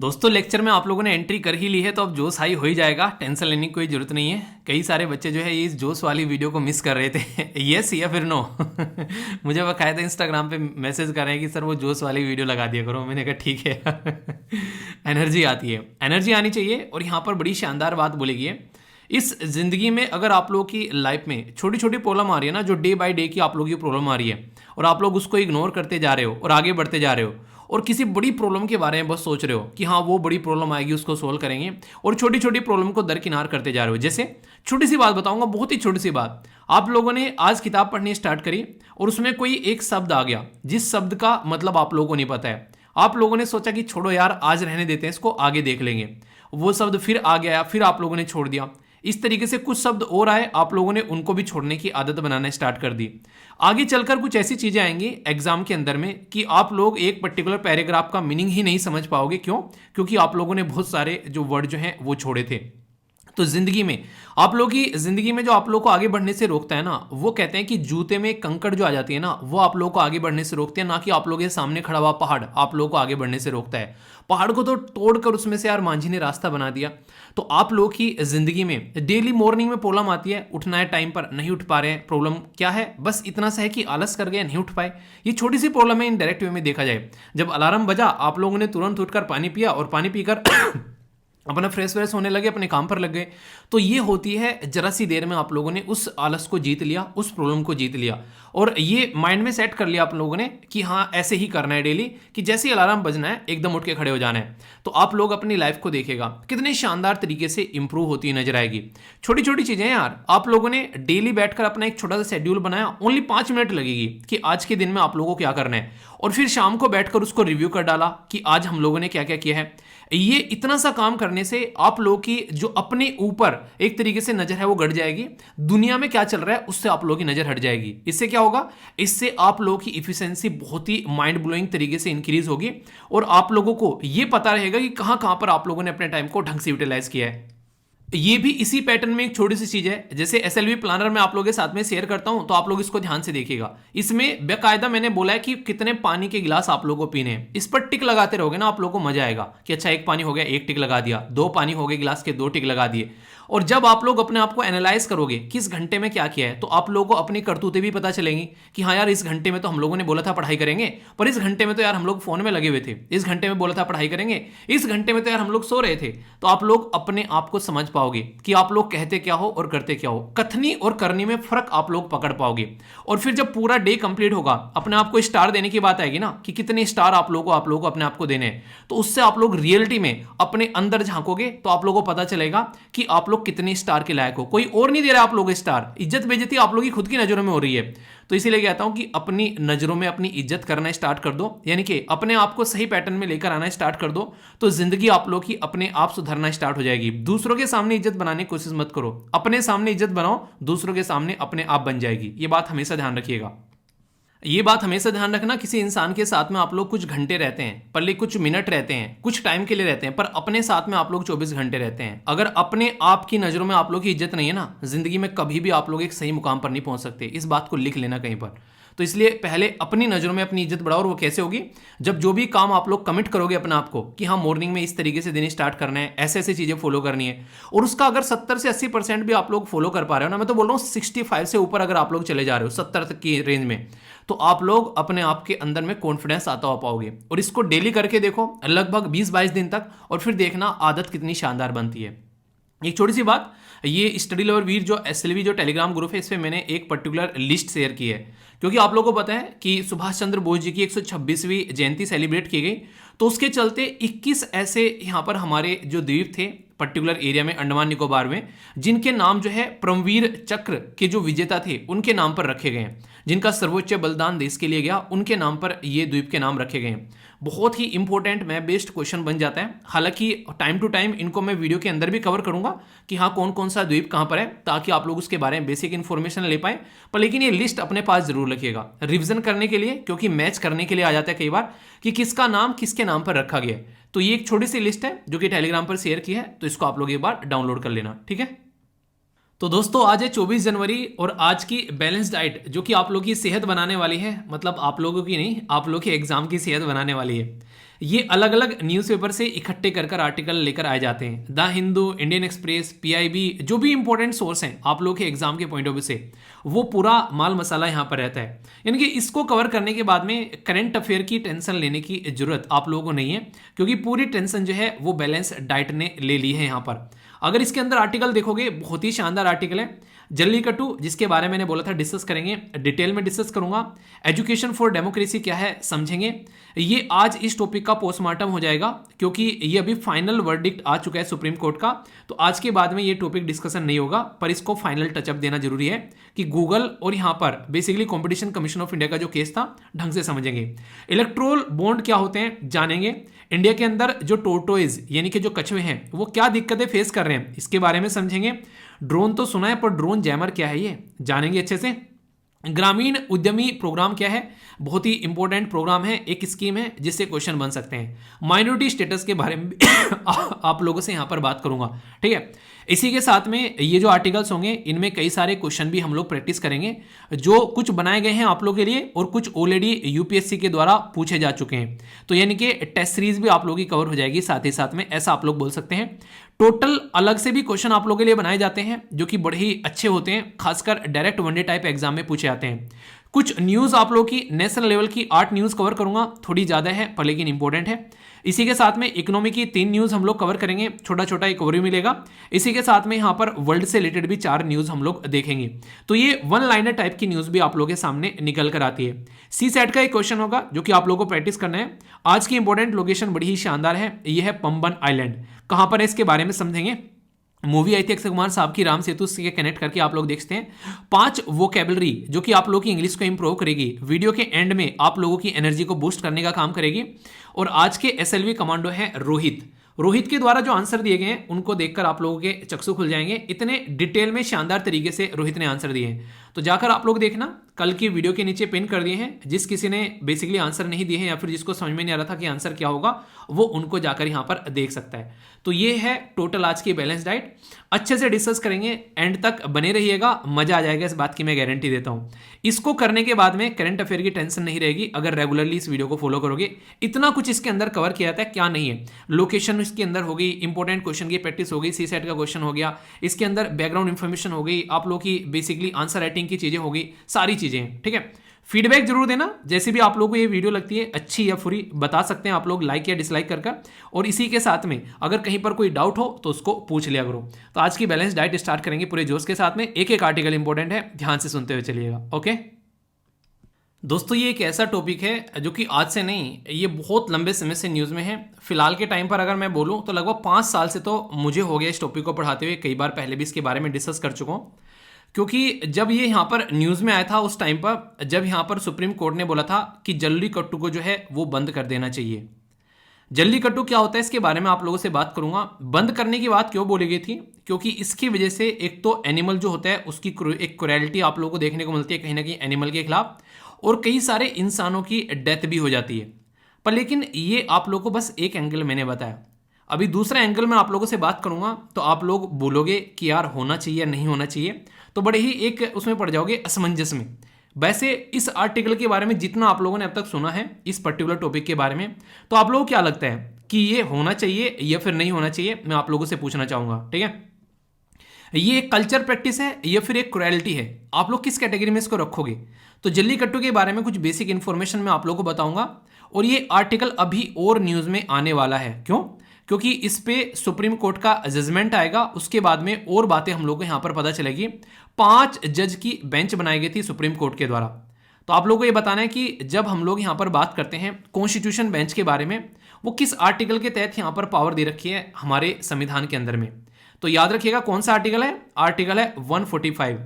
दोस्तों लेक्चर में आप लोगों ने एंट्री कर ही ली है तो अब जोश हाई हो ही जाएगा। टेंशन लेने की कोई जरूरत नहीं है। कई सारे बच्चे जो है इस जोश वाली वीडियो को मिस कर रहे थे यस या फिर नो मुझे बकायदा इंस्टाग्राम पे मैसेज कर रहे हैं कि सर वो जोश वाली वीडियो लगा दिया करो। मैंने कहा ठीक है एनर्जी आती है, एनर्जी आनी चाहिए। और यहाँ पर बड़ी शानदार बात बोलेगी है, इस जिंदगी में अगर आप लोगों की लाइफ में छोटी छोटी प्रॉब्लम आ रही है ना, जो डे बाय डे की आप लोगों की प्रॉब्लम आ रही है और आप लोग उसको इग्नोर करते जा रहे हो और आगे बढ़ते जा रहे हो और किसी बड़ी प्रॉब्लम के बारे में बस सोच रहे हो कि हाँ वो बड़ी प्रॉब्लम आएगी उसको सोल्व करेंगे और छोटी छोटी प्रॉब्लम को दरकिनार करते जा रहे हो। जैसे छोटी सी बात बताऊंगा, बहुत ही छोटी सी बात। आप लोगों ने आज किताब पढ़नी स्टार्ट करी और उसमें कोई एक शब्द आ गया जिस शब्द का मतलब आप लोगों को नहीं पता है। आप लोगों ने सोचा कि छोड़ो यार आज रहने देते हैं, इसको आगे देख लेंगे। वो शब्द फिर आ गया, फिर आप लोगों ने छोड़ दिया। इस तरीके से कुछ शब्द और आए, आप लोगों ने उनको भी छोड़ने की आदत बनाना स्टार्ट कर दी। आगे चलकर कुछ ऐसी चीजें आएंगी एग्जाम के अंदर में कि आप लोग एक पर्टिकुलर पैराग्राफ का मीनिंग ही नहीं समझ पाओगे। क्यों? क्योंकि आप लोगों ने बहुत सारे जो वर्ड जो हैं वो छोड़े थे। तो जिंदगी में आप लोग की जिंदगी में जो आप लोग को आगे बढ़ने से रोकता है ना, वो कहते हैं कि जूते में कंकड़ जो आ जाती है ना, वो आप लोग को आगे बढ़ने से रोकते हैं, ना कि आप लोग के सामने खड़ा हुआ पहाड़ आप लोग को आगे बढ़ने से रोकता है। पहाड़ को तो तोड़कर उसमें से यार मांझी ने रास्ता बना दिया। तो आप लोग की जिंदगी में डेली मॉर्निंग में प्रॉब्लम आती है, उठना है टाइम पर, नहीं उठ पा रहे हैं। प्रॉब्लम क्या है? बस इतना सा है कि आलस कर गए, नहीं उठ पाए। ये छोटी सी प्रॉब्लम है इन डायरेक्ट वे में देखा जाए। जब अलार्म बजा आप लोगों ने तुरंत उठकर पानी पिया और पानी पीकर अपना फ्रेश व्रेश होने लगे, अपने काम पर लग गए। तो ये होती है जरा सी देर में आप लोगों ने उस आलस को जीत लिया, उस प्रॉब्लम को जीत लिया और ये माइंड में सेट कर लिया आप लोगों ने कि हाँ ऐसे ही करना है डेली, कि जैसे ही अलार्म बजना है एकदम उठ के खड़े हो जाना है। तो आप लोग अपनी लाइफ को देखेगा कितने शानदार तरीके से इंप्रूव होती नजर आएगी। छोटी छोटी चीजें यार, आप लोगों ने डेली बैठकर अपना एक छोटा सा शेड्यूल बनाया, ओनली 5 मिनट लगेगी कि आज के दिन में आप लोगों को क्या करना है, और फिर शाम को बैठकर उसको रिव्यू कर डाला कि आज हम लोगों ने क्या क्या किया है। ये इतना सा काम करने से आप लोगों की जो अपने ऊपर एक तरीके से नजर है वो गड़ जाएगी। दुनिया में क्या चल रहा है उससे आप लोगों की नजर हट जाएगी। इससे क्या होगा? इससे आप लोगों की इफिशिएंसी बहुत ही माइंड ब्लोइंग तरीके से इंक्रीज होगी और आप लोगों को ये पता रहेगा कि कहां कहां पर आप लोगों ने अपने टाइम को ढंग से यूटिलाइज किया है। ये भी इसी पैटर्न में एक छोटी सी चीज है, जैसे एसएलवी प्लानर में आप लोगों के साथ में शेयर करता हूं, तो आप लोग इसको ध्यान से देखिएगा। इसमें बेकायदा मैंने बोला है कि कितने पानी के गिलास आप लोगों को पीने हैं। इस पर टिक लगाते रहोगे ना, आप लोगों को मजा आएगा कि अच्छा एक पानी हो गया, एक टिक लगा दिया, 2 पानी हो गए गिलास के, 2 टिक लगा दिए। और जब आप लोग अपने आप को एनालाइज करोगे किस घंटे में क्या किया है, तो आप लोगों को अपनी करतूतें भी पता चलेंगी कि हाँ यार इस घंटे में तो हम लोगों ने बोला था पढ़ाई करेंगे, पर इस घंटे में तो यार हम लोग फोन में लगे हुए थे। इस घंटे में बोला था पढ़ाई करेंगे, इस घंटे में तो यार हम लोग सो रहे थे। तो आप लोग अपने आप को समझ पाओगे कि आप लोग कहते क्या हो और करते क्या हो। कथनी और करनी में फर्क आप लोग पकड़ पाओगे। और फिर जब पूरा डे कंप्लीट होगा, अपने आप को स्टार देने की बात आएगी ना कि कितने स्टार आप लोगों को अपने आप को देने हैं, तो उससे आप लोग रियलिटी में अपने अंदर झांकोगे तो आप लोगों को पता चलेगा कि आप लोग कितने स्टार के लायक हो। कोई और नहीं दे रहा आप लोग स्टार, इज्जत बेइज्जती आप लोगों की खुद की नजरों में हो रही है। तो इसीलिए कहता हूं कि अपनी नजरों में अपनी इज्जत करना स्टार्ट कर दो, यानी कि अपने आप को सही पैटर्न में लेकर आना स्टार्ट कर दो, तो जिंदगी आप लोग की अपने आप सुधरना स्टार्ट हो जाएगी। दूसरों के सामने इज्जत बनाने की कोशिश मत करो, अपने सामने इज्जत बनाओ, दूसरों के सामने अपने आप बन जाएगी। ये बात हमेशा ध्यान रखिएगा। ये बात हमेशा ध्यान रखना, किसी इंसान के साथ में आप लोग कुछ घंटे रहते हैं, पहले कुछ मिनट रहते हैं, कुछ टाइम के लिए रहते हैं, पर अपने साथ में आप लोग 24 घंटे रहते हैं। अगर अपने आप की नजरों में आप लोग की इज्जत नहीं है ना, जिंदगी में कभी भी आप लोग एक सही मुकाम पर नहीं पहुंच सकते। इस बात को लिख लेना कहीं पर। तो इसलिए पहले अपनी नजरों में अपनी इज्जत बढ़ाओ। और वो कैसे होगी? जब जो भी काम आप लोग कमिट करोगे अपने आप को कि हाँ मॉर्निंग में इस तरीके से दिन स्टार्ट करना है, ऐसे ऐसे चीजें फॉलो करनी है, और उसका अगर 70 से 80% भी आप लोग फॉलो कर पा रहे हो ना, मैं तो बोल रहा हूँ 65 से ऊपर अगर आप लोग चले जा रहे हो 70 तक की रेंज में, तो आप लोग अपने आप के अंदर में कॉन्फिडेंस आता हो पाओगे। और इसको डेली करके देखो लगभग 20-22 दिन तक, और फिर देखना आदत कितनी शानदार बनती है। एक छोटी सी बात, ये स्टडी लवर वीर जो एसएलवी जो टेलीग्राम ग्रुप है, इस पे मैंने एक पर्टिकुलर लिस्ट शेयर की है, क्योंकि आप लोगों को पता है कि सुभाष चंद्र बोस जी की 126वीं जयंती सेलिब्रेट की गई। तो उसके चलते 21 ऐसे यहाँ पर हमारे जो द्वीप थे पर्टिकुलर एरिया में, अंडमान निकोबार में, जिनके नाम जो है परमवीर चक्र के जो विजेता थे उनके नाम पर रखे गए हैं। जिनका सर्वोच्च बलिदान देश के लिए गया, उनके नाम पर ये द्वीप के नाम रखे गए हैं। बहुत ही इंपॉर्टेंट मैप बेस्ड क्वेश्चन बन जाता है। हालांकि टाइम टू टाइम इनको मैं वीडियो के अंदर भी कवर करूंगा कि हाँ कौन कौन सा द्वीप कहां पर है, ताकि आप लोग उसके बारे में बेसिक इन्फॉर्मेशन ले पाए। पर लेकिन ये लिस्ट अपने पास जरूर रखिएगा रिवीजन करने के लिए, क्योंकि मैच करने के लिए आ जाता है कई बार कि किसका नाम किसके नाम पर रखा गया है। तो ये एक छोटी सी लिस्ट है जो कि टेलीग्राम पर शेयर की है, तो इसको आप लोग एक बार डाउनलोड कर लेना, ठीक है। तो दोस्तों आज है 24 जनवरी और आज की बैलेंस डाइट जो कि आप लोग की सेहत बनाने वाली है, मतलब आप लोगों की नहीं, आप लोग के एग्जाम की सेहत बनाने वाली है। ये अलग अलग न्यूज़पेपर से इकट्ठे कर कर आर्टिकल लेकर आए जाते हैं। The Hindu, Indian express, PIB, जो भी इंपॉर्टेंट सोर्स हैं आप लोग के एग्जाम के पॉइंट ऑफ व्यू से, वो पूरा माल मसाला यहाँ पर रहता है। यानी कि इसको कवर करने के बाद में करंट अफेयर की टेंशन लेने की जरूरत आप लोगों को नहीं है, क्योंकि पूरी टेंशन जो है वो बैलेंस डाइट ने ले ली है यहाँ पर। अगर इसके अंदर आर्टिकल देखोगे, बहुत ही शानदार आर्टिकल है। जल्लीकट्टू, जिसके बारे में मैंने बोला था डिस्कस करेंगे, डिटेल में डिस्कस करूंगा। एजुकेशन फॉर डेमोक्रेसी क्या है समझेंगे। ये आज इस टॉपिक का पोस्टमार्टम हो जाएगा, क्योंकि ये अभी फाइनल वर्डिक्ट आ चुका है सुप्रीम कोर्ट का, तो आज के बाद में ये टॉपिक डिस्कशन नहीं होगा, पर इसको फाइनल टचअप देना जरूरी है कि गूगल और यहाँ पर basically competition commission of India का जो केस था ढंग से समझेंगे। इलेक्ट्रोल बॉन्ड क्या होते हैं जानेंगे। इंडिया के अंदर जो टोर्टोइज यानी कि जो कछुए हैं वो क्या दिक्कतें फेस कर रहे हैं इसके बारे में समझेंगे। ड्रोन तो सुना है, पर ड्रोन जैमर क्या है ये जानेंगे अच्छे से। ग्रामीण उद्यमी प्रोग्राम क्या है, बहुत ही इंपॉर्टेंट प्रोग्राम है, एक स्कीम है जिससे क्वेश्चन बन सकते हैं। माइनॉरिटी स्टेटस के बारे में आप लोगों से यहां पर बात करूंगा, ठीक है। इसी के साथ में ये जो आर्टिकल्स होंगे इनमें कई सारे क्वेश्चन भी हम लोग प्रैक्टिस करेंगे, जो कुछ बनाए गए हैं आप लोगों के लिए और कुछ ऑलरेडी यूपीएससी के द्वारा पूछे जा चुके हैं। तो यानी कि टेस्ट सीरीज भी आप लोगों की कवर हो जाएगी साथ ही साथ में, ऐसा आप लोग बोल सकते हैं। टोटल अलग से भी क्वेश्चन आप लोगों के लिए बनाए जाते हैं जो कि बड़े ही अच्छे होते हैं, खासकर डायरेक्ट वनडे टाइप एग्जाम में पूछे जाते हैं। कुछ न्यूज़ आप लोगों की नेशनल लेवल की 8 न्यूज़ कवर करूंगा, थोड़ी ज़्यादा है पर लेकिन इंपॉर्टेंट है। इसी के साथ में इकोनॉमी की 3 न्यूज़ हम लोग कवर करेंगे, छोटा छोटा एक ओवरव्यू मिलेगा। इसी के साथ में यहाँ पर वर्ल्ड से रिलेटेड भी 4 न्यूज़ हम लोग देखेंगे। तो ये वन लाइनर टाइप की न्यूज़ भी आप लोगों के सामने निकल कर आती है। सी सेट का एक क्वेश्चन होगा जो कि आप लोगों को प्रैक्टिस करना है। आज की इंपॉर्टेंट लोकेशन बड़ी ही शानदार है, यह है पंबन आइलैंड। कहाँ पर है इसके बारे में समझेंगे। मूवी आई थी अक्षय कुमार साहब की राम सेतु से कनेक्ट करके आप लोग देखते हैं। 5 वोकेबलरी जो कि आप लोगों की इंग्लिश को इंप्रूव करेगी, वीडियो के एंड में आप लोगों की एनर्जी को बूस्ट करने का काम करेगी। और आज के एसएलवी कमांडो है रोहित के द्वारा जो आंसर दिए गए हैं उनको देखकर आप लोगों के चक्षु खुल जाएंगे, इतने डिटेल में शानदार तरीके से रोहित ने आंसर दिए हैं। तो जाकर आप लोग देखना, कल की वीडियो के नीचे पिन कर दिए हैं। जिस किसी ने बेसिकली आंसर नहीं दिए हैं या फिर जिसको समझ में नहीं आ रहा था कि आंसर क्या होगा, वो उनको जाकर यहाँ पर देख सकता है। तो ये है टोटल आज की बैलेंस डाइट, अच्छे से डिस्कस करेंगे, एंड तक बने रहिएगा, मजा आ जाएगा, इस बात की मैं गारंटी देता हूँ। इसको करने के बाद में करंट अफेयर की टेंशन नहीं रहेगी अगर रेगुलरली इस वीडियो को फॉलो करोगे। इतना कुछ इसके अंदर कवर किया जाता है, क्या नहीं है। लोकेशन इसके अंदर हो गई, इंपॉर्टेंट क्वेश्चन की प्रैक्टिस हो गई, सी सेट का क्वेश्चन हो गया, इसके अंदर बैकग्राउंड इन्फॉर्मेशन हो गई, आप लोग की बेसिकली आंसर राइटिंग की चीजें हो गई, सारी चीजें हैं, ठीक है। फीडबैक जरूर देना, जैसे भी आप लोगों को ये वीडियो लगती है अच्छी या बुरी बता सकते हैं आप लोग लाइक या डिसलाइक कर। और इसी के साथ में अगर कहीं पर कोई डाउट हो तो उसको पूछ लिया करो। तो आज की बैलेंस डाइट स्टार्ट करेंगे पूरे जोश के साथ में, एक एक आर्टिकल इंपॉर्टेंट है, ध्यान से सुनते हुए चलिएगा। ओके दोस्तों, ये एक ऐसा टॉपिक है जो कि आज से नहीं, ये बहुत लंबे समय से न्यूज़ में है। फिलहाल के टाइम पर अगर मैं बोलूँ तो लगभग 5 साल से तो मुझे हो गया इस टॉपिक को पढ़ाते हुए, कई बार पहले भी इसके बारे में डिस्कस कर चुका हूँ। क्योंकि जब ये यहाँ पर न्यूज़ में आया था उस टाइम पर, जब यहाँ पर सुप्रीम कोर्ट ने बोला था कि जल्लीकट्टू को जो है वो बंद कर देना चाहिए। जल्लीकट्टू क्या होता है इसके बारे में आप लोगों से बात करूंगा। बंद करने की बात क्यों बोली गई थी, क्योंकि इसकी वजह से एक तो एनिमल जो होता है उसकी एक क्रुएल्टी आप लोगों को देखने को मिलती है कहीं ना कहीं एनिमल के खिलाफ, और कई सारे इंसानों की डेथ भी हो जाती है। पर लेकिन ये आप लोगों को बस एक एंगल मैंने बताया, अभी दूसरा एंगल में आप लोगों से बात करूंगा तो आप लोग बोलोगे कि यार होना चाहिए या नहीं होना चाहिए, तो बड़े ही एक उसमें पड़ जाओगे असमंजस में। वैसे इस आर्टिकल के बारे में जितना आप लोगों ने अब तक सुना है इस पर्टिकुलर टॉपिक के बारे में, तो आप लोगों को क्या लगता है कि ये होना चाहिए या फिर नहीं होना चाहिए, मैं आप लोगों से पूछना चाहूंगा, ठीक है। ये एक कल्चर प्रैक्टिस है या फिर एक क्रुएल्टी है, आप लोग किस कैटेगरी में इसको रखोगे। तो जल्लीकट्टू के बारे में कुछ बेसिक इन्फॉर्मेशन मैं आप लोगों को बताऊंगा, और ये आर्टिकल अभी और न्यूज़ में आने वाला है। क्यों? क्योंकि इस पे सुप्रीम कोर्ट का जजमेंट आएगा, उसके बाद में और बातें हम लोग को यहाँ पर पता चलेगी। 5 जज की बेंच बनाई गई थी सुप्रीम कोर्ट के द्वारा। तो आप लोगों को ये बताना है कि जब हम लोग यहाँ पर बात करते हैं कॉन्स्टिट्यूशन बेंच के बारे में, वो किस आर्टिकल के तहत यहाँ पर पावर दे रखी है हमारे संविधान के अंदर में। तो याद रखिएगा कौन सा आर्टिकल है, आर्टिकल है 145।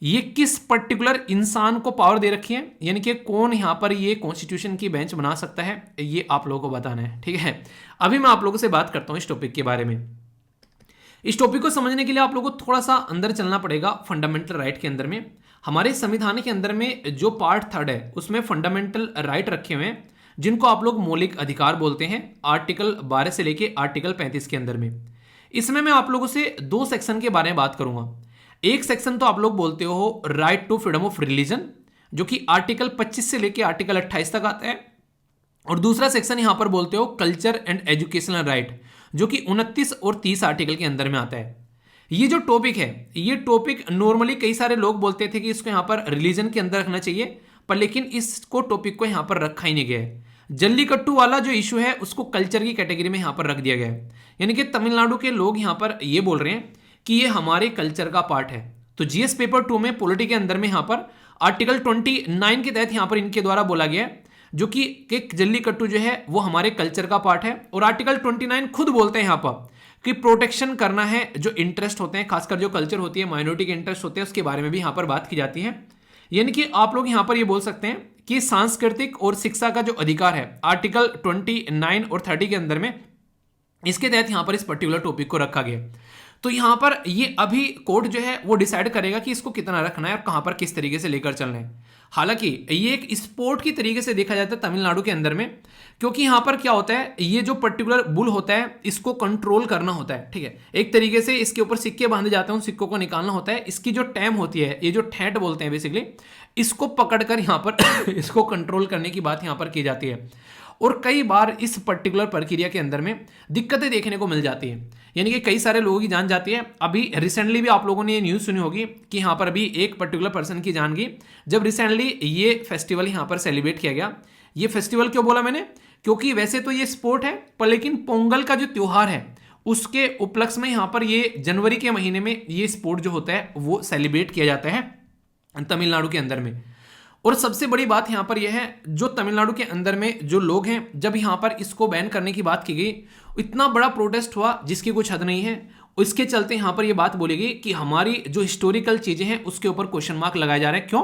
ये किस पर्टिकुलर इंसान को पावर दे रखी है, यानी कि कौन यहां पर ये कॉन्स्टिट्यूशन की बेंच बना सकता है, ये आप लोगों को बताना है, ठीक है। अभी मैं आप लोगों से बात करता हूं इस टॉपिक के बारे में। इस टॉपिक को समझने के लिए आप लोगों को थोड़ा सा अंदर चलना पड़ेगा फंडामेंटल राइट के अंदर में। हमारे संविधान के अंदर में जो पार्ट 3 है उसमें फंडामेंटल राइट रखे हुए हैं, जिनको आप लोग मौलिक अधिकार बोलते हैं, आर्टिकल 12 से लेके आर्टिकल 35 के अंदर में। इसमें मैं आप लोगों से 2 सेक्शन के बारे में बात करूंगा। एक सेक्शन तो आप लोग बोलते हो right to freedom of religion, जो कि आर्टिकल 25 से लेके आर्टिकल 28 तक आता है, और दूसरा सेक्शन यहां पर बोलते हो कल्चर एंड एजुकेशनल राइट, जो कि 29 और 30 आर्टिकल के अंदर में आता है। ये जो टॉपिक है, ये टॉपिक नॉर्मली कई सारे लोग बोलते थे कि इसको यहां पर रिलीजन के अंदर रखना चाहिए, पर लेकिन इसको टॉपिक को यहां पर रखा ही नहीं गया है। जल्लीकट्टू वाला जो इशू है उसको कल्चर की कैटेगरी में यहां पर रख दिया गया है, यानी कि तमिलनाडु के लोग यहां पर ये बोल रहे हैं कि ये हमारे कल्चर का पार्ट है। तो जीएस पेपर 2 में पॉलिटी के अंदर में यहां पर आर्टिकल 29 के तहत यहां पर इनके द्वारा बोला गया है, जो कि जल्लीकट्टू जो है वो हमारे कल्चर का पार्ट है। और आर्टिकल 29 खुद बोलते हैं यहां पर कि प्रोटेक्शन करना है जो इंटरेस्ट होते हैं, खासकर जो कल्चर होती है, माइनॉरिटी के इंटरेस्ट होते हैं, उसके बारे में भी यहां पर बात की जाती है। यानी कि आप लोग यहां पर ये बोल सकते हैं कि सांस्कृतिक और शिक्षा का जो अधिकार है आर्टिकल 29 और 30 के अंदर में, इसके तहत यहां पर इस पर्टिकुलर टॉपिक को रखा गया। तो यहां पर ये अभी कोर्ट जो है वो डिसाइड करेगा कि इसको कितना रखना है और कहां पर किस तरीके से लेकर चलना है। हालांकि ये एक स्पोर्ट की तरीके से देखा जाता है तमिलनाडु के अंदर में, क्योंकि यहां पर क्या होता है, ये जो पर्टिकुलर बुल होता है इसको कंट्रोल करना होता है, ठीक है। एक तरीके से इसके ऊपर सिक्के बांधे जाते हैं, उन सिक्कों को निकालना होता है। इसकी जो टैम होती है, ये जो ठेठ बोलते हैं बेसिकली, इसको पकड़कर यहां पर इसको कंट्रोल करने की बात यहां पर की जाती है। और कई बार इस पर्टिकुलर प्रक्रिया के अंदर में दिक्कतें देखने को मिल जाती हैं, यानी कि कई सारे लोगों की जान जाती है। अभी रिसेंटली भी आप लोगों ने ये न्यूज़ सुनी होगी कि यहाँ पर अभी एक पर्टिकुलर पर्सन की जान गई, जब रिसेंटली ये फेस्टिवल यहाँ पर सेलिब्रेट किया गया। ये फेस्टिवल क्यों बोला मैंने, क्योंकि वैसे तो ये स्पोर्ट है, पर लेकिन पोंगल का जो त्योहार है उसके उपलक्ष्य में यहाँ पर ये जनवरी के महीने में ये स्पोर्ट जो होता है वो सेलिब्रेट किया जाता है तमिलनाडु के अंदर में। और सबसे बड़ी बात यहां पर यह है, जो तमिलनाडु के अंदर में जो लोग हैं, जब यहां पर इसको बैन करने की बात की गई, इतना बड़ा प्रोटेस्ट हुआ जिसकी कुछ हद नहीं है। इसके चलते यहां पर यह बात बोली गई कि हमारी जो हिस्टोरिकल चीजें हैं उसके ऊपर क्वेश्चन मार्क लगाए जा रहे हैं। क्यों?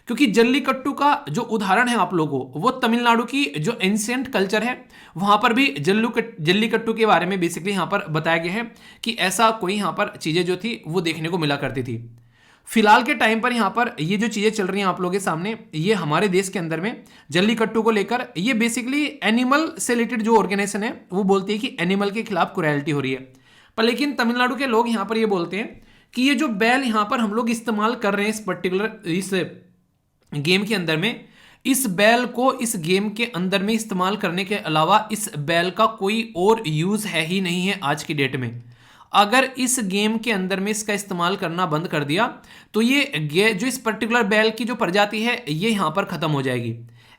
क्योंकि जल्लीकट्टू का जो उदाहरण है आप लोगों को, वो तमिलनाडु की जो एंशिएंट कल्चर है वहां पर भी जल्लीकट्टू के बारे में बेसिकली यहां पर बताया गया है कि ऐसा कोई यहां पर चीजें जो थी वो देखने को मिला करती थी। फिलहाल के टाइम पर यहाँ पर ये जो चीज़ें चल रही हैं आप लोगों के सामने, ये हमारे देश के अंदर में जल्लीकट्टू को लेकर, ये बेसिकली एनिमल से रिलेटेड जो ऑर्गेनाइजेशन है वो बोलती है कि एनिमल के खिलाफ क्रुएल्टी हो रही है। पर लेकिन तमिलनाडु के लोग यहाँ पर ये बोलते हैं कि ये जो बैल यहाँ पर हम लोग इस्तेमाल कर रहे हैं इस पर्टिकुलर इस गेम के अंदर में, इस बैल को इस गेम के अंदर में इस्तेमाल करने के अलावा इस बैल का कोई और यूज़ है ही नहीं है आज की डेट में। अगर इस गेम के अंदर में इसका इस्तेमाल करना बंद कर दिया तो ये जो इस पर्टिकुलर बैल की जो प्रजाति है ये यहां पर खत्म हो जाएगी।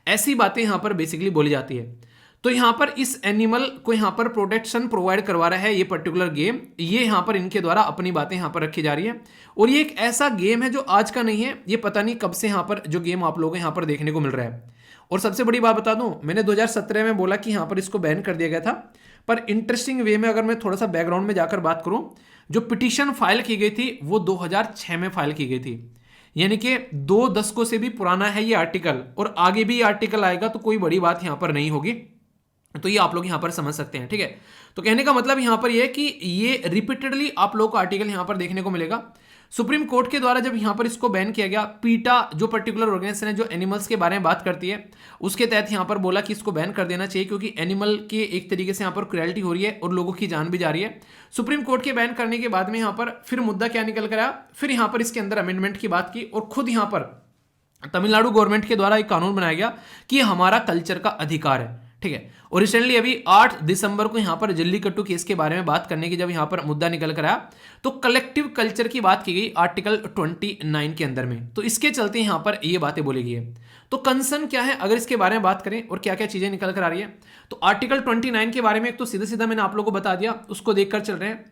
ऐसी बातें यहां पर बेसिकली बोली जाती है। तो यहां पर इस एनिमल को यहां पर प्रोटेक्शन प्रोवाइड करवा रहा है ये पर्टिकुलर गेम, ये यहां पर इनके द्वारा अपनी बातें यहां पर रखी जा रही है। और ये एक ऐसा गेम है जो आज का नहीं है, ये पता नहीं कब से यहां पर जो गेम आप लोगों को यहां पर देखने को मिल रहा है। और सबसे बड़ी बात बता दूं, मैंने 2017 में बोला कि यहां पर इसको बैन कर दिया गया था, पर इंटरेस्टिंग वे में अगर मैं थोड़ा सा बैकग्राउंड में जाकर बात करूं, जो पिटीशन फाइल की गई थी वो 2006 में फाइल की गई थी, यानी कि 2 दशकों से भी पुराना है ये आर्टिकल, और आगे भी आर्टिकल आएगा तो कोई बड़ी बात यहां पर नहीं होगी। तो ये आप लोग यहां पर समझ सकते हैं, ठीक है। तो कहने का मतलब यहां पर ये है कि ये रिपीटेडली आप लोग को आर्टिकल यहां पर देखने को मिलेगा। सुप्रीम कोर्ट के द्वारा जब यहां पर इसको बैन किया गया, पीटा जो पर्टिकुलर ऑर्गेनाइजेशन है जो एनिमल्स के बारे में बात करती है, उसके तहत यहां पर बोला कि इसको बैन कर देना चाहिए, क्योंकि एनिमल की एक तरीके से यहां पर क्रुएल्टी हो रही है और लोगों की जान भी जा रही है। सुप्रीम कोर्ट के बैन करने के बाद में यहां पर फिर मुद्दा क्या निकल कर आया, फिर यहां पर इसके अंदर अमेंडमेंट की बात की, और खुद यहां पर तमिलनाडु गवर्नमेंट के द्वारा एक कानून बनाया गया कि हमारा कल्चर का अधिकार है, ठीक है। और रिसेंटली अभी 8 दिसंबर को यहां पर जल्लीकट्टू केस के बारे में बात करने की जब यहां पर मुद्दा निकल कर आया, तो कलेक्टिव कल्चर की बात की गई आर्टिकल 29 के अंदर में। तो इसके चलते यहां पर ये बातें बोली गई है। तो कंसर्न क्या है अगर इसके बारे में बात करें और क्या क्या चीजें निकल कर आ रही है, तो आर्टिकल 29 के बारे में एक तो सीधा सीधा मैंने आप लोगों को बता दिया, उसको देखकर चल रहे हैं।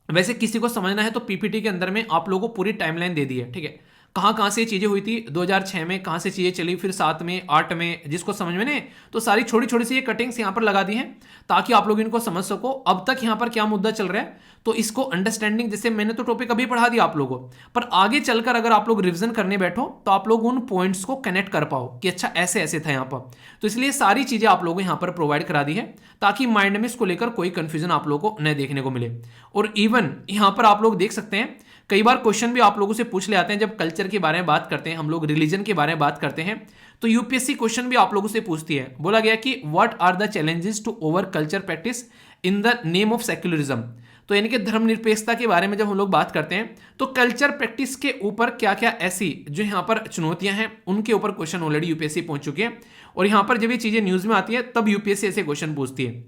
वैसे किसी को समझना है तो पीपीटी के अंदर में आप लोगों को पूरी टाइमलाइन दे दी है, ठीक है। कहां से चीजें हुई थी 2006 में, कहां से चीजें चली, फिर 7 में 8 में, जिसको समझ में नहीं तो सारी छोटी छोटी सी ये कटिंग्स यहां पर लगा दी हैं ताकि आप लोग इनको समझ सको अब तक यहां पर क्या मुद्दा चल रहा है। तो इसको अंडरस्टैंडिंग, जैसे मैंने तो टॉपिक अभी पढ़ा दिया आप लोगों को, पर आगे चलकर अगर आप लोग रिविजन करने बैठो तो आप लोग उन पॉइंट्स को कनेक्ट कर पाओ कि अच्छा ऐसे ऐसे था यहां पर। तो इसलिए सारी चीजें आप लोगों को यहां पर प्रोवाइड करा दी है ताकि माइंड में इसको लेकर कोई कंफ्यूजन आप लोगों को न देखने को मिले। और इवन यहां पर आप लोग देख सकते हैं कई बार क्वेश्चन भी आप लोगों से पूछ ले आते हैं, जब कल्चर के बारे में बात करते हैं हम लोग, रिलीजन के बारे में बात करते हैं, तो यूपीएससी क्वेश्चन भी आप लोगों से पूछती है। बोला गया कि what are the challenges to over culture practice in the name of secularism. तो यानी कि धर्मनिरपेक्षता के बारे में जब हम लोग बात करते हैं तो कल्चर प्रैक्टिस के ऊपर क्या क्या ऐसी जो यहाँ पर चुनौतियां हैं उनके ऊपर क्वेश्चन ऑलरेडी यूपीएससी पहुंच चुके हैं। और यहाँ पर जब ये चीजें न्यूज में आती है तब यूपीएससी ऐसे क्वेश्चन पूछती है।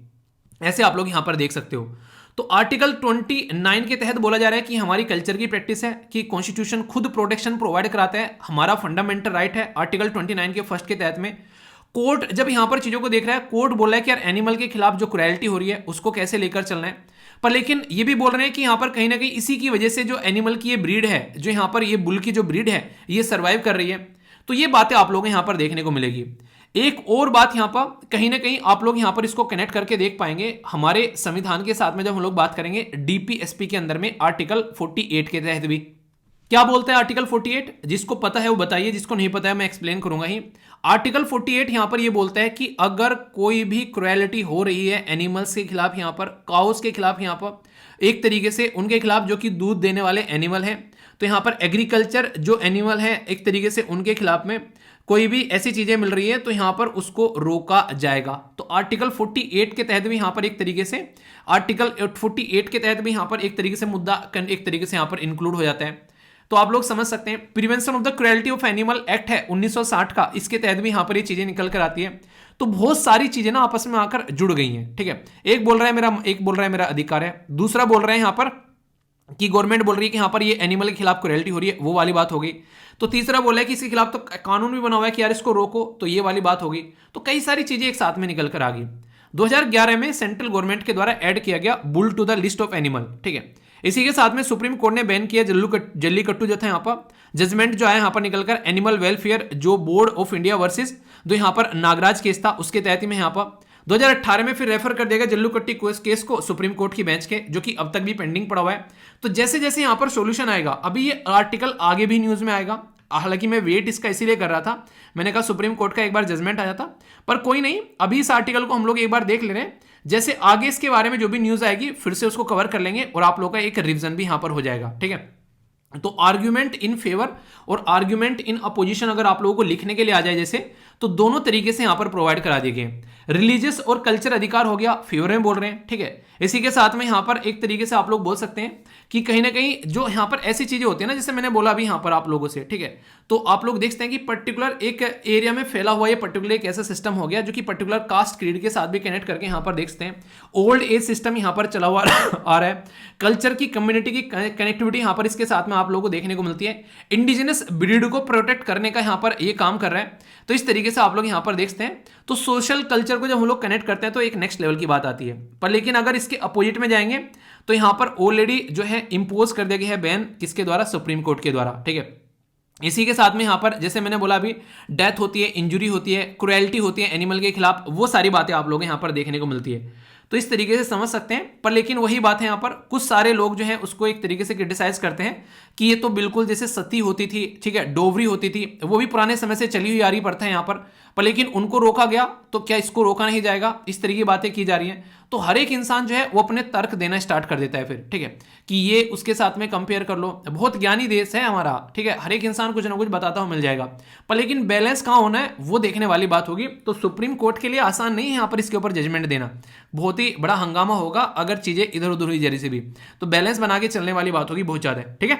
ऐसे आप लोग यहाँ पर देख सकते हो। तो आर्टिकल 29 के तहत बोला जा रहा है कि हमारी कल्चर की प्रैक्टिस है कि कॉन्स्टिट्यूशन खुद प्रोटेक्शन प्रोवाइड कराता है, हमारा फंडामेंटल राइट है आर्टिकल 29 के फर्स्ट के तहत में। कोर्ट जब यहां पर चीजों को देख रहा है, कोर्ट बोल रहा है कि यार एनिमल के खिलाफ जो क्रुएल्टी हो रही है उसको कैसे लेकर चलना है, पर लेकिन ये भी बोल रहे हैं कि यहां पर कहीं ना कहीं इसी की वजह से जो एनिमल की ये ब्रीड है, जो यहां पर ये बुल की जो ब्रीड है ये सर्वाइव कर रही है। तो ये बातें आप लोगों को यहां पर देखने को मिलेगी। एक और बात यहां पर कहीं ना कहीं आप लोग यहां पर इसको कनेक्ट करके देख पाएंगे हमारे संविधान के साथ में, जब हम लोग बात करेंगे डीपीएसपी के अंदर में आर्टिकल 48 के तहत भी क्या बोलता है आर्टिकल 48। जिसको पता है वो बताइए, जिसको नहीं पता है मैं एक्सप्लेन करूंगा ही। आर्टिकल 48 यहां पर ये बोलता है कि अगर कोई भी क्रुएलिटी हो रही है एनिमल्स के खिलाफ, यहां पर काउस के खिलाफ, यहां पर एक तरीके से उनके खिलाफ जो कि दूध देने वाले एनिमल हैं, तो यहां पर एग्रीकल्चर जो एनिमल है एक तरीके से उनके खिलाफ में कोई भी ऐसी चीजें मिल रही है तो यहां पर उसको रोका जाएगा। तो आर्टिकल 48 के तहत भी यहां पर एक तरीके से आर्टिकल 48 के तहत भी यहां पर एक तरीके से मुद्दा एक तरीके से यहां पर इंक्लूड हो जाता है। तो आप लोग समझ सकते हैं prevention of the cruelty of animal act है 1960 का, इसके तहत भी यहां पर ये चीजें निकल कर आती है। तो बहुत सारी चीजें ना आपस में आकर जुड़ गई हैं, ठीक है। एक बोल रहा है मेरा अधिकार है, दूसरा बोल रहे हैं यहां पर कि गवर्नमेंट बोल रही है कि यहां पर ये एनिमल के खिलाफ क्रुएल्टी हो रही है, वो वाली बात हो गई। तो तीसरा बोला है कि इसके खिलाफ तो कानून भी बना हुआ है कि यार इसको रोको, तो ये वाली बात होगी। तो कई सारी चीजें एक साथ में निकल कर आ गई। 2011 में सेंट्रल गवर्नमेंट के द्वारा ऐड किया गया bull to the list of animal, ठीक है। इसी के साथ में सुप्रीम कोर्ट ने बैन किया जल्लीकट्टू जो था यहाँ पर। जजमेंट जो है यहाँ पर निकलकर एनिमल वेलफेयर जो बोर्ड ऑफ इंडिया वर्सेस जो यहाँ पर नागराज केस था उसके तहत में यहाँ पर 2018 में फिर रेफर कर देगा जल्लीकट्टी केस को सुप्रीम कोर्ट की बेंच के, जो कि अब तक भी पेंडिंग पड़ा हुआ है। तो जैसे जैसे यहाँ पर सोल्यूशन आएगा, अभी ये आर्टिकल आगे भी न्यूज में आएगा, हालांकि मैं वेट इसका इसीलिए कर रहा था, मैंने कहा सुप्रीम कोर्ट का एक बार जजमेंट आया था, पर कोई नहीं, अभी इस आर्टिकल को हम लोग एक बार देख ले रहे हैं। जैसे आगे इसके बारे में जो भी न्यूज आएगी फिर से उसको कवर कर लेंगे और आप लोग का एक रिवीजन भी यहां पर हो जाएगा, ठीक है। तो आर्ग्यूमेंट इन फेवर और आर्ग्यूमेंट इन अपोजिशन अगर आप लोगों को लिखने के लिए आ जाए जैसे, तो दोनों तरीके से यहां पर प्रोवाइड करा दिए गए। रिलीजियस और कल्चर अधिकार हो गया, फेवर में बोल रहे हैं, ठीक है। इसी के साथ में यहां पर एक तरीके से आप लोग बोल सकते हैं कि कहीं ना कहीं जो यहां पर ऐसी चीजें होती है ना, जैसे मैंने बोला अभी यहां पर आप लोगों से, ठीक है। तो आप लोग देखते हैं कि पर्टिकुलर एक एरिया में फैला हुआ ये पर्टिकुलर एक ऐसा सिस्टम हो गया जो कि पर्टिकुलर कास्ट क्रीड के साथ भी कनेक्ट करके यहां पर देखते हैं। ओल्ड एज सिस्टम यहां पर चला हुआ आ रहा है, कल्चर की कम्युनिटी की कनेक्टिविटी यहां पर इसके साथ में आप लोगों को देखने को मिलती है, इंडिजिनस ब्रीड को प्रोटेक्ट करने का यहां पर ये काम कर रहा है। तो इस तरीके से आप लोग यहां पर देखते हैं। तो सोशल कल्चर को जब हम लोग कनेक्ट करते हैं तो एक नेक्स्ट लेवल की बात आती है। पर लेकिन अगर इसके अपोजिट में जाएंगे तो यहां पर ऑलरेडी जो है इंपोज कर दिया गया है बैन, किसके द्वारा, सुप्रीम कोर्ट के द्वारा, ठीक है। इसी के साथ में यहां पर जैसे मैंने बोला अभी डेथ होती है, इंजुरी होती है, क्रुएल्टी होती है एनिमल के खिलाफ, वो सारी बातें आप लोग यहां पर देखने को मिलती है। तो इस तरीके से समझ सकते हैं। पर लेकिन वही बात है, यहां पर कुछ सारे लोग जो है उसको एक तरीके से क्रिटिसाइज करते हैं कि ये तो बिल्कुल जैसे सती होती थी, ठीक है, डोवरी होती थी, वो भी पुराने समय से चली हुई आ रही प्रथा है यहां पर लेकिन उनको रोका गया, तो क्या इसको रोका नहीं जाएगा, इस तरीके की बातें की जा रही हैं। तो हर एक इंसान जो है वो अपने तर्क देना स्टार्ट कर देता है फिर, ठीक है, कि ये उसके साथ में कंपेयर कर लो। बहुत ज्ञानी देश है हमारा, ठीक है, हर एक इंसान कुछ ना कुछ बताता हुआ मिल जाएगा। पर लेकिन बैलेंस कहां होना है वो देखने वाली बात होगी। तो सुप्रीम कोर्ट के लिए आसान नहीं है यहाँ पर इसके ऊपर जजमेंट देना, बहुत ही बड़ा हंगामा होगा अगर चीजें इधर उधर हुई जरी से भी। तो बैलेंस बना के चलने वाली बात होगी बहुत ज्यादा, ठीक है।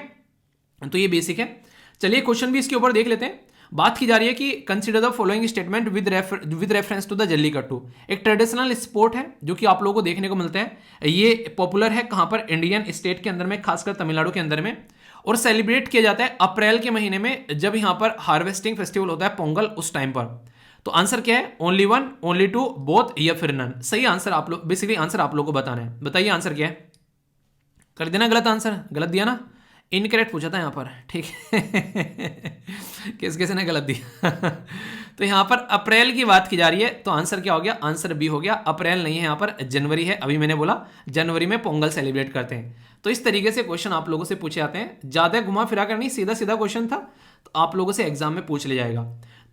तो ये बेसिक है। चलिए क्वेश्चन भी इसके ऊपर देख लेते हैं। बात की जा रही है कि consider the following statement with reference to the Jallikattu. एक ट्रेडिशनल स्पोर्ट है जो कि आप लोगों को देखने को मिलता है। ये पॉपुलर है कहां पर, इंडियन स्टेट के अंदर में, खासकर तमिलनाडु के अंदर में, और सेलिब्रेट किया जाता है अप्रैल के महीने में, जब यहां पर हार्वेस्टिंग फेस्टिवल होता है, पोंगल, उस टाइम पर। तो आंसर क्या है, only one, only two, both या फिर नन। सही आंसर आप लोग, बेसिकली आंसर आप लोग को बताना है। बताइए आंसर क्या है, कर देना गलत आंसर, गलत दिया ना, इनकरेक्ट पूछा था यहाँ पर, ठीक है। किस ने गलत दिया। तो यहाँ पर अप्रैल की बात की जा रही है, तो आंसर क्या हो गया, आंसर बी हो गया। अप्रैल नहीं है यहाँ पर, जनवरी है। अभी मैंने बोला जनवरी में पोंगल सेलिब्रेट करते हैं। तो इस तरीके से क्वेश्चन आप लोगों से पूछे जाते हैं, ज्यादा घुमा फिरा कर नहीं, सीधा सीधा क्वेश्चन था, तो आप लोगों से एग्जाम में पूछ लिया जाएगा।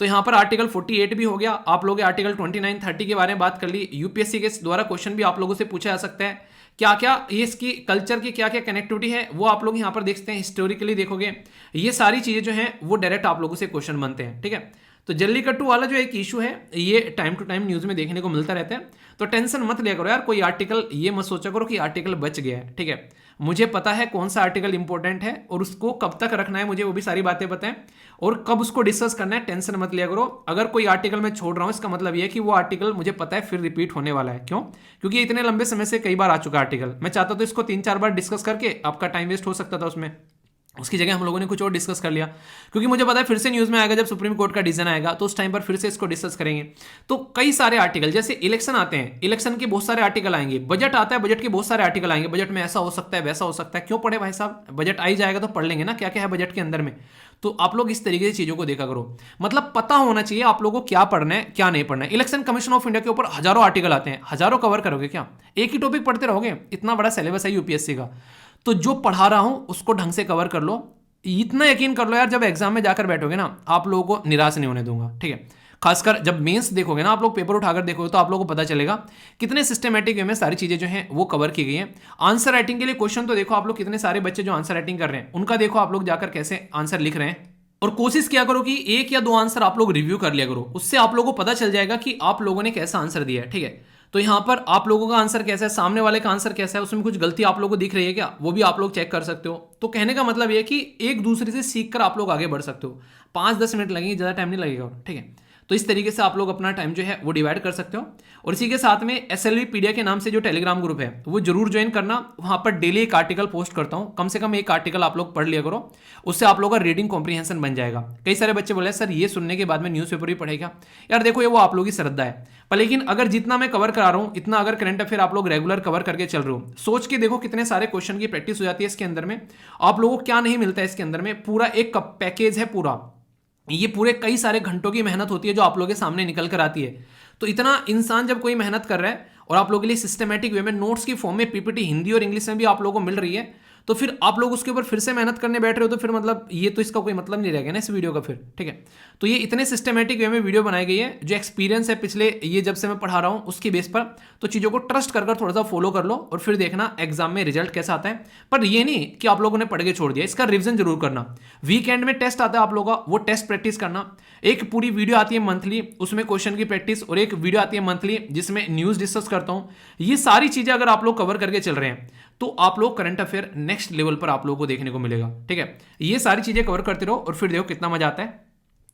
तो यहाँ पर आर्टिकल 48 भी हो गया, आप लोगों आर्टिकल 29, 30 के बारे में बात कर ली। यूपीएससी के द्वारा क्वेश्चन भी आप लोगों से पूछा जा सकता है, क्या क्या ये इसकी कल्चर की क्या क्या कनेक्टिविटी है वो आप लोग यहाँ पर देखते हैं, हिस्टोरिकली देखोगे, ये सारी चीजें जो हैं वो डायरेक्ट आप लोगों से क्वेश्चन बनते हैं, ठीक है। तो जल्लीकट्टू वाला जो एक इशू है ये टाइम टू टाइम न्यूज़ में देखने को मिलता रहता है। तो टेंशन मत लिया करो यार, कोई आर्टिकल ये मत सोचा करो कि आर्टिकल बच गया है, ठीक है। मुझे पता है कौन सा आर्टिकल इंपॉर्टेंट है और उसको कब तक रखना है, मुझे वो भी सारी बातें पता है, और कब उसको डिस्कस करना है। टेंशन मत लिया करो। अगर कोई आर्टिकल मैं छोड़ रहा हूँ इसका मतलब ये है कि वो आर्टिकल मुझे पता है फिर रिपीट होने वाला है। क्यों? क्योंकि ये इतने लंबे समय से कई बार आ चुका आर्टिकल। मैं चाहता तो इसको 3-4 बार डिस्कस करके आपका टाइम वेस्ट हो सकता था उसमें, उसकी जगह हम लोगों ने कुछ और डिस्कस कर लिया, क्योंकि मुझे पता है फिर से न्यूज़ में आएगा जब सुप्रीम कोर्ट का डिसीजन आएगा तो उस टाइम पर फिर से इसको डिस्कस करेंगे। तो कई सारे आर्टिकल, जैसे इलेक्शन आते हैं, इलेक्शन के बहुत सारे आर्टिकल आएंगे, बजट आता है, बजट के बहुत सारे आर्टिकल आएंगे, बजट में ऐसा हो सकता है वैसा हो सकता है। क्यों पढ़े भाई साहब, बजट आ ही जाएगा तो पढ़ लेंगे ना क्या क्या है बजट के अंदर में। तो आप लोग इस तरीके से चीजों को देखा करो, मतलब पता होना चाहिए आप लोगों को क्या पढ़ना है क्या नहीं पढ़ना है। इलेक्शन कमीशन ऑफ इंडिया के ऊपर हजारों आर्टिकल आते हैं, हजारों कवर करोगे क्या? एक ही टॉपिक पढ़ते रहोगे? इतना बड़ा सिलेबस है यूपीएससी का। तो जो पढ़ा रहा हूं उसको ढंग से कवर कर लो। इतना यकीन कर लो यार, जब एग्जाम में जाकर बैठोगे ना आप लोगों को निराश नहीं होने दूंगा, ठीक है। खासकर जब मेंस देखोगे ना, आप लोग पेपर उठाकर देखोगे तो आप लोगों को पता चलेगा कितने सिस्टमेटिक वे में सारी चीजें जो हैं वो कवर की गई हैं। आंसर राइटिंग के लिए क्वेश्चन तो देखो आप लोग, कितने सारे बच्चे जो आंसर राइटिंग कर रहे हैं उनका देखो आप लोग जाकर कैसे आंसर लिख रहे हैं। और कोशिश किया करो कि 1 या 2 आंसर आप लोग रिव्यू कर लिया करो, उससे आप लोगों को पता चल जाएगा कि आप लोगों ने कैसा आंसर दिया है, ठीक है। तो यहां पर आप लोगों का आंसर कैसा है, सामने वाले का आंसर कैसा है, उसमें कुछ गलती आप लोगों को दिख रही है क्या, वो भी आप लोग चेक कर सकते हो। तो कहने का मतलब ये कि एक दूसरे से सीख कर आप लोग आगे बढ़ सकते हो। 5-10 मिनट लगेंगे, ज़्यादा टाइम नहीं लगेगा, ठीक है। तो इस तरीके से आप लोग अपना टाइम जो है वो डिवाइड कर सकते हो। और इसी के साथ में SLV पीडिया के नाम से जो टेलीग्राम ग्रुप है वो जरूर ज्वाइन करना। वहां पर डेली एक आर्टिकल पोस्ट करता हूं, कम से कम एक आर्टिकल आप लोग पढ़ लिया करो, उससे आप लोगों का रीडिंग कॉम्प्रिहेंशन बन जाएगा। कई सारे बच्चे बोले सर ये सुनने के बाद में न्यूज़पेपर भी पढ़ेगा, यार देखो ये वो आप लोगों की श्रद्धा है, पर लेकिन अगर जितना मैं कवर करा रहा हूं इतना अगर करंट अफेयर आप लोग रेगुलर कवर करके चल रहे हो, सोच के देखो कितने सारे क्वेश्चन की प्रैक्टिस हो जाती है इसके अंदर में। आप लोगों को क्या नहीं मिलता है इसके अंदर में, पूरा एक पैकेज है पूरा, ये पूरे कई सारे घंटों की मेहनत होती है जो आप लोगों के सामने निकल कर आती है। तो इतना इंसान जब कोई मेहनत कर रहा है और आप लोगों के लिए सिस्टमेटिक वे में नोट्स की फॉर्म में PPT हिंदी और इंग्लिश में भी आप लोगों को मिल रही है, तो फिर आप लोग उसके ऊपर फिर से मेहनत करने बैठ रहे हो, तो फिर मतलब ये तो इसका कोई मतलब नहीं रहेगा ना इस वीडियो का फिर, ठीक है। तो ये इतने सिस्टमेटिक वे में वीडियो बनाई गई है, जो एक्सपीरियंस है पिछले ये जब से मैं पढ़ा रहा हूँ उसकी बेस पर, तो चीज़ों को ट्रस्ट कर थोड़ा सा फॉलो कर लो और फिर देखना एग्जाम में रिजल्ट कैसा आता है। पर ये नहीं कि आप लोगों ने पढ़ के छोड़ दिया, इसका रिविजन जरूर करना। वीकेंड में टेस्ट आता है आप लोगों का, वो टेस्ट प्रैक्टिस करना। एक पूरी वीडियो आती है मंथली, उसमें क्वेश्चन की प्रैक्टिस, और एक वीडियो आती है मंथली जिसमें न्यूज़ डिस्कस करता हूँ। ये सारी चीज़ें अगर आप लोग कवर करके चल रहे हैं तो आप लोग करंट अफेयर नेक्स्ट लेवल पर आप लोगों को देखने को मिलेगा, ठीक है। ये सारी चीजें कवर करते रहो और फिर देखो कितना मजा आता है।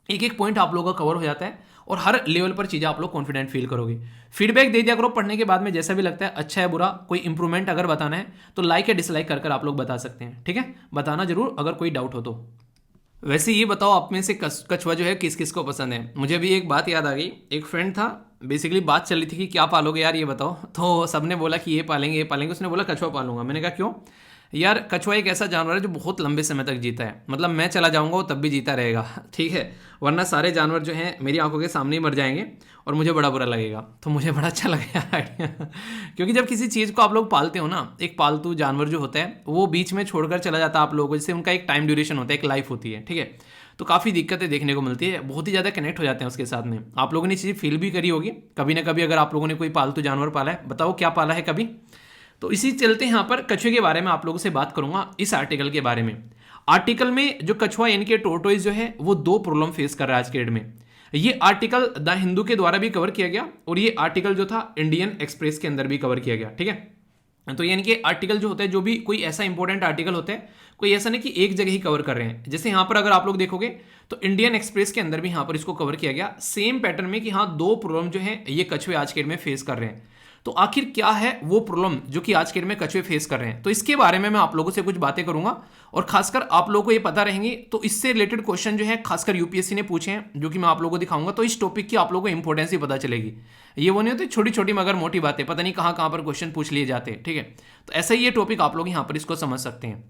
एक एक पॉइंट आप लोगों का कवर हो जाता है और हर लेवल पर चीजें आप लोग कॉन्फिडेंट फील करोगे। फीडबैक दे दिया करो पढ़ने के बाद में, जैसा भी लगता है अच्छा है बुरा, कोई इंप्रूवमेंट अगर बताना है तो लाइक या डिसलाइक कर आप लोग बता सकते हैं, ठीक है। बताना जरूर अगर कोई डाउट हो तो। वैसे ये बताओ आप में से कछुआ जो है किस किस को पसंद है। मुझे अभी एक बात याद आ गई, एक फ्रेंड था, बेसिकली बात चल रही थी कि क्या पालोगे यार ये बताओ, तो सबने बोला कि ये पालेंगे ये पालेंगे, उसने बोला कछुआ पालूंगा। मैंने कहा क्यों? यार कछुआ एक ऐसा जानवर है जो बहुत लंबे समय तक जीता है, मतलब मैं चला जाऊंगा वो तब भी जीता रहेगा, ठीक है। वरना सारे जानवर जो हैं मेरी आंखों के सामने ही मर जाएंगे और मुझे बड़ा बुरा लगेगा। तो मुझे बड़ा अच्छा लगा आइडिया क्योंकि जब किसी चीज़ को आप लोग पालते हो ना, एक पालतू जानवर जो होता है वो बीच में छोड़कर चला जाता है आप लोगों को, जैसे उनका एक टाइम ड्यूरेशन होता है, एक लाइफ होती है, ठीक है। तो काफ़ी दिक्कतें देखने को मिलती है, बहुत ही ज़्यादा कनेक्ट हो जाते हैं उसके साथ में। आप लोगों ने चीज़ फील भी करी होगी कभी ना कभी, अगर आप लोगों ने कोई पालतू जानवर पाला है, बताओ क्या पाला है कभी। तो इसी चलते यहाँ पर कछुए के बारे में आप लोगों से बात करूंगा इस आर्टिकल के बारे में। आर्टिकल में जो कछुआ यानी कि टोर्टोइज जो है वो 2 प्रॉब्लम फेस कर रहा है आज के डेट में। ये आर्टिकल द हिंदू के द्वारा भी कवर किया गया और ये आर्टिकल जो था इंडियन एक्सप्रेस के अंदर भी कवर किया गया, ठीक है। तो यानी कि आर्टिकल जो होता है, जो भी कोई ऐसा इंपॉर्टेंट आर्टिकल होता है, कोई ऐसा नहीं कि एक जगह ही कवर कर रहे हैं। जैसे यहाँ पर अगर आप लोग देखोगे तो इंडियन एक्सप्रेस के अंदर भी यहाँ पर इसको कवर किया गया सेम पैटर्न में कि हाँ 2 प्रॉब्लम जो है ये कछुए आज के डेट में फेस कर रहे हैं। तो आखिर क्या है वो प्रॉब्लम जो कि आज के डेट में कछुए फेस कर रहे हैं, तो इसके बारे में मैं आप लोगों से कुछ बातें करूंगा और खासकर आप लोगों को ये पता रहेंगी। तो इससे रिलेटेड क्वेश्चन जो है खासकर यूपीएससी ने पूछे हैं, जो कि मैं आप लोगों को दिखाऊंगा, तो इस टॉपिक की आप लोगों को इंपॉर्टेंस ही पता चलेगी। ये वो नहीं होती छोटी छोटी मगर मोटी बातें, पता नहीं कहाँ पर क्वेश्चन पूछ लिए जाते हैं, ठीक है। तो ऐसा ही ये टॉपिक आप लोग यहाँ पर इसको समझ सकते हैं।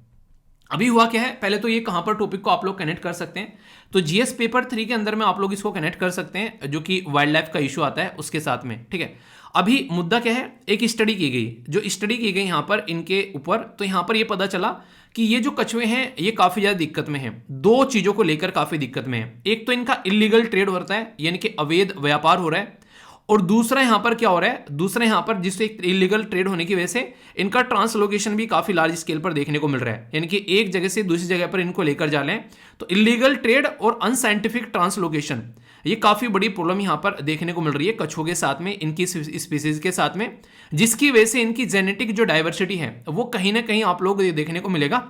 अभी हुआ क्या है, पहले तो ये कहां पर टॉपिक को आप लोग कनेक्ट कर सकते हैं, तो जीएस पेपर 3 के अंदर में आप लोग इसको कनेक्ट कर सकते हैं, जो कि वाइल्ड लाइफ का इशू आता है उसके साथ में, ठीक है। अभी मुद्दा क्या है, एक स्टडी की गई, जो स्टडी की गई यहां पर इनके ऊपर, तो यहां पर ये पता चला कि ये जो कछुए हैं ये काफी ज्यादा दिक्कत में हैं। 2 चीजों को लेकर काफी दिक्कत में है। एक तो इनका इलीगल ट्रेड होता है, यानी कि अवैध व्यापार हो रहा है, और दूसरा यहां पर क्या हो रहा है, दूसरा यहां पर जिससे इलीगल ट्रेड होने की वजह से इनका ट्रांसलोकेशन भी काफी लार्ज स्केल पर देखने को मिल रहा है, यानी कि एक जगह से दूसरी जगह पर इनको लेकर जा रहे हैं। तो इलीगल ट्रेड और अनसाइंटिफिक ट्रांसलोकेशन, ये काफ़ी बड़ी प्रॉब्लम यहाँ पर देखने को मिल रही है कछुओं के साथ में, इनकी स्पीसीज के साथ में, जिसकी वजह से इनकी जेनेटिक जो डाइवर्सिटी है वो कहीं ना कहीं आप लोग देखने को मिलेगा,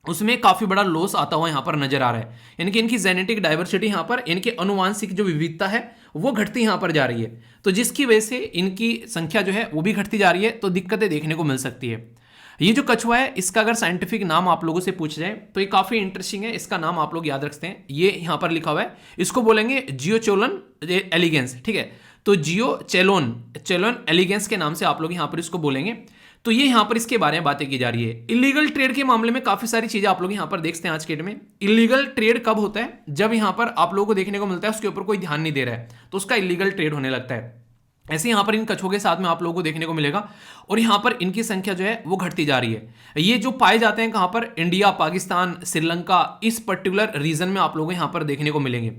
उसमें काफ़ी बड़ा लॉस आता हुआ यहाँ पर नजर आ रहा है। यानी कि इनकी जेनेटिक डाइवर्सिटी यहाँ पर, इनके अनुवांशिक जो विविधता है वो घटती यहाँ पर जा रही है, तो जिसकी वजह से इनकी संख्या जो है वो भी घटती जा रही है, तो दिक्कतें देखने को मिल सकती है। ये जो कछुआ है इसका अगर साइंटिफिक नाम आप लोगों से पूछ जाए तो ये काफ़ी इंटरेस्टिंग है, इसका नाम आप लोग याद रखते हैं, ये यहाँ पर लिखा हुआ है, इसको बोलेंगे जियोचोलन एलिगेंस, ठीक है। तो चेलोन एलिगेंस के नाम से आप लोग यहाँ पर इसको बोलेंगे। तो ये यहाँ पर इसके बारे में बातें की जा रही है। इलीगल ट्रेड के मामले में काफी सारी चीजें आप लोग यहाँ पर देखते हैं आज के डेट में। इलीगल ट्रेड कब होता है? जब यहाँ पर आप लोगों को देखने को मिलता है उसके ऊपर कोई ध्यान नहीं दे रहा है, तो उसका इलीगल ट्रेड होने लगता है। ऐसे यहाँ पर इन कछुओं के साथ में आप लोगों को देखने को मिलेगा, और यहाँ पर इनकी संख्या जो है वो घटती जा रही है। ये जो पाए जाते हैं कहाँ पर? इंडिया, पाकिस्तान, श्रीलंका, इस पर्टिकुलर रीजन में आप लोगों को यहाँ पर देखने को मिलेंगे।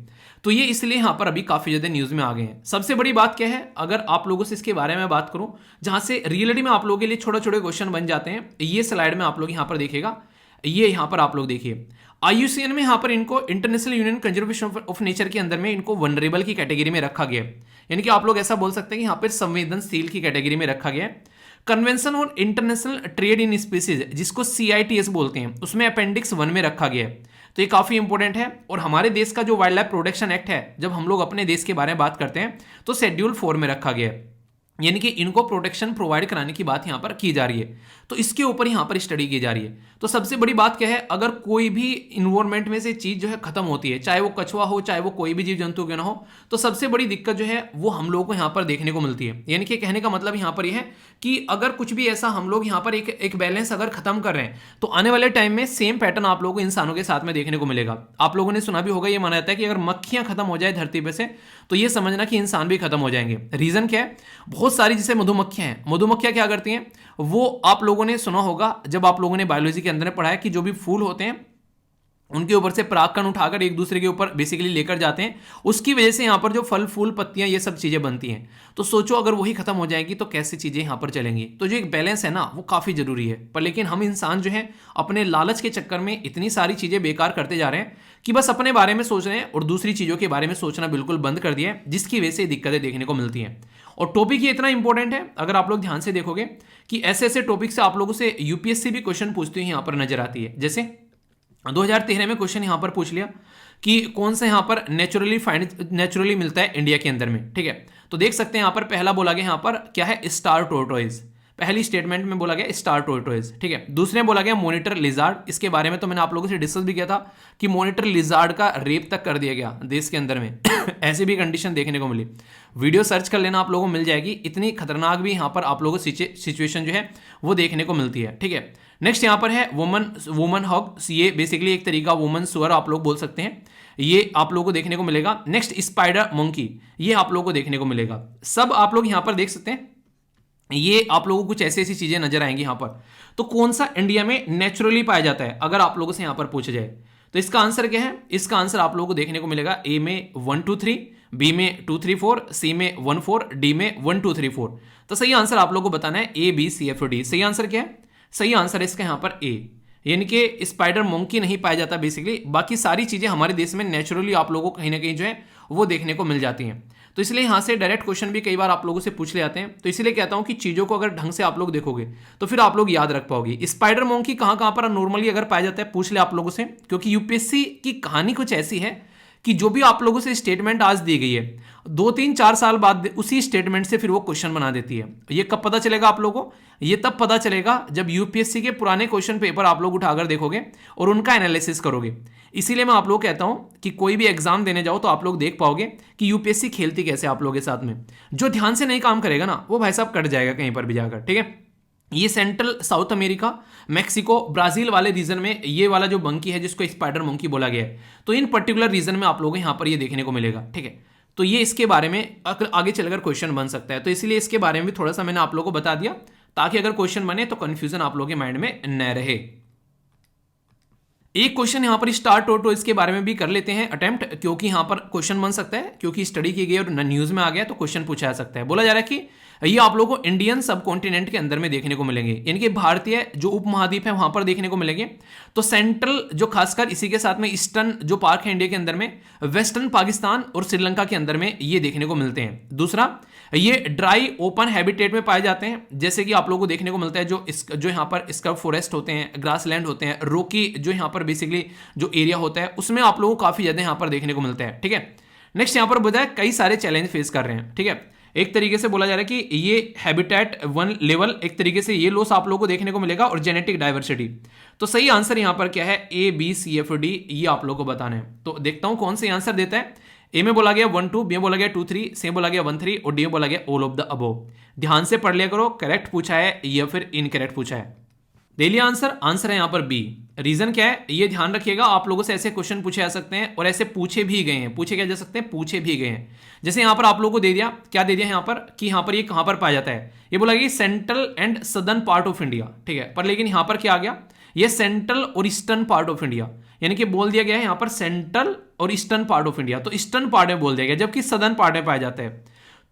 तो ये इसलिए यहाँ पर अभी काफी ज्यादा न्यूज में आ गए हैं। सबसे बड़ी बात क्या है, अगर आप लोगों से इसके बारे में बात करूं, जहां से रियलिटी में आप लोगों के लिए छोटे छोटे क्वेश्चन बन जाते हैं, ये स्लाइड में आप लोग यहाँ पर देखिएगा, ये यहाँ पर आप लोग देखिए IUCN में यहाँ पर इनको international union conservation of nature के अंदर में इनको वनरेबल की कैटेगरी में रखा गया है, यानी कि आप लोग ऐसा बोल सकते हैं कि यहाँ पर संवेदनशील की कैटेगरी में रखा गया है। Convention on international trade in species, जिसको CITES बोलते हैं, उसमें अपेंडिक्स 1 में रखा गया है। तो ये काफी इंपॉर्टेंट है। और हमारे देश का जो वाइल्ड लाइफ प्रोटेक्शन एक्ट है, जब हम लोग अपने देश के बारे में बात करते हैं तो शेड्यूल 4 में रखा गया है, यानी कि इनको प्रोटेक्शन प्रोवाइड कराने की बात यहां पर की जा रही है। तो इसके ऊपर यहां पर स्टडी की जा रही है। तो सबसे बड़ी बात क्या है, अगर कोई भी इन्वायरमेंट में से चीज जो है खत्म होती है, चाहे वो कछुआ हो, चाहे वो कोई भी जीव जंतु क्यों ना हो, तो सबसे बड़ी दिक्कत जो है वो हम लोगों को यहाँ पर देखने को मिलती है। यानी कि कहने का मतलब यहाँ पर यह है कि अगर कुछ भी ऐसा हम लोग यहाँ पर एक बैलेंस अगर खत्म कर रहे हैं, तो आने वाले टाइम में सेम पैटर्न आप लोगों को इंसानों के साथ में देखने को मिलेगा। आप लोगों ने सुना भी होगा, ये माना जाता है कि अगर मक्खियां खत्म हो जाए धरती पे से, तो ये समझना कि इंसान भी खत्म हो जाएंगे। रीजन क्या है? बहुत सारी जैसे मधुमक्खियां हैं, मधुमक्खियां क्या करती हैं, वो आप लोगों ने सुना होगा जब आप लोगों ने बायोलॉजी के अंदर पढ़ा है कि जो भी फूल होते हैं उनके ऊपर से परागकण उठाकर एक दूसरे के ऊपर बेसिकली लेकर जाते हैं, उसकी वजह से यहाँ पर जो फल फूल पत्तियां ये सब चीजें बनती हैं। तो सोचो अगर वही खत्म हो जाएगी तो कैसी चीजें यहाँ पर चलेंगी। तो जो एक बैलेंस है ना वो काफी जरूरी है। पर लेकिन हम इंसान जो है अपने लालच के चक्कर में इतनी सारी चीजें बेकार करते जा रहे हैं कि बस अपने बारे में सोच रहे हैं और दूसरी चीजों के बारे में सोचना बिल्कुल बंद कर दिया है, जिसकी वजह से दिक्कतें देखने को मिलती हैं। और टॉपिक ये इतना इंपॉर्टेंट है, अगर आप लोग ध्यान से देखोगे कि ऐसे ऐसे टॉपिक से आप लोगों से UPSC भी क्वेश्चन पूछती हुई यहाँ पर नजर आती है। जैसे 2013 में क्वेश्चन यहाँ पर पूछ लिया कि कौन सा यहाँ पर नेचुरली मिलता है इंडिया के अंदर में, ठीक है। तो देख सकते हैं यहाँ पर पहला बोला गया यहाँ पर क्या है, स्टार टोरटोइज। पहली स्टेटमेंट में बोला गया स्टार टोरटोइज, ठीक है। दूसरे में बोला गया मॉनिटर लिजार्ड। इसके बारे में तो मैंने आप लोगों से डिस्कस भी किया था कि मॉनिटर लिजार्ड का रेप तक कर दिया गया देश के अंदर में ऐसी भी कंडीशन देखने को मिली। वीडियो सर्च कर लेना, आप लोगों को मिल जाएगी। इतनी खतरनाक भी यहाँ पर आप लोगों को सिचुएशन जो है वो देखने को मिलती है, ठीक है। नेक्स्ट यहाँ पर है वुमन हॉग, ये बेसिकली एक तरीका वुमन सुअर आप लोग बोल सकते हैं, ये आप लोगों को देखने को मिलेगा। नेक्स्ट स्पाइडर मंकी, ये आप लोगों को देखने को मिलेगा। सब आप लोग यहाँ पर देख सकते हैं, ये आप लोगों को कुछ ऐसी ऐसी चीजें नजर आएंगी यहाँ पर। तो कौन सा इंडिया में नेचुरली पाया जाता है अगर आप लोगों से यहाँ पर पूछा जाए, तो इसका आंसर क्या है? इसका आंसर आप लोगों को देखने को मिलेगा A में 1 2 3, B में 2 3 4, C में 1 4, D में 1 2 3 4। तो सही आंसर आप लोगों को बताना है A B C F और D। सही आंसर क्या है? सही आंसर है इसका यहाँ पर A, यानी कि स्पाइडर मंकी नहीं पाया जाता बेसिकली। बाकी सारी चीजें हमारे देश में नेचुरली आप लोगों को कहीं ना कहीं जो है वो देखने को मिल जाती हैं। तो इसलिए यहाँ से डायरेक्ट क्वेश्चन भी कई बार आप लोगों से पूछ ले आते हैं। तो इसलिए कहता हूँ कि चीज़ों को अगर ढंग से आप लोग देखोगे तो फिर आप लोग याद रख पाओगे। स्पाइडर मंकी कहाँ कहाँ पर नॉर्मली अगर पाया जाता है पूछ ले आप लोगों से, क्योंकि UPSC की कहानी कुछ ऐसी है कि जो भी आप लोगों से स्टेटमेंट आज दी गई है 2 3 4 साल बाद उसी स्टेटमेंट से फिर वो क्वेश्चन बना देती है। ये कब पता चलेगा आप लोगों को? ये तब पता चलेगा जब UPSC के पुराने क्वेश्चन पेपर आप लोग उठाकर देखोगे और उनका एनालिसिस करोगे। इसीलिए मैं आप लोग कहता हूं कि कोई भी एग्जाम देने जाओ तो आप लोग देख पाओगे कि UPSC खेलती कैसे आप लोगों के साथ में। जो ध्यान से नहीं काम करेगा ना वो भाई साहब कट जाएगा कहीं पर भी जाकर, ठीक है। ये central south America, Mexico, Brazil वाले रीजन में ये वाला जो मंकी है जिसको स्पाइडर मंकी बोला गया है, तो इन पर्टिकुलर रीजन में आप लोगों को यहाँ पर ये देखने को मिलेगा, ठीक है। तो ये इसके बारे में आगे चलकर क्वेश्चन बन सकता है। तो इसलिए इसके बारे में भी थोड़ा सा मैंने आप लोगों को बता दिया ताकि अगर क्वेश्चन बने तो कंफ्यूजन आप लोगों के माइंड में न रहे। एक क्वेश्चन यहाँ पर स्टार टोरटोइज के बारे में भी कर लेते हैं अटेम्प्ट, क्योंकि यहाँ पर क्वेश्चन बन सकता है, क्योंकि स्टडी की गई और न्यूज में आ गया तो क्वेश्चन पूछा जा सकता है। बोला जा रहा है कि ये आप लोगों को इंडियन सब कॉन्टिनेंट के अंदर में देखने को मिलेंगे, यानी कि भारतीय जो उपमहाद्वीप है वहां पर देखने को मिलेंगे। तो सेंट्रल जो खासकर इसी के साथ में ईस्टर्न जो पार्क है इंडिया के अंदर में, वेस्टर्न पाकिस्तान और श्रीलंका के अंदर में ये देखने को मिलते हैं। दूसरा, ये ड्राई ओपन हैबिटेट में पाए जाते हैं, जैसे कि आप लोगों को देखने को मिलता है जो यहाँ पर स्क्रब फॉरेस्ट होते हैं, ग्रास लैंड होते हैं, रोकी जो यहाँ पर बेसिकली जो एरिया होता है उसमें आप लोगों को काफी ज्यादा यहाँ पर देखने को मिलता है। ठीक है, नेक्स्ट यहाँ पर बताया कई सारे चैलेंज फेस कर रहे हैं। ठीक है, एक तरीके से बोला जा रहा है कि ये हैबिटेट 1 लेवल, एक तरीके से ये लॉस आप लोगों को देखने को मिलेगा, और जेनेटिक डाइवर्सिटी। तो सही आंसर यहां पर क्या है, A B C F D, ये आप लोगों को बताना है। तो देखता हूं कौन से आंसर देता है। ए में बोला गया 1 2, बी में बोला गया 2 3, सी में बोला गया 1 3 और डी में बोला गया ऑल ऑफ द अबोव। ध्यान से पढ़ लिया करो, करेक्ट पूछा है या फिर इनकरेक्ट पूछा है। दे लिया आंसर है यहां पर बी। रीजन क्या है ये ध्यान रखिएगा, आप लोगों से ऐसे क्वेश्चन पूछे जा सकते हैं और ऐसे पूछे भी गए हैं। पूछे क्या जा सकते हैं, पूछे भी गए हैं। जैसे यहां पर आप लोगों को दे दिया, क्या दे दिया यहां पर कि यहां पर ये कहां पर पाया जाता है, ये बोला कि central and southern part of India. ठीक है, पर लेकिन यहां पर क्या आ गया, ये सेंट्रल और ईस्टर्न पार्ट ऑफ इंडिया, यानी कि बोल दिया गया है यहां पर सेंट्रल और ईस्टर्न पार्ट ऑफ इंडिया। तो ईस्टर्न पार्ट में बोल दिया गया, जबकि सदर्न पार्ट में पाया जाता है।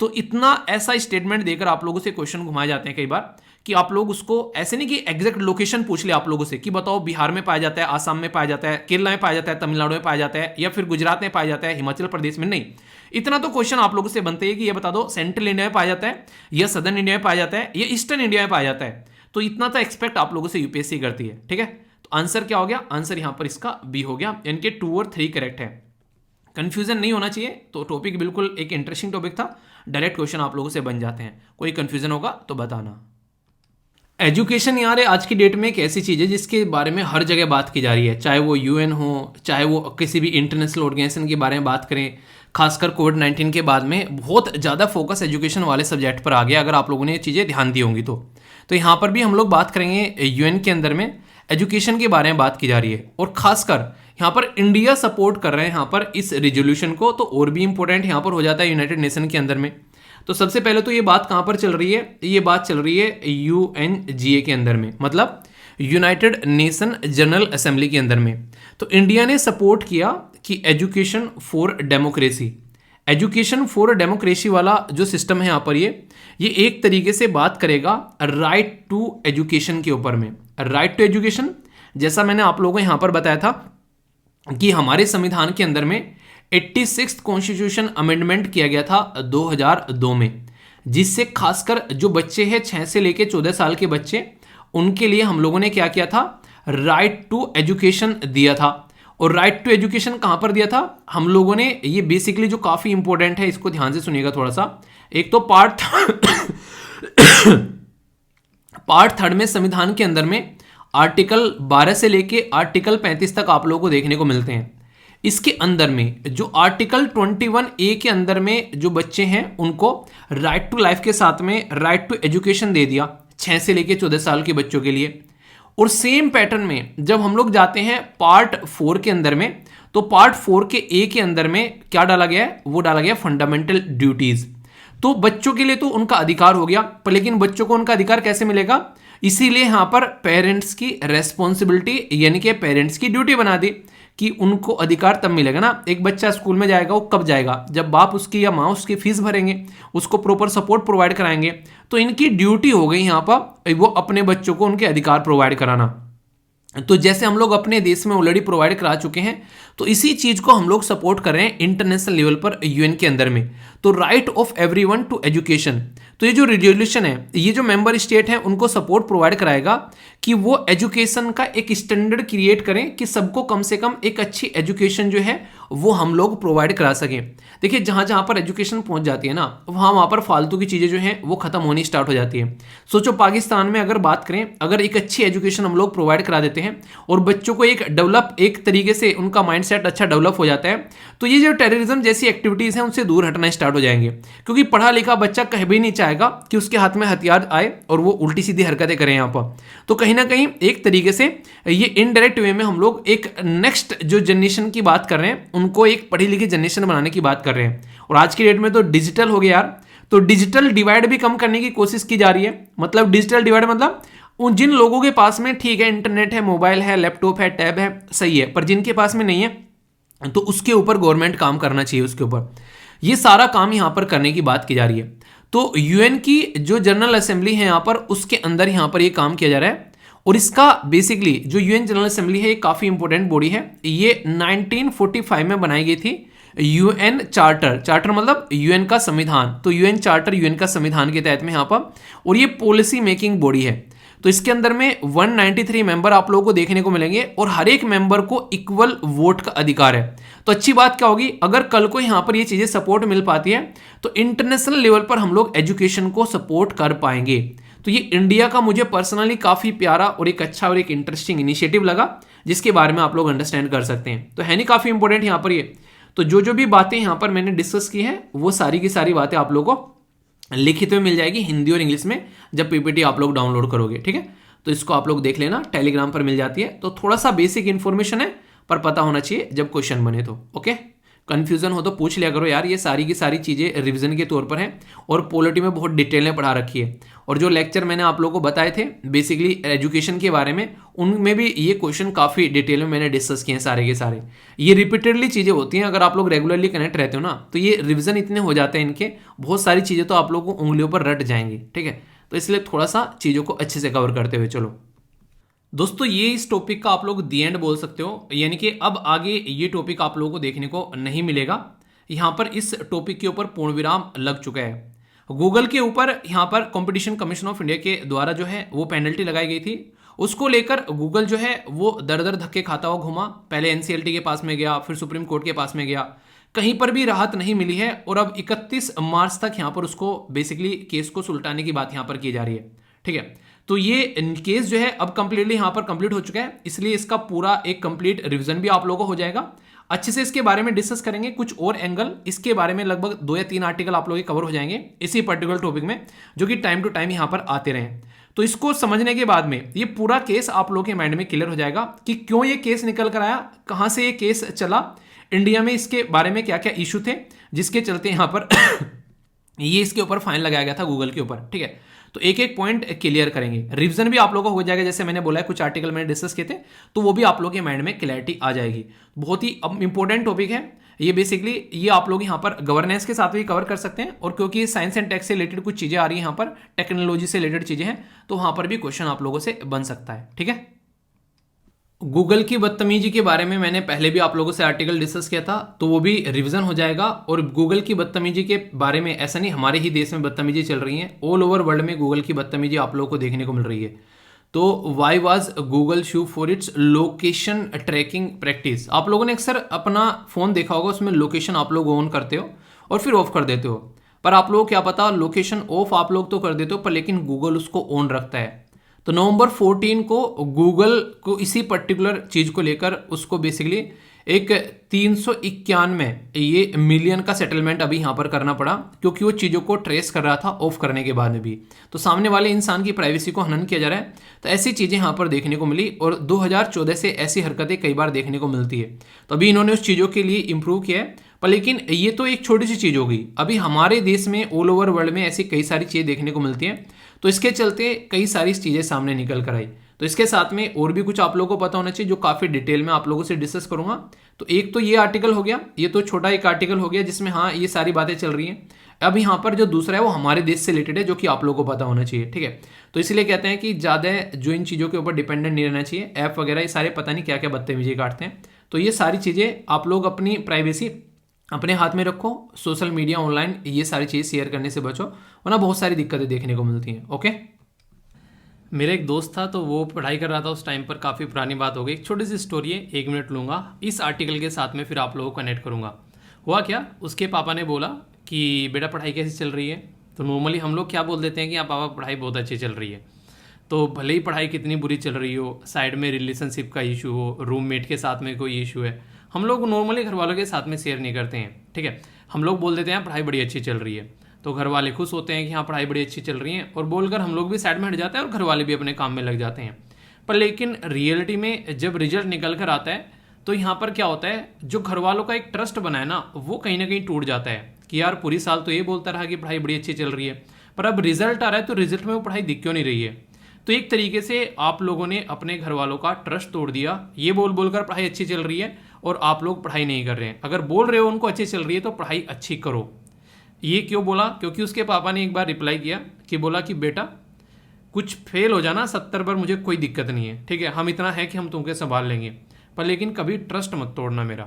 तो इतना ऐसा स्टेटमेंट देकर आप लोगों से क्वेश्चन घुमाए जाते हैं कई बार कि आप लोग उसको ऐसे नहीं कि एग्जैक्ट लोकेशन पूछ ले आप लोगों से कि बताओ बिहार में पाया जाता है, आसाम में पाया जाता है, केरला में पाया जाता है, तमिलनाडु में पाया जाता है, या फिर गुजरात में पाया जाता है, हिमाचल प्रदेश में। नहीं, इतना तो क्वेश्चन आप लोगों से बनते हैं कि ये बता दो सेंट्रल इंडिया में पाया जाता है, या सदर्न इंडिया में पाया जाता है, या ईस्टर्न इंडिया में पाया जाता है। तो इतना तो एक्सपेक्ट आप लोगों से यूपीएससी करती है। ठीक है, तो आंसर क्या हो गया, आंसर यहां पर इसका बी हो गया, यानी कि 2 और 3 करेक्ट है। कंफ्यूजन नहीं होना चाहिए। तो टॉपिक बिल्कुल एक इंटरेस्टिंग टॉपिक था, डायरेक्ट क्वेश्चन आप लोगों से बन जाते हैं। कोई कंफ्यूजन होगा तो बताना। एजुकेशन यार आज की डेट में एक ऐसी चीज़ है जिसके बारे में हर जगह बात की जा रही है, चाहे वो यूएन हो, चाहे वो किसी भी इंटरनेशनल ऑर्गेनाइजेशन के बारे में बात करें। खासकर कोविड-19 के बाद में बहुत ज़्यादा फोकस एजुकेशन वाले सब्जेक्ट पर आ गया, अगर आप लोगों ने ये चीज़ें ध्यान दी होंगी तो यहाँ पर भी हम लोग बात करेंगे। यूएन के अंदर में एजुकेशन के बारे में बात की जा रही है, और खासकर यहाँ पर इंडिया सपोर्ट कर रहे हैं यहाँ पर इस रेजोल्यूशन को। तो और भी इंपॉर्टेंट यहाँ पर हो जाता है यूनाइटेड नेशन के अंदर में। तो सबसे पहले तो ये बात कहाँ पर चल रही है, ये बात चल रही है यूएनजीए के अंदर में, मतलब यूनाइटेड नेशन जनरल असेंबली के अंदर में। तो इंडिया ने सपोर्ट किया कि education for democracy, education for democracy वाला जो सिस्टम है यहाँ पर ये एक तरीके से बात करेगा राइट टू एजुकेशन के ऊपर में। राइट टू एजुकेशन, जैसा मैंने आप लोगों को यहाँ पर बताया था कि हमारे संविधान के अंदर में 86th कॉन्स्टिट्यूशन अमेंडमेंट किया गया था 2002 में, जिससे खासकर जो बच्चे हैं 6 से लेकर 14 साल के बच्चे, उनके लिए हम लोगों ने क्या किया था, राइट टू एजुकेशन दिया था। और राइट टू एजुकेशन कहां पर दिया था हम लोगों ने, ये बेसिकली जो काफी इंपॉर्टेंट है, इसको ध्यान से सुनिएगा थोड़ा सा। एक तो पार्ट थर्ड में संविधान के अंदर में आर्टिकल 12 से लेके आर्टिकल 35 तक आप लोगों को देखने को मिलते हैं। इसके अंदर में जो आर्टिकल 21A के अंदर में जो बच्चे हैं उनको राइट टू लाइफ के साथ में राइट टू एजुकेशन दे दिया 6 से लेके 14 साल के बच्चों के लिए। और सेम पैटर्न में जब हम लोग जाते हैं पार्ट 4 के अंदर में, तो पार्ट 4 के ए के अंदर में क्या डाला गया है, वो डाला गया फंडामेंटल ड्यूटीज। तो बच्चों के लिए तो उनका अधिकार हो गया, पर लेकिन बच्चों को उनका अधिकार कैसे मिलेगा, इसीलिए यहां पर पेरेंट्स की रेस्पॉन्सिबिलिटी यानी कि पेरेंट्स की ड्यूटी बना दी कि उनको अधिकार तब मिलेगा ना। एक बच्चा स्कूल में जाएगा, वो कब जाएगा, जब बाप उसकी या माँ उसकी फीस भरेंगे, उसको प्रॉपर सपोर्ट प्रोवाइड कराएंगे। तो इनकी ड्यूटी हो गई यहाँ पर वो अपने बच्चों को उनके अधिकार प्रोवाइड कराना। तो जैसे हम लोग अपने देश में ऑलरेडी प्रोवाइड करा चुके हैं, तो इसी चीज को हम लोग सपोर्ट कर रहे हैं इंटरनेशनल लेवल पर यूएन के अंदर में। तो right of everyone to education, तो ये जो रेजोल्यूशन है, ये जो मेंबर स्टेट हैं उनको सपोर्ट प्रोवाइड कराएगा कि वो एजुकेशन का एक स्टैंडर्ड क्रिएट करें कि सबको कम से कम एक अच्छी एजुकेशन जो है वो हम लोग प्रोवाइड करा सकें। देखिए जहां जहां पर एजुकेशन पहुंच जाती है ना, वहां पर फालतू की चीजें जो हैं वो खत्म होनी स्टार्ट हो जाती है। सोचो पाकिस्तान में अगर बात करें, अगर एक अच्छी एजुकेशन हम लोग प्रोवाइड करा देते हैं और बच्चों को एक डेवलप, एक तरीके से उनका माइंडसेट अच्छा डेवलप हो जाता है, तो ये जो टेररिज्म जैसी एक्टिविटीज हैं उनसे दूर हटना स्टार्ट हो जाएंगे। क्योंकि पढ़ा लिखा बच्चा कहीं भी नहीं चाहेगा कि उसके हाथ में हथियार आए और वो उल्टी सीधी हरकतें करें यहाँ पर। तो कहीं ना कहीं एक तरीके से ये इनडायरेक्ट वे में हम लोग एक नेक्स्ट जो जनरेशन की बात कर रहे हैं, उनको एक पढ़ी लिखी जनरेशन बनाने की बात कर रहे हैं। और आज की डेट में तो डिजिटल हो गया यार, तो डिजिटल डिवाइड भी कम करने की कोशिश की जा रही है। मतलब डिजिटल डिवाइड मतलब उन जिन लोगों के पास में ठीक है इंटरनेट है, मोबाइल है, लैपटॉप है, टैब है, सही है, पर जिनके पास में नहीं है तो उसके ऊपर गवर्नमेंट काम करना चाहिए उसके ऊपर। ये सारा काम यहां पर करने की बात की जा रही है। तो यूएन की जो जनरल असेंबली है यहाँ पर, उसके अंदर यहाँ पर ये काम किया जा रहा है। और इसका बेसिकली जो यूएन जनरल असेंबली है, ये काफ़ी इंपॉर्टेंट बॉडी है। ये 1945 में बनाई गई थी। यूएन चार्टर, चार्टर मतलब यूएन का संविधान, तो यूएन चार्टर यूएन का संविधान के तहत में यहाँ पर, और ये पॉलिसी मेकिंग बॉडी है। तो इसके अंदर में 193 मेंबर आप लोगों को देखने को मिलेंगे और हर एक मेंबर को इक्वल वोट का अधिकार है। तो अच्छी बात क्या होगी, अगर कल को यहाँ पर ये चीज़ें सपोर्ट मिल पाती है तो इंटरनेशनल लेवल पर हम लोग एजुकेशन को सपोर्ट कर पाएंगे। तो ये इंडिया का मुझे पर्सनली काफ़ी प्यारा और एक अच्छा और एक इंटरेस्टिंग इनिशिएटिव लगा, जिसके बारे में आप लोग अंडरस्टैंड कर सकते हैं। तो है नहीं काफ़ी इंपॉर्टेंट यहाँ पर ये। तो जो भी बातें यहाँ पर मैंने डिस्कस की हैं, वो सारी की सारी बातें आप लोगों को लिखित में मिल जाएगी हिंदी और इंग्लिश में, जब पीपीटी आप लोग डाउनलोड करोगे। ठीक है, तो इसको आप लोग देख लेना, टेलीग्राम पर मिल जाती है। तो थोड़ा सा बेसिक इन्फॉर्मेशन है, पर पता होना चाहिए जब क्वेश्चन बने तो। ओके, कंफ्यूजन हो तो पूछ लिया करो यार, ये सारी की सारी चीज़ें रिवीजन के तौर पर हैं और पॉलिटी में बहुत डिटेल में पढ़ा रखी है। और जो लेक्चर मैंने आप लोगों को बताए थे बेसिकली एजुकेशन के बारे में, उनमें भी ये क्वेश्चन काफ़ी डिटेल में मैंने डिस्कस किए हैं सारे के सारे। ये रिपीटेडली चीज़ें होती हैं, अगर आप लोग रेगुलरली कनेक्ट रहते हो ना, तो ये रिविजन इतने हो जाते हैं इनके, बहुत सारी चीज़ें तो आप लोगों को उंगलियों पर रट जाएंगी। ठीक है, तो इसलिए थोड़ा सा चीज़ों को अच्छे से कवर करते हुए चलो दोस्तों। ये इस टॉपिक का आप लोग दी एंड बोल सकते हो, यानी कि अब आगे ये टॉपिक आप लोगों को देखने को नहीं मिलेगा। यहाँ पर इस टॉपिक के ऊपर पूर्ण विराम लग चुका है। गूगल के ऊपर यहाँ पर कंपटीशन कमीशन ऑफ इंडिया के द्वारा जो है वो पेनल्टी लगाई गई थी, उसको लेकर गूगल जो है वो दर दर धक्के खाता हुआ घूमा। पहले एनसीएलटी के पास में गया, फिर सुप्रीम कोर्ट के पास में गया, कहीं पर भी राहत नहीं मिली है। और अब 31 मार्च तक यहाँ पर उसको बेसिकली केस को सुलटाने की बात यहाँ पर की जा रही है। ठीक है, तो ये केस जो है अब कंप्लीटली यहाँ पर कंप्लीट हो चुका है, इसलिए इसका पूरा एक कंप्लीट रिवीजन भी आप लोगों को हो जाएगा। अच्छे से इसके बारे में डिस्कस करेंगे, कुछ और एंगल इसके बारे में लगभग 2 या 3 आर्टिकल आप लोग के कवर हो जाएंगे इसी पर्टिकुलर टॉपिक में, जो कि टाइम टू टाइम यहाँ पर आते रहे। तो इसको समझने के बाद में ये पूरा केस आप लोगों के माइंड में क्लियर हो जाएगा कि क्यों ये केस निकल कर आया, कहाँ से ये केस चला, इंडिया में इसके बारे में क्या क्या इशू थे जिसके चलते यहाँ पर ये इसके ऊपर फाइन लगाया गया था गूगल के ऊपर। ठीक है, तो एक एक पॉइंट क्लियर करेंगे, रिवीजन भी आप लोगों को हो जाएगा। जैसे मैंने बोला है कुछ आर्टिकल मैंने डिस्कस किए थे, तो वो भी आप लोगों के माइंड में क्लैरिटी आ जाएगी। बहुत ही इंपॉर्टेंट टॉपिक है ये। बेसिकली ये आप लोग यहाँ पर गवर्नेंस के साथ भी कवर कर सकते हैं, और क्योंकि साइंस एंड टेक से रिलेटेड कुछ चीज़ें आ रही हैं यहाँ पर, टेक्नोलॉजी से रिलेटेड चीज़ें हैं, तो वहाँ पर भी क्वेश्चन आप लोगों से बन सकता है। ठीक है, गूगल की बदतमीजी के बारे में मैंने पहले भी आप लोगों से आर्टिकल डिस्कस किया था, तो वो भी रिवीजन हो जाएगा। और गूगल की बदतमीजी के बारे में ऐसा नहीं हमारे ही देश में बदतमीजी चल रही है, ऑल ओवर वर्ल्ड में गूगल की बदतमीजी आप लोगों को देखने को मिल रही है। तो why was Google shoe for its location tracking practice. आप लोगों ने अक्सर अपना फ़ोन देखा होगा, उसमें लोकेशन आप लोग ऑन करते हो और फिर ऑफ कर देते हो, पर आप लोग क्या पता लोकेशन ऑफ आप लोग तो कर देते हो पर लेकिन गूगल उसको ऑन रखता है। तो नवंबर 14 को गूगल को इसी पर्टिकुलर चीज़ को लेकर उसको बेसिकली एक 391 ये मिलियन का सेटलमेंट अभी यहाँ पर करना पड़ा, क्योंकि वो चीज़ों को ट्रेस कर रहा था ऑफ करने के बाद में भी। तो सामने वाले इंसान की प्राइवेसी को हनन किया जा रहा है, तो ऐसी चीज़ें यहाँ पर देखने को मिली। और 2014 से ऐसी हरकतें कई बार देखने को मिलती है, तो अभी इन्होंने उस चीज़ों के लिए इम्प्रूव किया है। पर लेकिन ये तो एक छोटी सी चीज़ हो गई, अभी हमारे देश में ऑल ओवर वर्ल्ड में ऐसी कई सारी चीज़ें देखने को मिलती हैं, तो इसके चलते कई सारी चीज़ें सामने निकल कर आई। तो इसके साथ में और भी कुछ आप लोगों को पता होना चाहिए, जो काफ़ी डिटेल में आप लोगों से डिस्कस करूंगा। तो एक तो ये आर्टिकल हो गया, ये तो छोटा एक आर्टिकल हो गया जिसमें हाँ ये सारी बातें चल रही हैं। अब यहाँ पर जो दूसरा है वो हमारे देश से रिलेटेड है, जो कि आप लोगों को पता होना चाहिए। ठीक है, तो इसलिए कहते हैं कि ज़्यादा जो इन चीज़ों के ऊपर डिपेंडेंट नहीं रहना चाहिए। ऐप वगैरह ये सारे पता नहीं क्या क्या बदतमीजी काटते हैं, तो ये सारी चीज़ें आप लोग अपनी प्राइवेसी अपने हाथ में रखो। सोशल मीडिया ऑनलाइन ये सारी चीज़ शेयर करने से बचो, वरना बहुत सारी दिक्कतें देखने को मिलती हैं। ओके, मेरा एक दोस्त था, तो वो पढ़ाई कर रहा था उस टाइम पर, काफ़ी पुरानी बात हो गई। एक छोटी सी स्टोरी है, 1 मिनट लूँगा इस आर्टिकल के साथ में, फिर आप लोगों को कनेक्ट करूँगा। हुआ क्या, उसके पापा ने बोला कि बेटा पढ़ाई कैसी चल रही है। तो नॉर्मली हम लोग क्या बोल देते हैं कि हाँ पापा पढ़ाई बहुत अच्छी चल रही है। तो भले ही पढ़ाई कितनी बुरी चल रही हो, साइड में रिलेशनशिप का इशू हो, रूममेट के साथ में कोई इशू है, हम लोग नॉर्मली घर वालों के साथ में शेयर नहीं करते हैं। ठीक है, हम लोग बोल देते हैं पढ़ाई बड़ी अच्छी चल रही है, तो घर वाले खुश होते हैं कि हाँ पढ़ाई बड़ी अच्छी चल रही है, और बोलकर हम लोग भी साइड में हट जाते हैं और घर वाले भी अपने काम में लग जाते हैं। पर लेकिन रियलिटी में जब रिजल्ट निकल कर आता है, तो यहाँ पर क्या होता है, जो घर वालों का एक ट्रस्ट बना है ना, वो कहीं ना कहीं टूट जाता है कि यार पूरी साल तो ये बोलता रहा कि पढ़ाई बड़ी अच्छी चल रही है, पर अब रिजल्ट आ रहा है तो रिजल्ट में वो पढ़ाई दिख क्यों नहीं रही है। तो एक तरीके से आप लोगों ने अपने घर वालों का ट्रस्ट तोड़ दिया, ये बोलकर पढ़ाई अच्छी चल रही है और आप लोग पढ़ाई नहीं कर रहे हैं। अगर बोल रहे हो उनको अच्छी चल रही है तो पढ़ाई अच्छी करो। ये क्यों बोला? क्योंकि उसके पापा ने एक बार रिप्लाई किया कि बोला कि बेटा कुछ फेल हो जाना 70 पर मुझे कोई दिक्कत नहीं है, ठीक है, हम इतना है कि हम तुमको संभाल लेंगे, पर लेकिन कभी ट्रस्ट मत तोड़ना मेरा।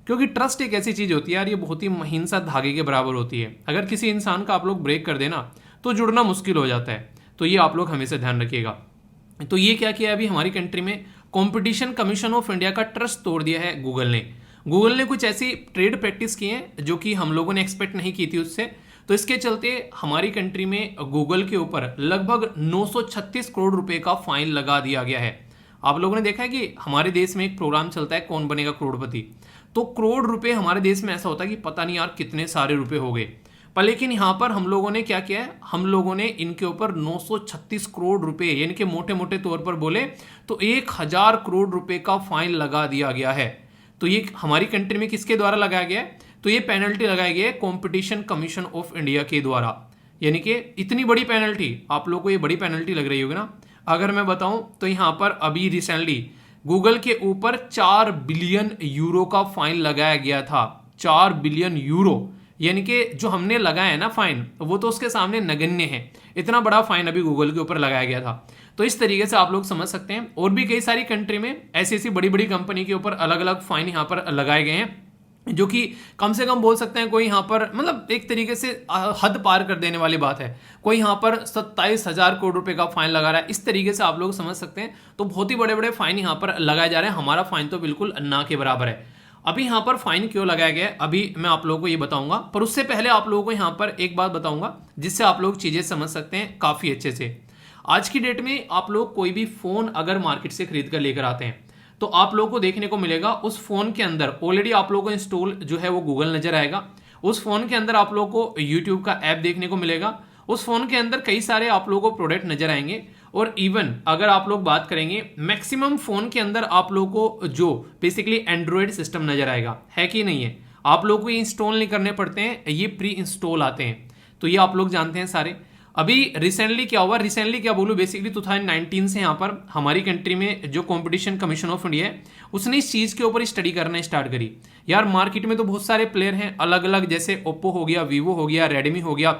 क्योंकि ट्रस्ट एक ऐसी चीज़ होती है यार, ये बहुत ही महीन सा धागे के बराबर होती है। अगर किसी इंसान का आप लोग ब्रेक कर देना तो जुड़ना मुश्किल हो जाता है। तो ये आप लोग हमेशा ध्यान रखिएगा। तो ये क्या किया अभी हमारी कंट्री में, कंपटीशन कमीशन ऑफ इंडिया का ट्रस्ट तोड़ दिया है गूगल ने। गूगल ने कुछ ऐसी ट्रेड प्रैक्टिस की है जो कि हम लोगों ने एक्सपेक्ट नहीं की थी उससे। तो इसके चलते हमारी कंट्री में गूगल के ऊपर लगभग 936 करोड़ रुपए का फाइन लगा दिया गया है। आप लोगों ने देखा है कि हमारे देश में एक प्रोग्राम चलता है कौन बनेगा करोड़पति, तो करोड़ रुपए हमारे देश में ऐसा होता है कि पता नहीं यार कितने सारे रुपए हो गए। पर लेकिन यहाँ पर हम लोगों ने क्या किया है, हम लोगों ने इनके ऊपर 936 करोड़ रुपए, यानी कि मोटे मोटे तौर पर बोले तो 1000 करोड़ रुपए का फाइन लगा दिया गया है। तो ये हमारी कंट्री में किसके द्वारा लगाया गया है? तो ये पेनल्टी लगाई गई है कंपटीशन कमीशन ऑफ इंडिया के द्वारा। यानी कि इतनी बड़ी पेनल्टी, आप लोगों को ये बड़ी पेनल्टी लग रही होगी ना। अगर मैं बताऊं तो यहाँ पर अभी रिसेंटली गूगल के ऊपर 4 बिलियन यूरो का फाइन लगाया गया था। 4 बिलियन यूरो, यानी कि जो हमने लगाया है ना फाइन, वो तो उसके सामने नगण्य है। इतना बड़ा फाइन अभी गूगल के ऊपर लगाया गया था। तो इस तरीके से आप लोग समझ सकते हैं। और भी कई सारी कंट्री में ऐसी ऐसी बड़ी बड़ी कंपनी के ऊपर अलग अलग फाइन यहाँ पर लगाए गए हैं, जो कि कम से कम बोल सकते हैं कोई यहाँ पर मतलब एक तरीके से हद पार कर देने वाली बात है। कोई यहाँ पर 27,000 करोड़ रुपए का फाइन लगा रहा है, इस तरीके से आप लोग समझ सकते हैं। तो बहुत ही बड़े बड़े फाइन यहाँ पर लगाए जा रहे हैं। हमारा फाइन तो बिल्कुल ना के बराबर है। अभी यहाँ पर फाइन क्यों लगाया गया है अभी मैं आप लोगों को ये बताऊंगा, पर उससे पहले आप लोगों को यहाँ पर एक बात बताऊंगा जिससे आप लोग चीजें समझ सकते हैं काफी अच्छे से। आज की डेट में आप लोग कोई भी फोन अगर मार्केट से खरीद कर लेकर आते हैं तो आप लोगों को देखने को मिलेगा उस फोन के अंदर ऑलरेडी आप लोगों को इंस्टॉल जो है वो गूगल नजर आएगा। उस फोन के अंदर आप लोगों को यूट्यूब का ऐप देखने को मिलेगा। उस फोन के अंदर कई सारे आप लोगों को प्रोडक्ट नजर आएंगे। और इवन अगर आप लोग बात करेंगे मैक्सिमम फोन के अंदर आप लोगों को जो बेसिकली एंड्रॉयड सिस्टम नजर आएगा, है कि नहीं है। आप लोगों को ये इंस्टॉल नहीं करने पड़ते हैं, ये प्री इंस्टॉल आते हैं। तो ये आप लोग जानते हैं सारे। अभी रिसेंटली क्या हुआ, रिसेंटली क्या बोलूं, बेसिकली 2019 से यहाँ पर हमारी कंट्री में जो कंपटीशन कमीशन ऑफ इंडिया है उसने इस चीज के ऊपर स्टडी करना स्टार्ट करी। यार मार्केट में तो बहुत सारे प्लेयर हैं अलग अलग, जैसे ओप्पो हो गया, वीवो हो गया, रेडमी हो गया,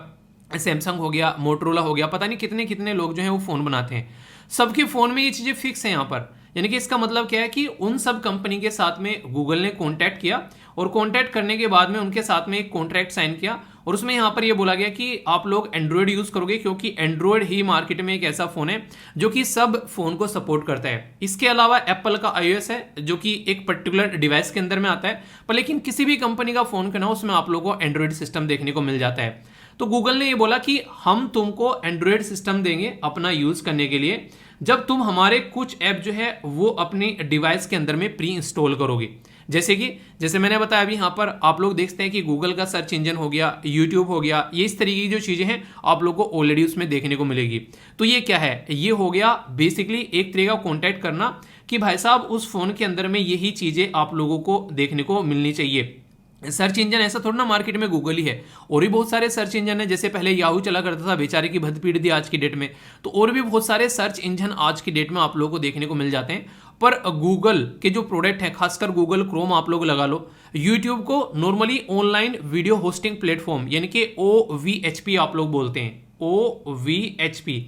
सैमसंग हो गया, मोटरोला हो गया, पता नहीं कितने कितने लोग जो हैं वो फोन बनाते हैं। सबके फोन में ये चीजें फिक्स है यहाँ पर। यानी कि इसका मतलब क्या है कि उन सब कंपनी के साथ में गूगल ने कॉन्टैक्ट किया और कॉन्टैक्ट करने के बाद में उनके साथ में एक कॉन्ट्रैक्ट साइन किया। और उसमें यहाँ पर ये बोला गया कि आप लोग एंड्रॉयड यूज करोगे, क्योंकि एंड्रॉयड ही मार्केट में एक ऐसा फोन है जो कि सब फोन को सपोर्ट करता है। इसके अलावा एप्पल का iOS है जो कि एक पर्टिकुलर डिवाइस के अंदर में आता है, पर लेकिन किसी भी कंपनी का फोन करना उसमें आप लोगों को एंड्रॉयड सिस्टम देखने को मिल जाता है। तो गूगल ने ये बोला कि हम तुमको एंड्रॉयड सिस्टम देंगे अपना यूज करने के लिए जब तुम हमारे कुछ ऐप जो है वो अपनी डिवाइस के अंदर में प्री इंस्टॉल करोगे। जैसे मैंने बताया अभी यहाँ पर आप लोग देखते हैं कि गूगल का सर्च इंजन हो गया, यूट्यूब हो गया, ये इस तरीके की जो चीजें हैं आप लोग को ऑलरेडी उसमें देखने को मिलेगी। तो ये क्या है, ये हो गया बेसिकली एक तरीका कॉन्टैक्ट करना कि भाई साहब उस फोन के अंदर में यही चीजें आप लोगों को देखने को मिलनी चाहिए। सर्च इंजन ऐसा थोड़ा ना मार्केट में गूगल ही है, और भी बहुत सारे सर्च इंजन है। जैसे पहले याहू चला करता था, बेचारे की भद पीट दी आज की डेट में। तो और भी बहुत सारे सर्च इंजन आज की डेट में आप लोगों को देखने को मिल जाते हैं। पर गूगल के जो प्रोडक्ट है, खासकर गूगल क्रोम आप लोग लगा लो, यूट्यूब को normally online video hosting platform यानी कि OVHP आप लोग बोलते हैं, OVHP,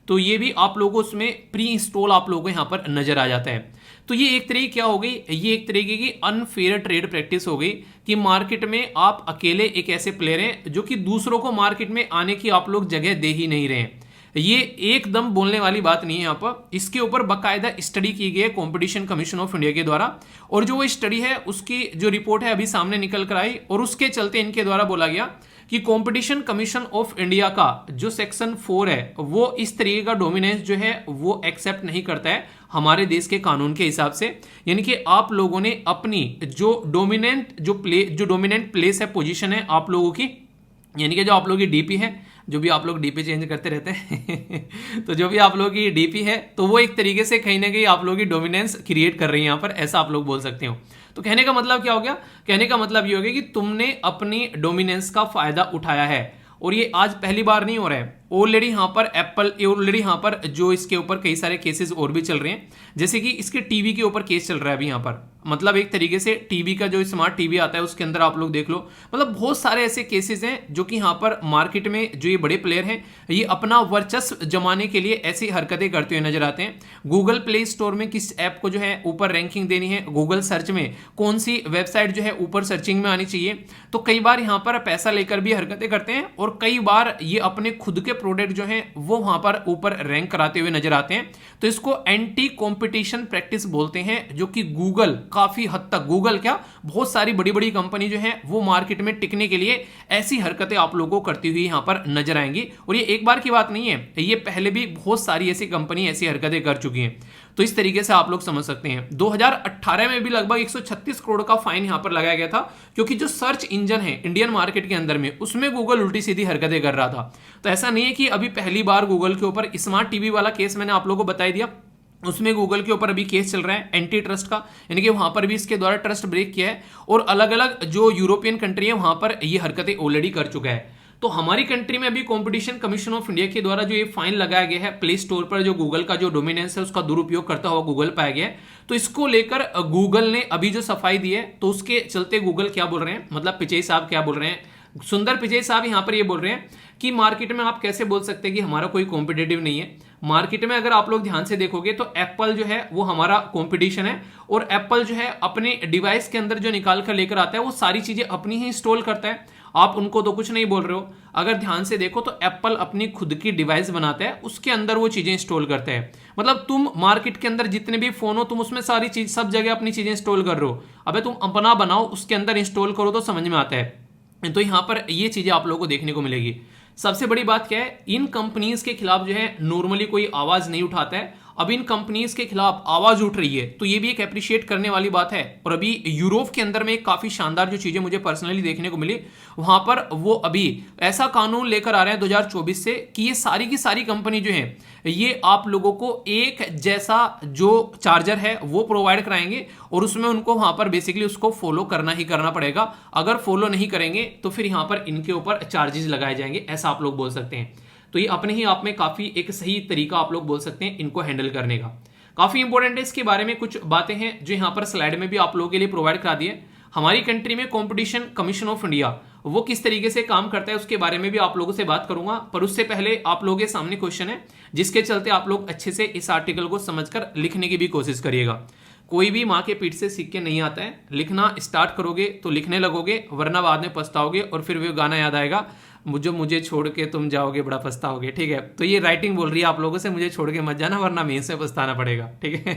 तो ये भी आप लोगों को उसमें प्री इंस्टॉल आप लोगों को यहाँ पर नजर आ जाता है। तो ये एक तरीके क्या हो गई, ये एक तरीके की अनफेयर ट्रेड प्रैक्टिस हो गई कि मार्केट में आप अकेले एक ऐसे प्लेयर हैं जो कि दूसरों को मार्केट में आने की आप लोग जगह दे ही नहीं रहे हैं। ये एकदम बोलने वाली बात नहीं है यहाँ पर, इसके ऊपर बाकायदा स्टडी की गई है कंपटीशन कमीशन ऑफ इंडिया के द्वारा। और जो वो स्टडी है उसकी जो रिपोर्ट है अभी सामने निकल कर आई, और उसके चलते इनके द्वारा बोला गया कि कंपटीशन कमीशन ऑफ इंडिया का जो सेक्शन 4 है वो इस तरीके का डोमिनेंस जो है वो एक्सेप्ट नहीं करता है हमारे देश के कानून के हिसाब से। यानी कि आप लोगों ने अपनी जो डोमिनेंट प्लेस है, पोजीशन है आप लोगों की, यानी कि जो आप लोगों की डीपी है, जो भी आप लोग डीपी चेंज करते रहते हैं तो जो भी आप लोगों की डीपी है तो वो एक तरीके से कहीं ना कहीं आप लोगों की डोमिनेंस क्रिएट कर रही है यहाँ पर, ऐसा आप लोग बोल सकते हो। तो कहने का मतलब क्या हो गया, कहने का मतलब ये हो गया कि तुमने अपनी डोमिनेंस का फायदा उठाया है। और ये आज पहली बार नहीं हो रहा है, ऑलरेडी यहाँ पर एप्पल ऑलरेडी यहाँ पर जो इसके ऊपर कई सारे केसेस और भी चल रहे हैं, जैसे कि इसके टीवी के ऊपर केस चल रहा है अभी यहाँ पर, मतलब एक तरीके से टीवी का जो स्मार्ट टीवी आता है उसके अंदर आप लोग देख लो, मतलब बहुत सारे ऐसे केसेस हैं जो कि यहाँ पर मार्केट में जो ये बड़े प्लेयर हैं ये अपना वर्चस्व जमाने के लिए ऐसी हरकतें करते हुए नजर आते हैं। गूगल प्ले स्टोर में किस ऐप को जो है ऊपर रैंकिंग देनी है, गूगल सर्च में कौन सी वेबसाइट जो है ऊपर सर्चिंग में आनी चाहिए, तो कई बार यहाँ पर पैसा लेकर भी हरकतें करते हैं और कई बार ये अपने खुद के प्रोडक्ट जो हैं वो वहां पर ऊपर रैंक कराते हुए नजर आते हैं। तो इसको एंटी कॉम्पिटिशन प्रैक्टिस बोलते हैं, जो कि गूगल काफी हद तक, गूगल क्या बहुत सारी बड़ी बड़ी कंपनी जो है वो मार्केट में टिकने के लिए ऐसी हरकतें आप लोगों को करती हुई यहां पर नजर आएंगी। और ये एक बार की बात नहीं है, ये पहले भी बहुत सारी ऐसी कंपनी ऐसी हरकतें कर चुकी हैं। तो इस तरीके से आप लोग समझ सकते हैं 2018 में भी लगभग 136 करोड़ का फाइन यहां पर लगाया गया था, क्योंकि जो सर्च इंजन है इंडियन मार्केट के अंदर में उसमें गूगल उल्टी सीधी हरकतें कर रहा था। तो ऐसा नहीं है कि अभी पहली बार गूगल के ऊपर स्मार्ट टीवी वाला केस मैंने आप लोगों को बता दिया, उसमें गूगल के ऊपर अभी केस चल रहा है एंटी ट्रस्ट का, यानी कि वहां पर भी इसके द्वारा ट्रस्ट ब्रेक किया है और अलग अलग जो यूरोपियन कंट्री है वहां पर ये हरकतें ऑलरेडी कर चुका है। तो हमारी कंट्री में अभी कंपटीशन कमीशन ऑफ इंडिया के द्वारा जो ये फाइन लगाया गया है प्ले स्टोर पर, जो गूगल का जो डोमिनेंस है उसका दुरुपयोग करता हुआ गूगल पाया गया है, तो इसको लेकर गूगल ने अभी जो सफाई दी है, तो उसके चलते गूगल क्या बोल रहे हैं, मतलब पिचई साहब क्या बोल रहे हैं, सुंदर पिचई साहब यहां पर ये बोल रहे हैं कि मार्केट में आप कैसे बोल सकते हैं कि हमारा कोई कॉम्पिटेटिव नहीं है। मार्केट में अगर आप लोग ध्यान से देखोगे तो एप्पल जो है वो हमारा कंपटीशन है, और एप्पल जो है अपने डिवाइस के अंदर जो निकाल कर लेकर आता है वो सारी चीजें अपनी ही इंस्टॉल करता है। आप उनको तो कुछ नहीं बोल रहे हो, अगर ध्यान से देखो तो एप्पल अपनी खुद की डिवाइस बनाता है, उसके अंदर वो चीजें इंस्टॉल करते हैं। मतलब तुम मार्केट के अंदर जितने भी फोन हो तुम उसमें सारी चीज सब जगह अपनी चीजें इंस्टॉल कर रहे हो, अबे तुम अपना बनाओ उसके अंदर इंस्टॉल करो तो समझ में आता है। तो यहां पर ये चीजें आप लोगों को देखने को मिलेगी। सबसे बड़ी बात क्या है, इन कंपनीज के खिलाफ जो है नॉर्मली कोई आवाज नहीं उठाता है, अब इन कंपनीज के खिलाफ आवाज उठ रही है, तो ये भी एक अप्रिशिएट करने वाली बात है। और अभी यूरोप के अंदर में एक काफी शानदार जो चीजें मुझे पर्सनली देखने को मिली, वहां पर वो अभी ऐसा कानून लेकर आ रहे हैं 2024 से कि ये सारी की सारी कंपनी जो है ये आप लोगों को एक जैसा जो चार्जर है वो प्रोवाइड कराएंगे, और उसमें उनको वहां पर बेसिकली उसको फॉलो करना ही करना पड़ेगा। अगर फॉलो नहीं करेंगे तो फिर यहां पर इनके ऊपर चार्जेस लगाए जाएंगे, ऐसा आप लोग बोल सकते हैं। तो ये अपने ही आप में काफी एक सही तरीका आप लोग बोल सकते हैं इनको हैंडल करने का। काफी इंपॉर्टेंट है, इसके बारे में कुछ बातें हैं जो यहां पर स्लाइड में भी आप लोगों के लिए प्रोवाइड करा दिए। हमारी कंट्री में कंपटीशन कमीशन ऑफ इंडिया वो किस तरीके से काम करता है उसके बारे में भी आप लोगों से बात करूंगा, पर उससे पहले आप लोगों के सामने क्वेश्चन है जिसके चलते आप लोग अच्छे से इस आर्टिकल को समझकर लिखने की भी कोशिश करिएगा। कोई भी माँ के पीठ से सीख के नहीं आता है, लिखना स्टार्ट करोगे तो लिखने लगोगे, वरना बाद में पछताओगे और फिर वो गाना याद आएगा, मुझे छोड़ के तुम जाओगे बड़ा पछताओगे। ठीक है, तो ये राइटिंग बोल रही है आप लोगों से, मुझे छोड़ के मत जाना वरना मेंस में पछताना पड़ेगा। ठीक है,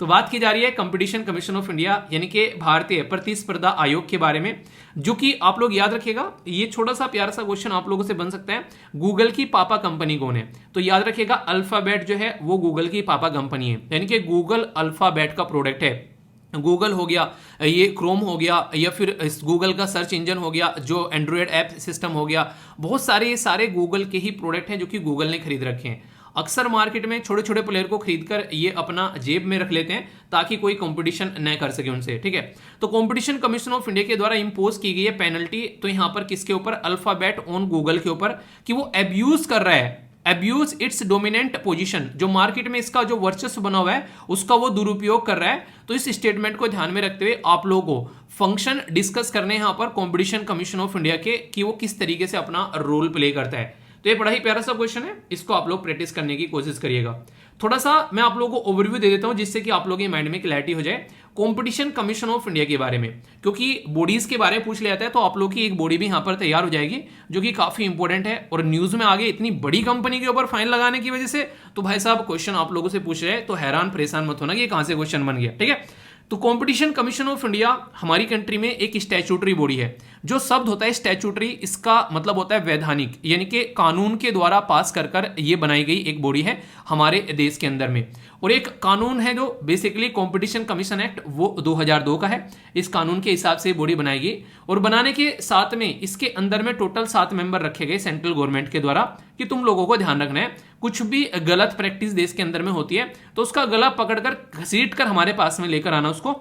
तो बात की जा रही है कंपटीशन कमीशन ऑफ इंडिया यानी कि भारतीय प्रतिस्पर्धा आयोग के बारे में, जो कि आप लोग याद रखिएगा, ये छोटा सा प्यारा सा क्वेश्चन आप लोगों से बन सकता है। गूगल की पापा कंपनी कौन है? तो याद रखिएगा अल्फाबेट जो है वो गूगल की पापा कंपनी है, यानी कि गूगल अल्फाबेट का प्रोडक्ट है। गूगल हो गया, ये क्रोम हो गया, या फिर गूगल का सर्च इंजन हो गया, जो एंड्रॉयड ऐप सिस्टम हो गया, बहुत सारे ये सारे गूगल के ही प्रोडक्ट हैं जो कि गूगल ने खरीद रखे हैं। अक्सर मार्केट में छोटे छोटे प्लेयर को खरीदकर ये अपना जेब में रख लेते हैं ताकि कोई कंपटीशन न कर सके उनसे। ठीक है, तो कंपटीशन कमीशन ऑफ इंडिया के द्वारा इंपोज की गई है पेनल्टी, तो यहां पर किसके ऊपर? अल्फाबेट ऑन गूगल के ऊपर, कि वो एब्यूज कर रहा है, अब्यूज इट्स डोमिनेंट पोजीशन, जो मार्केट में इसका जो वर्चस्व बना हुआ है उसका वो दुरुपयोग कर रहा है। तो इस स्टेटमेंट को ध्यान में रखते हुए आप लोगों को फंक्शन डिस्कस करने यहां पर कंपटीशन कमीशन ऑफ इंडिया के कि वो किस तरीके से अपना रोल प्ले करता है। तो ये बड़ा ही प्यारा सा क्वेश्चन है, इसको आप लोग प्रैक्टिस करने की कोशिश करिएगा। थोड़ा सा मैं आप लोगों को ओवरव्यू दे देता हूं जिससे कि आप लोगों के माइंड में क्लैरिटी हो जाए कंपटीशन कमीशन ऑफ इंडिया के बारे में, क्योंकि बॉडीज के बारे में पूछ लिया जाता है तो आप लोग की एक बॉडी भी यहां पर तैयार हो जाएगी जो कि काफी इंपॉर्टेंट है। और न्यूज में आगे इतनी बड़ी कंपनी के ऊपर फाइन लगाने की वजह से तो भाई साहब क्वेश्चन आप लोगों से पूछ रहे हैं तो हैरान परेशान मत होना कि कहां से क्वेश्चन बन गया। ठीक है, तो कंपटीशन कमीशन ऑफ इंडिया हमारी कंट्री में एक स्टैट्यूटरी बॉडी है। जो शब्द होता है स्टैट्यूटरी, इसका मतलब होता है वैधानिक, यानी कि कानून के द्वारा पास कर कर ये बनाई गई एक बॉडी है हमारे देश के अंदर में। और एक कानून है जो बेसिकली कंपटीशन कमीशन एक्ट, वो 2002 का है। इस कानून के हिसाब से बॉडी बनाई गई और बनाने के साथ में इसके अंदर में टोटल 7 मेंबर रखे गए सेंट्रल गवर्नमेंट के द्वारा कि तुम लोगों को ध्यान रखना है कुछ भी गलत प्रैक्टिस देश के अंदर में होती है तो उसका गला पकड़कर घसीट कर हमारे पास में लेकर आना उसको,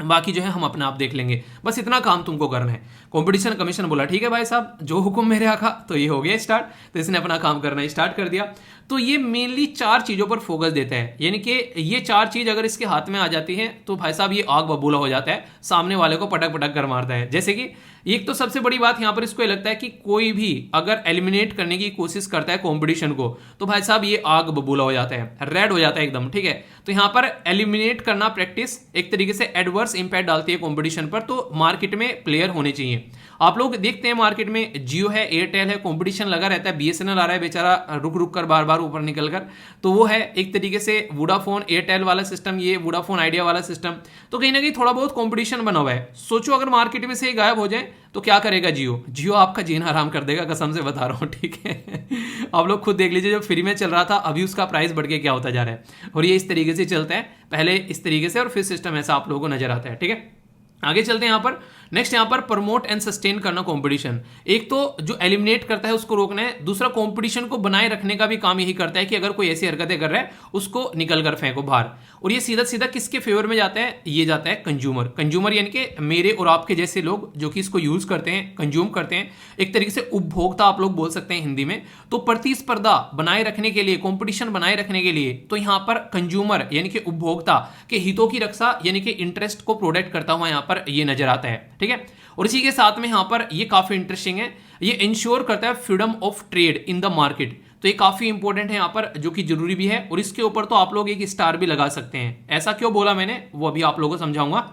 बाकी जो है हम अपना आप देख लेंगे, बस इतना काम तुमको करना है। कंपटीशन कमीशन बोला ठीक है भाई साहब, जो हुक्म मेरे आका, तो ये हो गया स्टार्ट। तो इसने अपना काम करना स्टार्ट कर दिया। तो ये मेनली 4 चीज़ों पर फोकस देता है, यानी कि ये 4 चीज़ अगर इसके हाथ में आ जाती है तो भाई साहब ये आग बबूला हो जाता है, सामने वाले को पटक पटक कर मारता है। जैसे कि एक तो सबसे बड़ी बात यहाँ पर इसको ये लगता है कि कोई भी अगर एलिमिनेट करने की कोशिश करता है कंपटीशन को, तो भाई साहब ये आग बबूला हो जाता है, रेड हो जाता है एकदम, ठीक है। तो यहाँ पर एलिमिनेट करना प्रैक्टिस एक तरीके से एडवर्स इंपैक्ट डालती है कंपटीशन पर। तो मार्केट में प्लेयर होने चाहिए। आप लोग देखते हैं मार्केट में जियो है, एयरटेल है, कंपटीशन लगा रहता है, बीएसएनएल आ रहा है बेचारा रुक रुक कर बार बार ऊपर निकल कर, तो वो है एक तरीके से वोडाफोन एयरटेल वाला सिस्टम, ये वोडाफोन आइडिया वाला सिस्टम। तो कहीं ना कहीं थोड़ा बहुत कंपटीशन बना हुआ है। सोचो अगर मार्केट में से गायब हो जाए तो क्या करेगा जियो? जियो आपका जीना हराम कर देगा, कसम से बता रहा हूँ, ठीक है। आप लोग खुद देख लीजिए, जब फ्री में चल रहा था अभी उसका प्राइस बढ़ के क्या होता जा रहा है। और ये इस तरीके से चलता है, पहले इस तरीके से और फिर सिस्टम ऐसा आप लोगों को नजर आता है, ठीक है। आगे चलते हैं यहाँ पर। नेक्स्ट यहाँ पर प्रमोट एंड सस्टेन करना कंपटीशन। एक तो जो एलिमिनेट करता है उसको रोकना है, दूसरा कंपटीशन को बनाए रखने का भी काम यही करता है कि अगर कोई ऐसी हरकतें कर रहा है उसको निकल कर फेंको बाहर। और ये सीधा सीधा किसके फेवर में जाता है? ये जाता है कंज्यूमर। कंज्यूमर यानी कि मेरे और आपके जैसे लोग जो कि इसको यूज करते हैं, कंज्यूम करते हैं, एक तरीके से उपभोक्ता आप लोग बोल सकते हैं हिंदी में। तो प्रतिस्पर्धा बनाए रखने के लिए, कंपटीशन बनाए रखने के लिए, तो यहाँ पर कंज्यूमर यानी कि उपभोक्ता के हितों की रक्षा यानी कि इंटरेस्ट को प्रोटेक्ट करता हुआ यहाँ पर ये नजर आता है, ठीक है। और इसी के साथ में यहां पर ये काफी इंटरेस्टिंग है, ये इंश्योर करता है freedom of trade in the market. तो ये काफी इंपॉर्टेंट है यहां पर, जो कि जरूरी भी है। और इसके ऊपर तो आप लोग एक स्टार भी लगा सकते हैं। ऐसा क्यों बोला मैंने वो अभी आप लोगों को समझाऊंगा।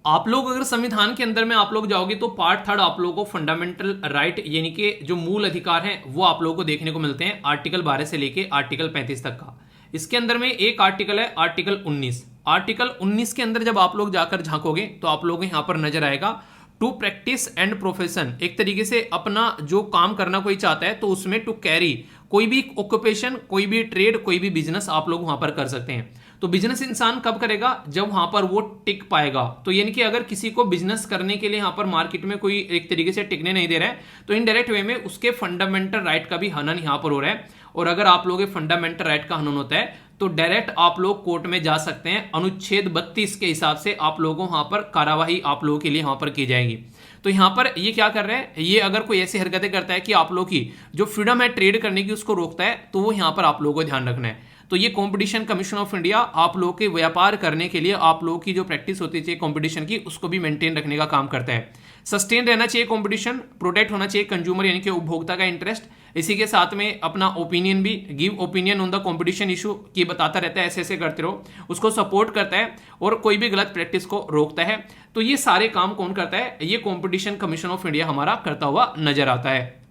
आप लोग अगर संविधान के अंदर में आप लोग जाओगे तो पार्ट 3 आप लोगों को फंडामेंटल राइट यानी कि जो मूल अधिकार हैं वो आप लोगों को देखने को मिलते हैं, आर्टिकल 12 से लेके आर्टिकल 35 तक का। इसके अंदर में एक आर्टिकल है आर्टिकल 19। आर्टिकल 19 के अंदर जब आप लोग जाकर झांकोगे तो आप लोगों को यहां पर नजर आएगा टू प्रैक्टिस एंड प्रोफेशन। एक तरीके से अपना जो काम करना कोई चाहता है तो उसमें टू कैरी कोई भी ऑक्यूपेशन, कोई भी ट्रेड, कोई भी बिजनेस आप लोग वहां पर कर सकते हैं। तो बिजनेस इंसान कब करेगा? जब वहां पर वो टिक पाएगा। तो यानी कि अगर किसी को बिजनेस करने के लिए यहां पर मार्केट में कोई एक तरीके से टिकने नहीं दे रहा है तो इनडायरेक्ट वे में उसके फंडामेंटल राइट का भी हनन यहां पर हो रहा है। और अगर आप लोगों के फंडामेंटल राइट का हनन होता है तो डायरेक्ट आप लोग कोर्ट में जा सकते हैं। अनुच्छेद 32 के हिसाब से आप लोगों वहां पर कार्यवाही आप लोगों के लिए वहां पर की जाएगी। तो यहां पर ये क्या कर रहे हैं, ये अगर कोई ऐसी हरकतें करता है कि आप लोग की जो फ्रीडम है ट्रेड करने की उसको रोकता है, तो वो यहां पर आप लोगों को ध्यान रखना है। तो ये कंपटीशन कमीशन ऑफ इंडिया आप लोगों के व्यापार करने के लिए आप लोगों की जो प्रैक्टिस होती है कंपटीशन की, उसको भी मेंटेन रखने का काम करता है। सस्टेन रहना चाहिए कंपटीशन, प्रोटेक्ट होना चाहिए कंज्यूमर यानी कि उपभोक्ता का इंटरेस्ट। इसी के साथ में अपना ओपिनियन भी, give opinion on the competition issue की बताता रहता है, ऐसे ऐसे करते रहो, उसको सपोर्ट करता है और कोई भी गलत प्रैक्टिस को रोकता है। तो ये सारे काम कौन करता है? ये कंपटीशन कमीशन ऑफ इंडिया हमारा करता हुआ नजर आता है।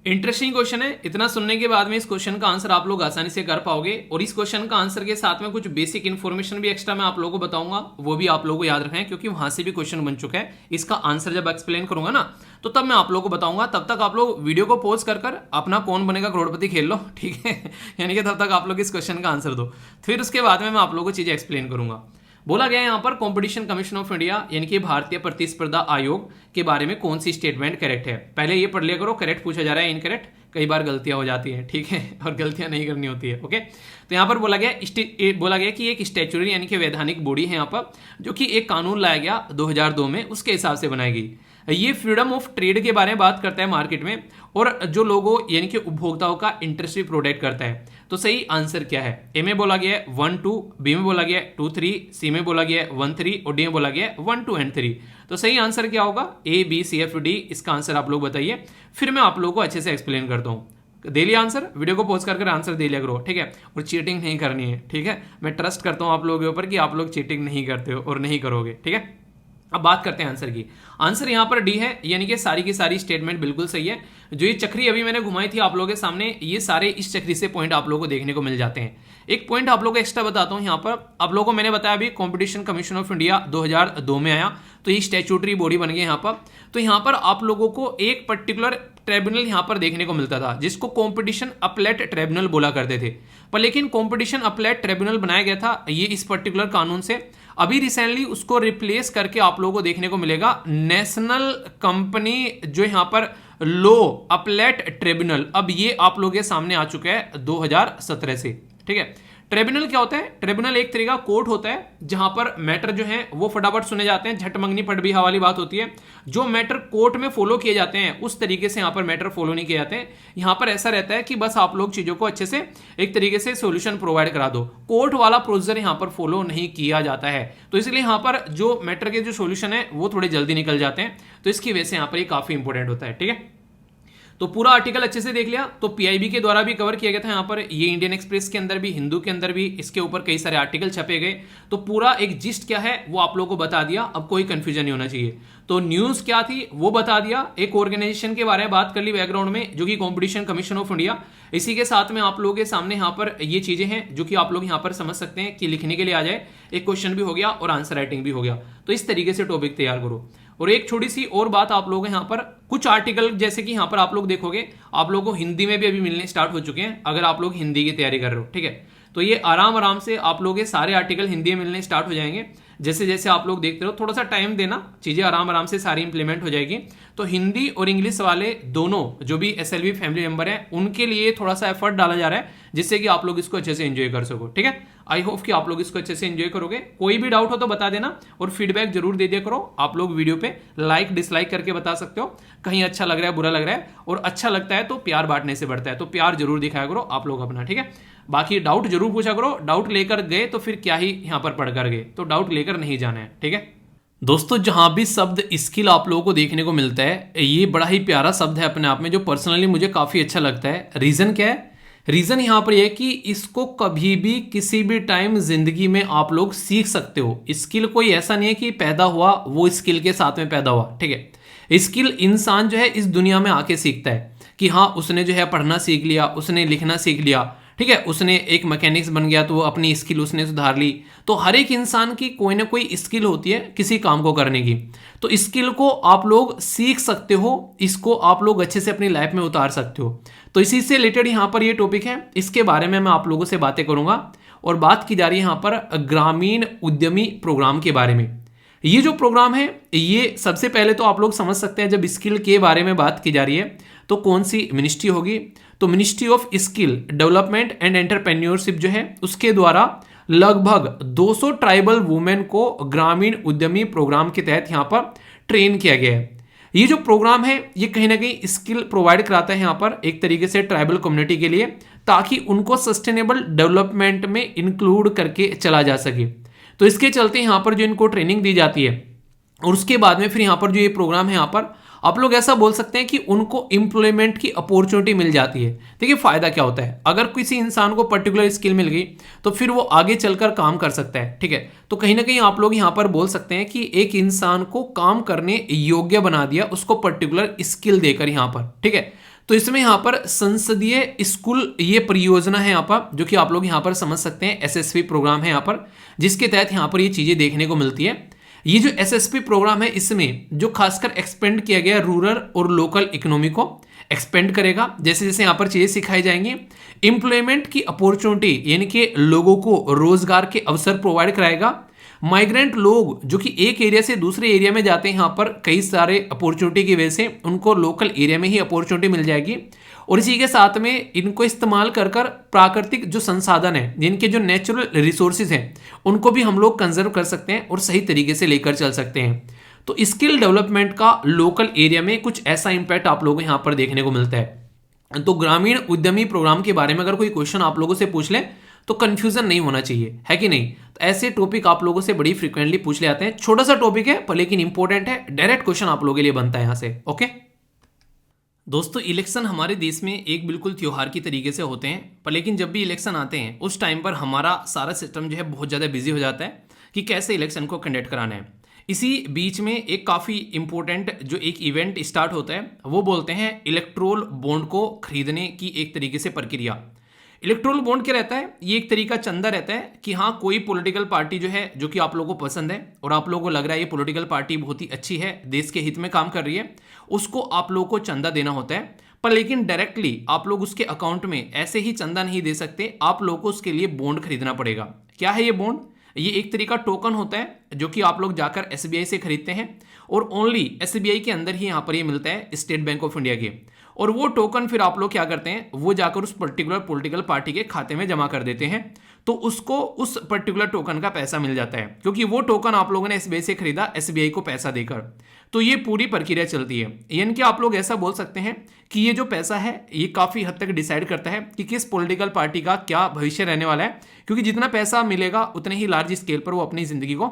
इंटरेस्टिंग क्वेश्चन है। इतना सुनने के बाद में इस क्वेश्चन का आंसर आप लोग आसानी से कर पाओगे। और इस क्वेश्चन का आंसर के साथ में कुछ बेसिक इन्फॉर्मेशन भी एक्स्ट्रा मैं आप लोगों को बताऊंगा, वो भी आप लोगों को याद रखना है क्योंकि वहां से भी क्वेश्चन बन चुका है। इसका आंसर जब एक्सप्लेन करूंगा ना तो तब मैं आप लोगों को बताऊंगा। तब तक आप लोग वीडियो को पॉज कर अपना कौन बनेगा करोड़पति खेल लो, ठीक है। यानी कि तब तक आप लोग इस क्वेश्चन का आंसर दो, फिर उसके बाद में मैं आप लोगों को चीजें एक्सप्लेन करूंगा। बोला गया यहाँ पर कंपटीशन कमीशन ऑफ इंडिया यानी कि भारतीय प्रतिस्पर्धा आयोग के बारे में कौन सी स्टेटमेंट करेक्ट है। पहले ये पढ़ लिया करो, करेक्ट पूछा जा रहा है, इनकरेक्ट कई बार गलतियां हो जाती हैं, ठीक है, और गलतियां नहीं करनी होती है, ओके। तो यहाँ पर बोला गया कि एक स्टैच्यूटरी यानी कि वैधानिक बॉडी है यहाँ पर, जो कि एक कानून लाया गया 2002 में, उसके हिसाब से बनाई गई। ये फ्रीडम ऑफ ट्रेड के बारे में बात करता है मार्केट में, और जो लोगों यानी कि उपभोक्ताओं का इंटरेस्ट भी प्रोटेक्ट करता है। तो सही आंसर क्या है? ए में बोला गया है 1 2, बी में बोला गया है 2 3, सी में बोला गया है 1 3 और डी में बोला गया है 1 2 एंड 3। तो सही आंसर क्या होगा? A B C F D. इसका आंसर आप लोग बताइए, फिर मैं आप लोगों को अच्छे से एक्सप्लेन करता हूँ। दे लिया आंसर? वीडियो को पॉज कर आंसर दे लिया करो, ठीक है। और चीटिंग नहीं करनी है, ठीक है। मैं ट्रस्ट करता हूँ आप लोगों के ऊपर कि आप लोग चीटिंग नहीं करते हो और नहीं करोगे, ठीक है। अब बात करते हैं आंसर की। आंसर यहां पर डी है, यानी कि सारी की सारी स्टेटमेंट बिल्कुल सही है। जो ये चक्री अभी मैंने घुमाई थी आप लोगों के सामने, ये सारे इस चक्री से पॉइंट आप लोगों को देखने को मिल जाते हैं। एक पॉइंट आप लोगों को एक्स्ट्रा बताता हूं। यहां पर आप लोगों को मैंने बताया अभी कंपटीशन कमीशन ऑफ इंडिया 2002 में आया, तो ये स्टैट्यूटरी बॉडी बन गई यहां पर। तो यहां पर आप लोगों को एक पर्टिकुलर ट्रिब्यूनल यहां पर देखने को मिलता था, जिसको कंपटीशन अपलेट ट्रिब्यूनल बोला करते थे। पर लेकिन कंपटीशन अपलेट ट्रिब्यूनल बनाया गया था ये इस पर्टिकुलर कानून से। अभी रिसेंटली उसको रिप्लेस करके आप लोगों को देखने को मिलेगा नेशनल कंपनी जो यहां पर लो अपलेट ट्रिब्यूनल। अब ये आप लोगों के सामने आ चुका है 2017 से, ठीक है। ट्रिब्यूनल क्या होता है? ट्रिब्यूनल एक तरीका कोर्ट होता है जहां पर मैटर जो है वो फटाफट सुने जाते हैं, झट मंगनी फट बिहा वाली बात होती है। जो मैटर कोर्ट में फॉलो किए जाते हैं उस तरीके से यहां पर मैटर फॉलो नहीं किए जाते हैं। यहां पर ऐसा रहता है कि बस आप लोग चीजों को अच्छे से एक तरीके से सोल्यूशन प्रोवाइड करा दो, कोर्ट वाला प्रोसीजर यहां पर फॉलो नहीं किया जाता है। तो इसलिए यहां पर जो मैटर के जो सोल्यूशन है वो थोड़े जल्दी निकल जाते हैं, तो इसकी वजह से यहां पर ये काफी इंपॉर्टेंट होता है। ठीक है, तो पूरा आर्टिकल अच्छे से देख लिया। तो पीआईबी के द्वारा भी कवर किया गया था यहाँ पर, ये इंडियन एक्सप्रेस के अंदर भी, हिंदू के अंदर भी इसके ऊपर कई सारे आर्टिकल छपे गए। तो पूरा एक जिस्ट क्या है वो आप लोगों को बता दिया, अब कोई कंफ्यूजन नहीं होना चाहिए। तो न्यूज क्या थी वो बता दिया, एक ऑर्गेनाइजेशन के बारे में बात कर ली बैकग्राउंड में, जो कि कॉम्पिटिशन कमीशन ऑफ इंडिया। इसी के साथ में आप लोगों के सामने यहाँ पर ये चीजें हैं जो कि आप लोग यहाँ पर समझ सकते हैं कि लिखने के लिए आ जाए, एक क्वेश्चन भी हो गया और आंसर राइटिंग भी हो गया। तो इस तरीके से टॉपिक तैयार करो। और एक छोटी सी और बात आप लोग यहाँ पर, कुछ आर्टिकल जैसे कि यहाँ पर आप लोग देखोगे, आप लोगों को हिंदी में भी अभी मिलने स्टार्ट हो चुके हैं अगर आप लोग हिंदी की तैयारी कर रहे हो। ठीक है, तो ये आराम आराम से आप लोग ये सारे आर्टिकल हिंदी में मिलने स्टार्ट हो जाएंगे। जैसे जैसे आप लोग देखते रहो, थोड़ा सा टाइम देना, चीजें आराम आराम से सारी इंप्लीमेंट हो जाएगी। तो हिंदी और इंग्लिश वाले दोनों जो भी एसएलवी फैमिली मेंबर हैं उनके लिए थोड़ा सा एफर्ट डाला जा रहा है, जिससे कि आप लोग इसको अच्छे से एंजॉय कर सको। ठीक है, आई होप कि आप लोग इसको अच्छे से एंजॉय करोगे। कोई भी डाउट हो तो बता देना और फीडबैक जरूर दे दिया करो। आप लोग वीडियो पे लाइक डिसलाइक करके बता सकते हो, कहीं अच्छा लग रहा है बुरा लग रहा है, और अच्छा लगता है तो प्यार बांटने से बढ़ता है, तो प्यार जरूर दिखाया करो आप लोग अपना। ठीक है, बाकी डाउट जरूर पूछा करो, डाउट लेकर गए तो फिर क्या ही यहां पर पढ़कर गए, तो डाउट लेकर नहीं जाना है। ठीक है दोस्तों, जहां भी शब्द स्किल आप लोगों को देखने को मिलता है, ये बड़ा ही प्यारा शब्द है अपने आप में, जो पर्सनली मुझे काफी अच्छा लगता है। रीजन क्या है? रीजन यहां पर यह है कि इसको कभी भी किसी भी टाइम जिंदगी में आप लोग सीख सकते हो। स्किल कोई ऐसा नहीं है कि पैदा हुआ वो स्किल के साथ में पैदा हुआ। ठीक है, स्किल इंसान जो है इस दुनिया में आके सीखता है कि हाँ उसने जो है पढ़ना सीख लिया, उसने लिखना सीख लिया, ठीक है, उसने एक मैकेनिक्स बन गया तो वो अपनी स्किल उसने सुधार ली। तो हर एक इंसान की कोई ना कोई स्किल होती है किसी काम को करने की, तो स्किल को आप लोग सीख सकते हो, इसको आप लोग अच्छे से अपनी लाइफ में उतार सकते हो। तो इसी से रिलेटेड यहाँ पर ये टॉपिक है, इसके बारे में मैं आप लोगों से बातें करूंगा। और बात की जा रही है यहाँ पर ग्रामीण उद्यमी प्रोग्राम के बारे में। ये जो प्रोग्राम है, ये सबसे पहले तो आप लोग समझ सकते हैं, जब स्किल के बारे में बात की जा रही है तो कौन सी मिनिस्ट्री होगी? तो ministry of skill development and entrepreneurship जो है उसके द्वारा लगभग 200 ट्राइबल वुमेन को ग्रामीण उद्यमी प्रोग्राम के तहत यहाँ पर ट्रेन किया गया है। ये जो प्रोग्राम है ये कहीं ना कहीं स्किल प्रोवाइड कराता है यहाँ पर एक तरीके से ट्राइबल कम्युनिटी के लिए, ताकि उनको सस्टेनेबल डेवलपमेंट में इंक्लूड करके चला जा सके। तो इसके चलते यहाँ पर जो इनको ट्रेनिंग दी जाती है और उसके बाद में फिर यहाँ पर जो ये प्रोग्राम है यहाँ पर आप लोग ऐसा बोल सकते हैं कि उनको एम्प्लॉयमेंट की अपॉर्चुनिटी मिल जाती है। देखिए फायदा क्या होता है, अगर किसी इंसान को पर्टिकुलर स्किल मिल गई तो फिर वो आगे चलकर काम कर सकता है। ठीक है, तो कहीं ना कहीं आप लोग यहाँ पर बोल सकते हैं कि एक इंसान को काम करने योग्य बना दिया उसको पर्टिकुलर स्किल देकर यहाँ पर। ठीक है, तो इसमें यहाँ पर संसदीय स्कूल ये परियोजना है यहाँ पर, जो कि आप लोग यहाँ पर समझ सकते हैं एसएसपी प्रोग्राम है यहाँ पर, जिसके तहत यहाँ पर ये चीजें देखने को मिलती है। ये जो एसएसपी प्रोग्राम है इसमें जो खासकर एक्सपेंड किया गया रूरल और लोकल इकोनॉमी को एक्सपेंड करेगा। जैसे जैसे यहाँ पर चीजें सिखाई जाएंगी, एम्प्लॉयमेंट की अपॉर्चुनिटी यानी कि लोगों को रोजगार के अवसर प्रोवाइड कराएगा। माइग्रेंट लोग जो कि एक एरिया से दूसरे एरिया में जाते हैं, यहाँ पर कई सारे अपॉर्चुनिटी की वजह से उनको लोकल एरिया में ही अपॉर्चुनिटी मिल जाएगी। और इसी के साथ में इनको इस्तेमाल कर प्राकृतिक जो संसाधन है, जिनके जो नेचुरल रिसोर्सेज हैं, उनको भी हम लोग कंजर्व कर सकते हैं और सही तरीके से लेकर चल सकते हैं। तो स्किल डेवलपमेंट का लोकल एरिया में कुछ ऐसा इंपैक्ट आप लोगों को यहाँ पर देखने को मिलता है। तो ग्रामीण उद्यमी प्रोग्राम के बारे में अगर कोई क्वेश्चन आप लोगों से पूछ ले तो कंफ्यूजन नहीं होना चाहिए, है कि नहीं? तो ऐसे टॉपिक आप लोगों से बड़ी फ्रीक्वेंटली पूछ ले आते हैं। छोटा सा टॉपिक है पर लेकिन इंपॉर्टेंट है, डायरेक्ट क्वेश्चन आप लोगों के लिए बनता है यहाँ से। ओके दोस्तों, इलेक्शन हमारे देश में एक बिल्कुल त्योहार की तरीके से होते हैं, पर लेकिन जब भी इलेक्शन आते हैं उस टाइम पर हमारा सारा सिस्टम जो है बहुत ज़्यादा बिजी हो जाता है कि कैसे इलेक्शन को कंडक्ट कराना है। इसी बीच में एक काफ़ी इंपॉर्टेंट जो एक इवेंट स्टार्ट होता है वो बोलते हैं इलेक्ट्रोल बॉन्ड को खरीदने की एक तरीके से प्रक्रिया। इलेक्ट्रोल बॉन्ड क्या रहता है? ये एक तरीका चंदा रहता है कि हाँ कोई पॉलिटिकल पार्टी जो है जो कि आप लोगों को पसंद है और आप लोगों को लग रहा है ये पॉलिटिकल पार्टी बहुत ही अच्छी है, देश के हित में काम कर रही है, उसको आप लोगों को चंदा देना होता है। पर लेकिन डायरेक्टली आप लोग उसके अकाउंट में ऐसे ही चंदा नहीं दे सकते, आप लोगों को उसके लिए बॉन्ड खरीदना पड़ेगा। क्या है ये बॉन्ड? ये एक तरीका टोकन होता है जो कि आप लोग जाकर एसबीआई से खरीदते हैं और ओनली एसबीआई के अंदर ही यहाँ पर ये मिलता है, स्टेट बैंक ऑफ इंडिया के। और वो टोकन फिर आप लोग क्या करते हैं, वो जाकर उस पर्टिकुलर पॉलिटिकल पार्टी के खाते में जमा कर देते हैं। तो उसको उस पर्टिकुलर टोकन का पैसा मिल जाता है, क्योंकि वो टोकन आप लोगों ने एसबीआई से खरीदा एसबीआई को पैसा देकर। तो ये पूरी प्रक्रिया चलती है। यानी कि आप लोग ऐसा बोल सकते हैं कि ये जो पैसा है ये काफी हद तक डिसाइड करता है कि किस पॉलिटिकल पार्टी का क्या भविष्य रहने वाला है, क्योंकि जितना पैसा मिलेगा उतने ही लार्ज स्केल पर वो अपनी जिंदगी को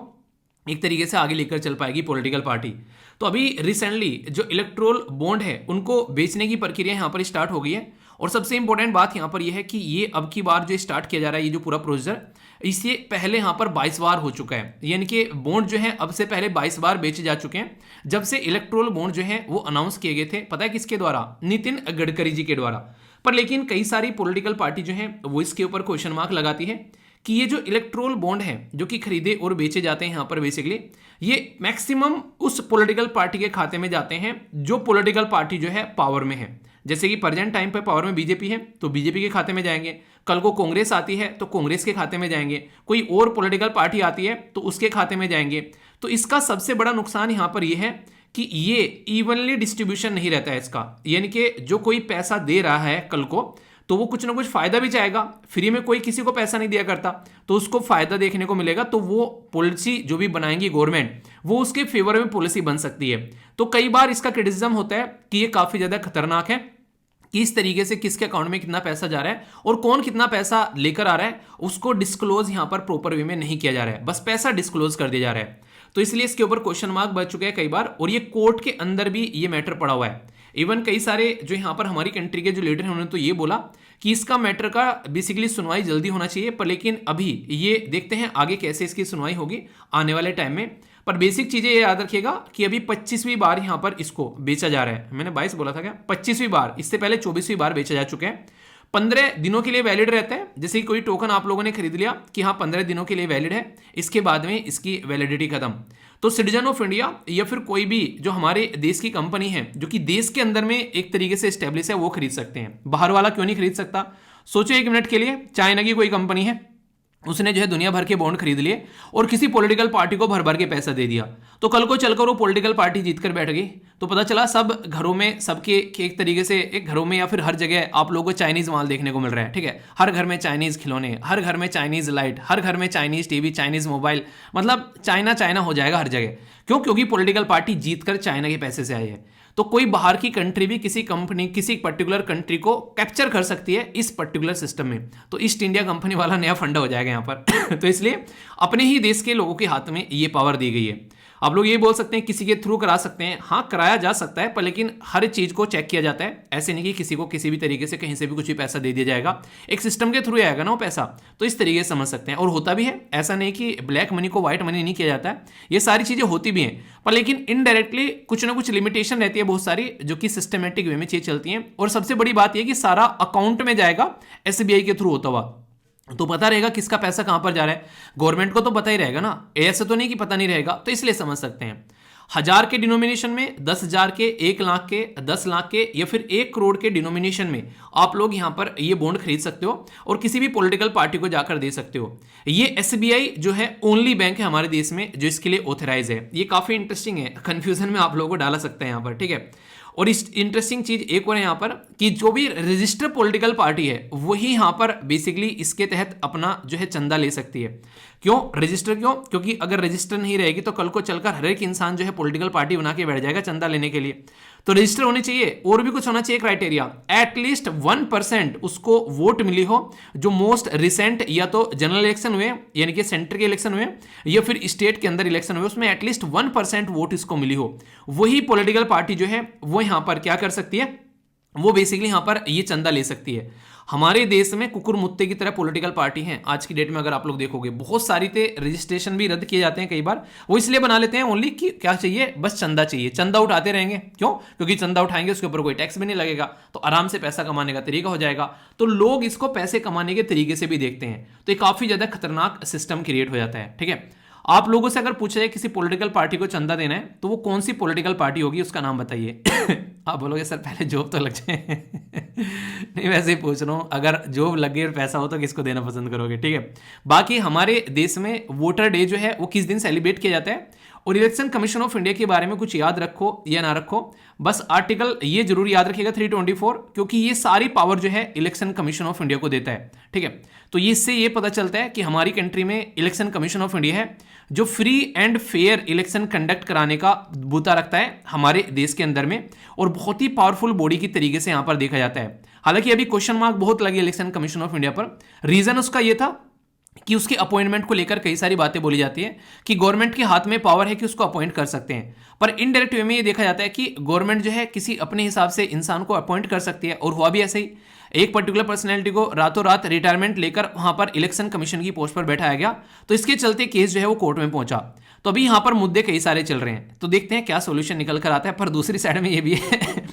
एक तरीके से आगे लेकर चल पाएगी पॉलिटिकल पार्टी। तो अभी रिसेंटली जो इलेक्ट्रोल बॉन्ड है उनको बेचने की प्रक्रिया यहाँ पर स्टार्ट हो गई है। और सबसे इंपॉर्टेंट बात यहाँ पर यह है कि ये अब की बार जो स्टार्ट किया जा रहा है, ये जो पूरा प्रोसीजर, इससे पहले यहाँ पर 22 बार हो चुका है। यानी कि बॉन्ड जो है अब से पहले 22 बार बेचे जा चुके हैं, जब से इलेक्ट्रोल बॉन्ड जो है वो अनाउंस किए गए थे। पता है किसके द्वारा? नितिन गडकरी जी के द्वारा। पर लेकिन कई सारी पॉलिटिकल पार्टी जो है वो इसके ऊपर क्वेश्चन मार्क लगाती है कि ये जो इलेक्ट्रोल बॉन्ड है जो कि खरीदे और बेचे जाते हैं यहाँ पर बेसिकली, ये मैक्सिमम उस पॉलिटिकल पार्टी के खाते में जाते हैं जो पॉलिटिकल पार्टी जो है पावर में है। जैसे कि प्रेजेंट टाइम पर पावर में बीजेपी है तो बीजेपी के खाते में जाएंगे, कल को कांग्रेस आती है तो कांग्रेस के खाते में जाएंगे, कोई और पॉलिटिकल पार्टी आती है तो उसके खाते में जाएंगे। तो इसका सबसे बड़ा नुकसान यहाँ पर यह है कि ये इवनली डिस्ट्रीब्यूशन नहीं रहता है इसका। यानी कि जो कोई पैसा दे रहा है कल को, तो वो कुछ ना कुछ फायदा भी चाहेगा। फ्री में कोई किसी को पैसा नहीं दिया करता, तो उसको फायदा देखने को मिलेगा, तो वो पॉलिसी जो भी बनाएंगी गवर्नमेंट वो उसके फेवर में पॉलिसी बन सकती है। तो कई बार इसका क्रिटिसिज्म होता है कि ये काफी ज्यादा खतरनाक है कि इस तरीके से किसके अकाउंट में कितना पैसा जा रहा है और कौन कितना पैसा लेकर आ रहा है, उसको डिस्क्लोज यहां पर प्रॉपर वे में नहीं किया जा रहा है, बस पैसा डिस्क्लोज कर दिया जा रहा है। तो इसलिए इसके ऊपर क्वेश्चन मार्क बच चुके हैं कई बार, और ये कोर्ट के अंदर भी ये मैटर पड़ा हुआ है। इवन कई सारे जो यहाँ पर हमारी कंट्री के जो लीडर हैं उन्होंने तो ये बोला कि इसका मैटर का बेसिकली सुनवाई जल्दी होना चाहिए, पर लेकिन अभी ये देखते हैं आगे कैसे इसकी सुनवाई होगी आने वाले टाइम में। पर बेसिक चीजें ये याद रखिएगा कि अभी 25वीं बार यहाँ पर इसको बेचा जा रहा है। मैंने 22 बोला था क्या? 25वीं बार, इससे पहले 24वीं बार बेचा जा चुके हैं। 15 दिनों के लिए वैलिड रहता है। जैसे कि कोई टोकन आप लोगों ने खरीद लिया कि हाँ 15 दिनों के लिए वैलिड है, इसके बाद में इसकी वैलिडिटी खत्म। तो सिटीजन ऑफ इंडिया या फिर कोई भी जो हमारे देश की कंपनी है जो कि देश के अंदर में एक तरीके से स्टेब्लिश है वो खरीद सकते हैं। बाहर वाला क्यों नहीं खरीद सकता? सोचो एक मिनट के लिए, चाइना की कोई कंपनी है, उसने जो है दुनिया भर के बॉन्ड खरीद लिए और किसी पॉलिटिकल पार्टी को भर भर के पैसा दे दिया, तो कल को चलकर वो पॉलिटिकल पार्टी जीत कर बैठ गई, तो पता चला सब घरों में सबके एक तरीके से एक घरों में या फिर हर जगह आप लोगों को चाइनीज माल देखने को मिल रहा है। ठीक है, हर घर में चाइनीज खिलौने, हर घर में चाइनीज लाइट, हर घर में चाइनीज टीवी, चाइनीज मोबाइल, मतलब चाइना चाइना हो जाएगा हर जगह। क्यों? क्योंकि पॉलिटिकल पार्टी जीतकर चाइना के पैसे से आई है। तो कोई बाहर की कंट्री भी किसी कंपनी किसी पर्टिकुलर कंट्री को कैप्चर कर सकती है इस पर्टिकुलर सिस्टम में। तो ईस्ट इंडिया कंपनी वाला नया फंडा हो जाएगा यहाँ पर तो इसलिए अपने ही देश के लोगों के हाथ में ये पावर दी गई है। आप लोग ये बोल सकते हैं किसी के थ्रू करा सकते हैं, हाँ कराया जा सकता है, पर लेकिन हर चीज को चेक किया जाता है। ऐसे नहीं कि किसी को किसी भी तरीके से कहीं से भी कुछ भी पैसा दे दिया जाएगा, एक सिस्टम के थ्रू आएगा ना वो पैसा। तो इस तरीके से समझ सकते हैं, और होता भी है, ऐसा नहीं कि ब्लैक मनी को व्हाइट मनी नहीं किया जाता है, ये सारी चीजें होती भी हैं, पर लेकिन इनडायरेक्टली कुछ ना कुछ लिमिटेशन रहती है बहुत सारी, जो कि सिस्टमेटिक वे में चीज चलती हैं। और सबसे बड़ी बात यह कि सारा अकाउंट में जाएगा एसबीआई के थ्रू होता हुआ, तो पता रहेगा किसका पैसा कहां पर जा रहा है। गवर्नमेंट को तो पता ही रहेगा ना, ऐसे तो नहीं कि पता नहीं रहेगा। तो इसलिए समझ सकते हैं 1000 के डिनोमिनेशन में, 10,000 के, 1 लाख के, 10 लाख के या फिर 1 करोड़ के डिनोमिनेशन में आप लोग यहां पर ये बॉन्ड खरीद सकते हो और किसी भी पॉलिटिकल पार्टी को जाकर दे सकते हो। ये एसबीआई जो है ओनली बैंक है हमारे देश में जो इसके लिए ऑथराइज है। ये काफी इंटरेस्टिंग है, कंफ्यूजन में आप लोगों को डाला सकते हैं यहां पर। ठीक है, और इस इंटरेस्टिंग चीज एक और है यहाँ पर कि जो भी रजिस्टर्ड पॉलिटिकल पार्टी है वही यहाँ पर बेसिकली इसके तहत अपना जो है चंदा ले सकती है। क्यों रजिस्टर? क्यों? क्योंकि अगर रजिस्टर नहीं रहेगी तो कल को चलकर हर एक इंसान जो है पॉलिटिकल पार्टी बना के बैठ जाएगा चंदा लेने के लिए। तो रजिस्टर होनी चाहिए, और भी कुछ होना चाहिए क्राइटेरिया, एटलीस्ट 1% उसको वोट मिली हो जो मोस्ट रिसेंट या तो जनरल इलेक्शन हुए यानी कि सेंटर के इलेक्शन हुए या फिर स्टेट के अंदर इलेक्शन हुए, उसमें एटलीस्ट 1% वोट इसको मिली हो, वही पॉलिटिकल पार्टी जो है वो यहां पर क्या कर सकती है, वो बेसिकली यहां पर ये चंदा ले सकती है। हमारे देश में कुकुर मुत्ते की तरह पॉलिटिकल पार्टी हैं आज की डेट में। अगर आप लोग देखोगे बहुत सारी थे, रजिस्ट्रेशन भी रद्द किए जाते हैं कई बार, वो इसलिए बना लेते हैं ओनली कि क्या चाहिए, बस चंदा चाहिए, चंदा उठाते रहेंगे। क्यों? क्योंकि चंदा उठाएंगे उसके ऊपर कोई टैक्स भी नहीं लगेगा, तो आराम से पैसा कमाने का तरीका हो जाएगा। तो लोग इसको पैसे कमाने के तरीके से भी देखते हैं, तो ये काफी ज्यादा खतरनाक सिस्टम क्रिएट हो जाता है। ठीक है, आप लोगों से अगर पूछा जाए किसी पॉलिटिकल पार्टी को चंदा देना है तो वो कौन सी पॉलिटिकल पार्टी होगी, उसका नाम बताइए आप बोलोगे सर पहले जॉब तो लग जाए नहीं वैसे ही पूछ रहा हूं, अगर जॉब लगे और पैसा हो तो किसको देना पसंद करोगे? ठीक है, बाकी हमारे देश में वोटर डे जो है वो किस दिन सेलिब्रेट किया जाता है, और इलेक्शन कमीशन ऑफ इंडिया के बारे में कुछ याद रखो या ना रखो, बस आर्टिकल ये जरूर याद रखिएगा 324, क्योंकि ये सारी पावर जो है इलेक्शन कमीशन ऑफ इंडिया को देता है। ठीक है, तो इससे ये पता चलता है कि हमारी कंट्री में इलेक्शन कमीशन ऑफ इंडिया है जो free and fair election conduct कराने का बूता रखता है हमारे देश के अंदर में, और बहुत ही पावरफुल बॉडी की तरीके से यहां पर देखा जाता है। हालांकि अभी क्वेश्चन मार्क बहुत लगे इलेक्शन कमीशन ऑफ इंडिया पर। रीजन उसका यह था कि उसके अपॉइंटमेंट को लेकर कई सारी बातें बोली जाती है कि गवर्नमेंट के हाथ में पावर है कि उसको अपॉइंट कर सकते हैं, पर इनडायरेक्ट वे में ये देखा जाता है कि गवर्नमेंट जो है किसी अपने हिसाब से इंसान को अपॉइंट कर सकती है, और हुआ भी ऐसे ही। एक पर्टिकुलर पर्सनैलिटी को रातों रात रिटायरमेंट लेकर वहां पर इलेक्शन कमीशन की पोस्ट पर बैठाया गया, तो इसके चलते केस जो है वो कोर्ट में पहुंचा। तो अभी यहां पर मुद्दे कई सारे चल रहे हैं, तो देखते हैं क्या सोल्यूशन निकल कर आता है। पर दूसरी साइड में ये भी है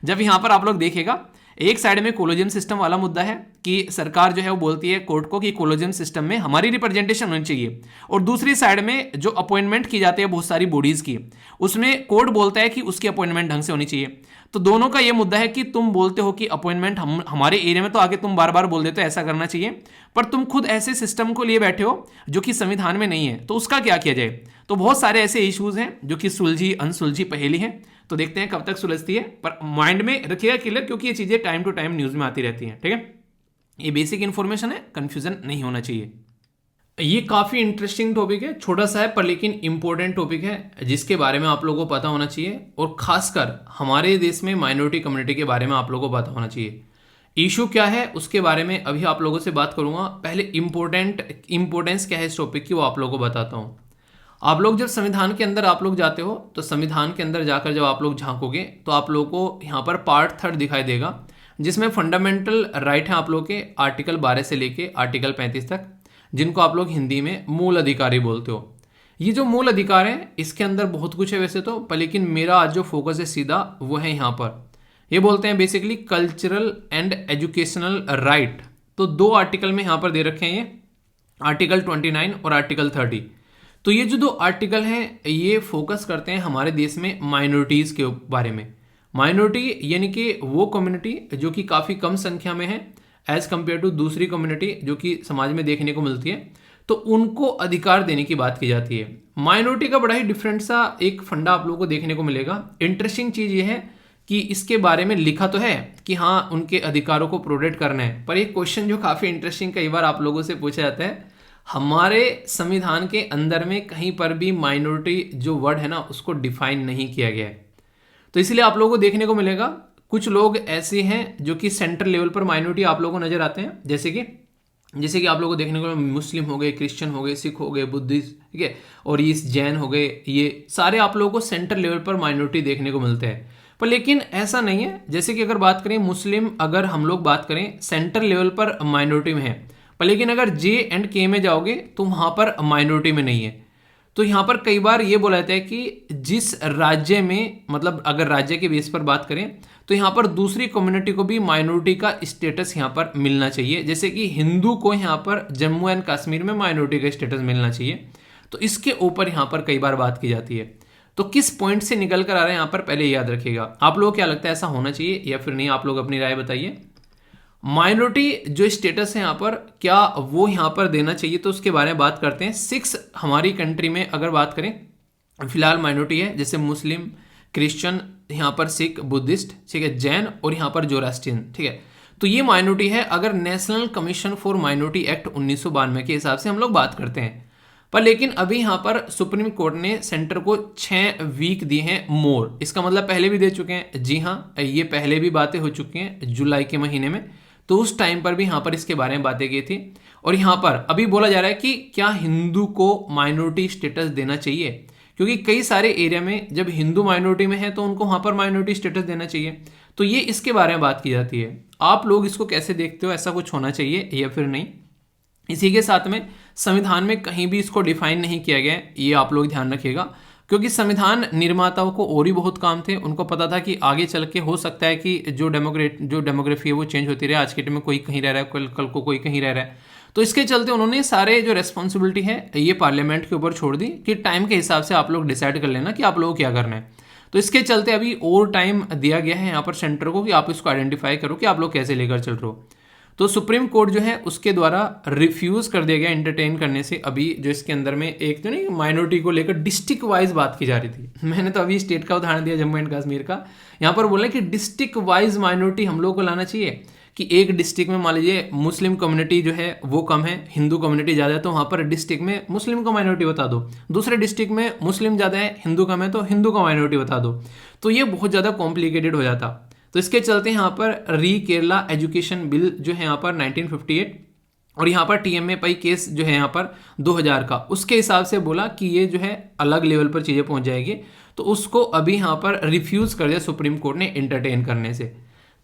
जब यहां पर आप लोग देखिएगा, एक साइड में कोलोजियम सिस्टम वाला मुद्दा है कि सरकार जो है वो बोलती है कोर्ट को कि कोलोजियम सिस्टम में हमारी रिप्रेजेंटेशन होनी चाहिए, और दूसरी साइड में जो अपॉइंटमेंट की जाती है बहुत सारी बॉडीज की, उसमें कोर्ट बोलता है कि उसकी अपॉइंटमेंट ढंग से होनी चाहिए। तो दोनों का ये मुद्दा है कि तुम बोलते हो कि अपॉइंटमेंट हमारे एरिया में, तो आगे तुम बार बार बोल देते हो ऐसा करना चाहिए, पर तुम खुद ऐसे सिस्टम को लिए बैठे हो जो कि संविधान में नहीं है, तो उसका क्या किया जाए। तो बहुत सारे ऐसे इश्यूज हैं जो कि सुलझी अनसुलझी पहेली है, तो देखते हैं कब तक सुलझती है, पर माइंड में रखिएगा क्लियर, क्योंकि ये चीजें टाइम टू टाइम न्यूज में आती रहती हैं। ठीक है, ये बेसिक इंफॉर्मेशन है, कंफ्यूजन नहीं होना चाहिए। ये काफी इंटरेस्टिंग टॉपिक है, छोटा सा है पर लेकिन इंपॉर्टेंट टॉपिक है, जिसके बारे में आप लोगों को पता होना चाहिए, और खासकर हमारे देश में माइनॉरिटी कम्युनिटी के बारे में आप लोगों को पता होना चाहिए। इशू क्या है उसके बारे में अभी आप लोगों से बात करूंगा। पहले इंपॉर्टेंस क्या है इस टॉपिक की वो आप लोगों को बताता हूं। आप लोग जब संविधान के अंदर आप लोग जाते हो, तो संविधान के अंदर जाकर जब आप लोग झांकोगे तो आप लोगों को यहाँ पर पार्ट 3 दिखाई देगा, जिसमें फंडामेंटल राइट हैं आप लोग के आर्टिकल 12 से लेके आर्टिकल 35 तक, जिनको आप लोग हिंदी में मूल अधिकार ही बोलते हो। ये जो मूल अधिकार हैं इसके अंदर बहुत कुछ है वैसे तो, पर लेकिन मेरा आज जो फोकस है सीधा वो है यहाँ पर। ये बोलते हैं basically cultural and educational right. तो 2 आर्टिकल में यहाँ पर दे रखे हैं, ये आर्टिकल 29 और आर्टिकल 30। तो ये जो 2 आर्टिकल हैं ये फोकस करते हैं हमारे देश में माइनॉरिटीज के बारे में। माइनॉरिटी यानी कि वो कम्युनिटी जो कि काफ़ी कम संख्या में है एज कंपेयर टू दूसरी कम्युनिटी जो कि समाज में देखने को मिलती है, तो उनको अधिकार देने की बात की जाती है। माइनॉरिटी का बड़ा ही डिफरेंट सा एक फंडा आप लोगों को देखने को मिलेगा। इंटरेस्टिंग चीज़ ये है कि इसके बारे में लिखा तो है कि हाँ उनके अधिकारों को प्रोटेक्ट करना है, पर एक क्वेश्चन जो काफ़ी इंटरेस्टिंग कई बार आप लोगों से पूछा जाता है, हमारे संविधान के अंदर में कहीं पर भी माइनॉरिटी जो वर्ड है ना उसको डिफाइन नहीं किया गया है। तो इसलिए आप लोगों को देखने को मिलेगा कुछ लोग ऐसे हैं जो कि सेंट्रल लेवल पर माइनॉरिटी आप लोगों को नजर आते हैं, जैसे कि आप लोगों को देखने को मुस्लिम हो गए, क्रिश्चियन हो गए, सिख हो गए, बुद्धिस्ट, ठीक है, और ये जैन हो गए, ये सारे आप लोगों को सेंट्रल लेवल पर माइनॉरिटी देखने को मिलते हैं। पर लेकिन ऐसा नहीं है, जैसे कि अगर बात करें मुस्लिम, अगर हम लोग बात करें सेंट्रल लेवल पर माइनॉरिटी में है, पर लेकिन अगर J&K में जाओगे तो वहां पर माइनॉरिटी में नहीं है। तो यहाँ पर कई बार ये बोला जाता है कि जिस राज्य में, मतलब अगर राज्य के बेस पर बात करें तो यहाँ पर दूसरी कम्युनिटी को भी माइनॉरिटी का स्टेटस यहाँ पर मिलना चाहिए। जैसे कि हिंदू को यहाँ पर जम्मू एंड कश्मीर में माइनॉरिटी का स्टेटस मिलना चाहिए। तो इसके ऊपर यहाँ पर कई बार बात की जाती है। तो किस पॉइंट से निकल कर आ रहा है यहाँ पर पहले याद रखिएगा। आप लोगों को क्या लगता है ऐसा होना चाहिए या फिर नहीं, आप लोग अपनी राय बताइए। माइनॉरिटी जो स्टेटस है यहाँ पर, क्या वो यहाँ पर देना चाहिए, तो उसके बारे में बात करते हैं। 6 हमारी कंट्री में अगर बात करें फिलहाल माइनॉरिटी है, जैसे मुस्लिम, क्रिश्चियन, यहाँ पर सिख, बुद्धिस्ट, ठीक है, जैन और यहाँ पर जोरास्ट्रियन, ठीक है। तो ये माइनॉरिटी है अगर national commission for minority act 1992 के हिसाब से हम लोग बात करते हैं। पर लेकिन अभी यहाँ पर सुप्रीम कोर्ट ने सेंटर को 6 वीक दिए हैं मोर। इसका मतलब पहले भी दे चुके हैं, जी हाँ, ये पहले भी बातें हो चुकी हैं जुलाई के महीने में, तो उस टाइम पर भी यहाँ पर इसके बारे में बातें की थी। और यहाँ पर अभी बोला जा रहा है कि क्या हिंदू को माइनॉरिटी स्टेटस देना चाहिए, क्योंकि कई सारे एरिया में जब हिंदू माइनॉरिटी में है तो उनको वहाँ पर माइनॉरिटी स्टेटस देना चाहिए। तो ये इसके बारे में बात की जाती है। आप लोग इसको कैसे देखते हो, ऐसा कुछ होना चाहिए या फिर नहीं। इसी के साथ में संविधान में कहीं भी इसको डिफाइन नहीं किया गया है, ये आप लोग ध्यान रखिएगा, क्योंकि संविधान निर्माताओं को और भी बहुत काम थे। उनको पता था कि आगे चल के हो सकता है कि जो डेमोग्राफी है वो चेंज होती रहे, आज के टाइम में कोई कहीं रह रहा है, कल को कोई कहीं रह रहा है। तो इसके चलते उन्होंने सारे जो रेस्पॉन्सिबिलिटी है ये पार्लियामेंट के ऊपर छोड़ दी कि टाइम के हिसाब से आप लोग डिसाइड कर लेना कि आप लोगों को क्या करना है। तो इसके चलते अभी और टाइम दिया गया है यहाँ पर सेंटर को कि आप इसको आइडेंटिफाई करो कि आप लोग कैसे लेकर चल रहे हो। तो सुप्रीम कोर्ट जो है उसके द्वारा रिफ्यूज कर दिया गया एंटरटेन करने से। अभी जो इसके अंदर में एक जो नहीं माइनॉरिटी को लेकर डिस्ट्रिक्ट वाइज बात की जा रही थी, मैंने तो अभी स्टेट का उदाहरण दिया जम्मू एंड कश्मीर का, यहाँ पर बोला कि डिस्ट्रिक्ट वाइज माइनॉरिटी हम लोग को लाना चाहिए कि एक डिस्ट्रिक्ट में मान लीजिए मुस्लिम कम्युनिटी जो है वो कम है, हिंदू कम्युनिटी ज़्यादा है, तो वहाँ पर डिस्ट्रिक्ट में मुस्लिम का माइनॉरिटी बता दो। दूसरे डिस्ट्रिक्ट में मुस्लिम ज़्यादा है, हिंदू कम है, तो हिंदू का माइनॉरिटी बता दो। तो ये बहुत ज़्यादा कॉम्प्लिकेटेड हो जाता। तो इसके चलते यहाँ पर री केरला एजुकेशन बिल जो है यहाँ पर 1958 और यहाँ पर टीएमए पाई केस जो है यहाँ पर 2000 का, उसके हिसाब से बोला कि ये जो है अलग लेवल पर चीज़ें पहुँच जाएगी। तो उसको अभी यहाँ पर रिफ्यूज़ कर दिया सुप्रीम कोर्ट ने एंटरटेन करने से।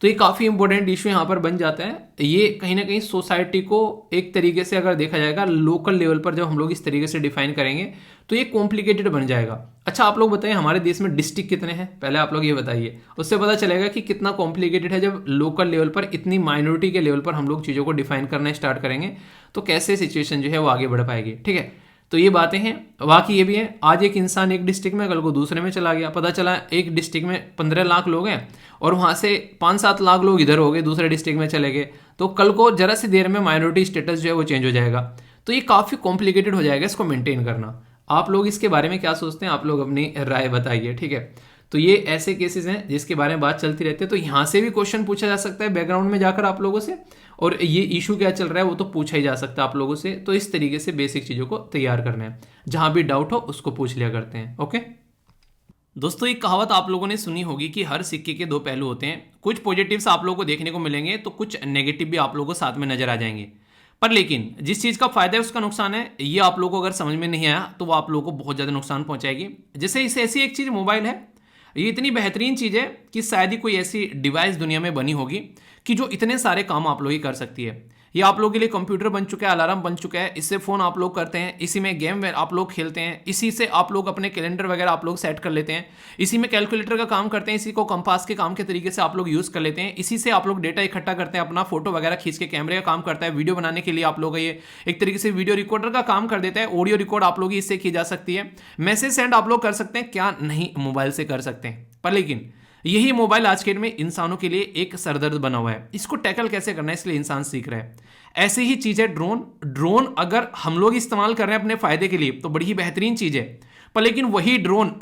तो ये काफ़ी इंपॉर्टेंट इशू यहाँ पर बन जाता है। ये कहीं ना कहीं सोसाइटी को एक तरीके से अगर देखा जाएगा लोकल लेवल पर जब हम लोग इस तरीके से डिफाइन करेंगे तो ये कॉम्प्लिकेटेड बन जाएगा। अच्छा आप लोग बताइए हमारे देश में डिस्ट्रिक्ट कितने हैं, पहले आप लोग ये बताइए, उससे पता चलेगा कि कितना कॉम्प्लिकेटेड है। जब लोकल लेवल पर इतनी माइनॉरिटी के लेवल पर हम लोग चीज़ों को डिफाइन करना स्टार्ट करेंगे तो कैसे सिचुएशन जो है वो आगे बढ़ पाएगी। ठीक है, तो ये बातें हैं। बाकी ये भी है, आज एक इंसान एक डिस्ट्रिक्ट में कल को दूसरे में चला गया, पता चला एक डिस्ट्रिक्ट में 15 लाख लोग हैं और वहाँ से 5-7 लाख लोग इधर हो गए, दूसरे डिस्ट्रिक्ट में चले गए, तो कल को जरा सी देर में माइनॉरिटी स्टेटस जो है वो चेंज हो जाएगा। तो ये काफ़ी कॉम्प्लिकेटेड हो जाएगा इसको मेंटेन करना। आप लोग इसके बारे में क्या सोचते हैं, आप लोग अपनी राय बताइए। ठीक है, तो ये ऐसे केसेस हैं जिसके बारे में बात चलती रहती है। तो यहाँ से भी क्वेश्चन पूछा जा सकता है बैकग्राउंड में जाकर आप लोगों से, और ये इशू क्या चल रहा है वो तो पूछा ही जा सकता है आप लोगों से। तो इस तरीके से बेसिक चीज़ों को तैयार करना है, जहाँ भी डाउट हो उसको पूछ लिया करते हैं। ओके दोस्तों, एक कहावत आप लोगों ने सुनी होगी कि हर सिक्के के दो पहलू होते हैं। कुछ पॉजिटिव्स आप लोगों को देखने को मिलेंगे तो कुछ नेगेटिव भी आप लोगों को साथ में नजर आ जाएंगे। पर लेकिन जिस चीज़ का फायदा है उसका नुकसान है, ये आप लोगों को अगर समझ में नहीं आया तो वो आप लोगों को बहुत ज़्यादा नुकसान पहुंचाएगी। जैसे इसे ऐसी एक चीज़ मोबाइल है, ये इतनी बेहतरीन चीज़ है कि शायद ही कोई ऐसी डिवाइस दुनिया में बनी होगी कि जो इतने सारे काम आप लोग ही कर सकती है। ये आप लोगों के लिए कंप्यूटर बन चुका है, अलार्म बन चुका है, इससे फ़ोन आप लोग करते हैं, इसी में गेम आप लोग खेलते हैं, इसी से आप लोग अपने कैलेंडर वगैरह आप लोग सेट कर लेते हैं, इसी में कैलकुलेटर का काम करते हैं, इसी को कंपास के काम के तरीके से आप लोग यूज़ कर लेते हैं, इसी से आप लोग डेटा इकट्ठा करते हैं, अपना फोटो वगैरह खींच के कैमरे का काम करता है, वीडियो बनाने के लिए आप लोग ये एक तरीके से वीडियो रिकॉर्डर का काम कर देता है, ऑडियो रिकॉर्ड आप लोग इससे की जा सकती है, मैसेज सेंड आप लोग कर सकते हैं, क्या नहीं मोबाइल से कर सकते हैं। पर लेकिन यही मोबाइल आज के डेट में इंसानों के लिए एक सरदर्द बना हुआ है। इसको टैकल कैसे करना है इसलिए इंसान सीख रहा है। ऐसे ही चीज है ड्रोन अगर हम लोग इस्तेमाल कर रहे हैं अपने फायदे के लिए तो बड़ी ही बेहतरीन चीज है, पर लेकिन वही ड्रोन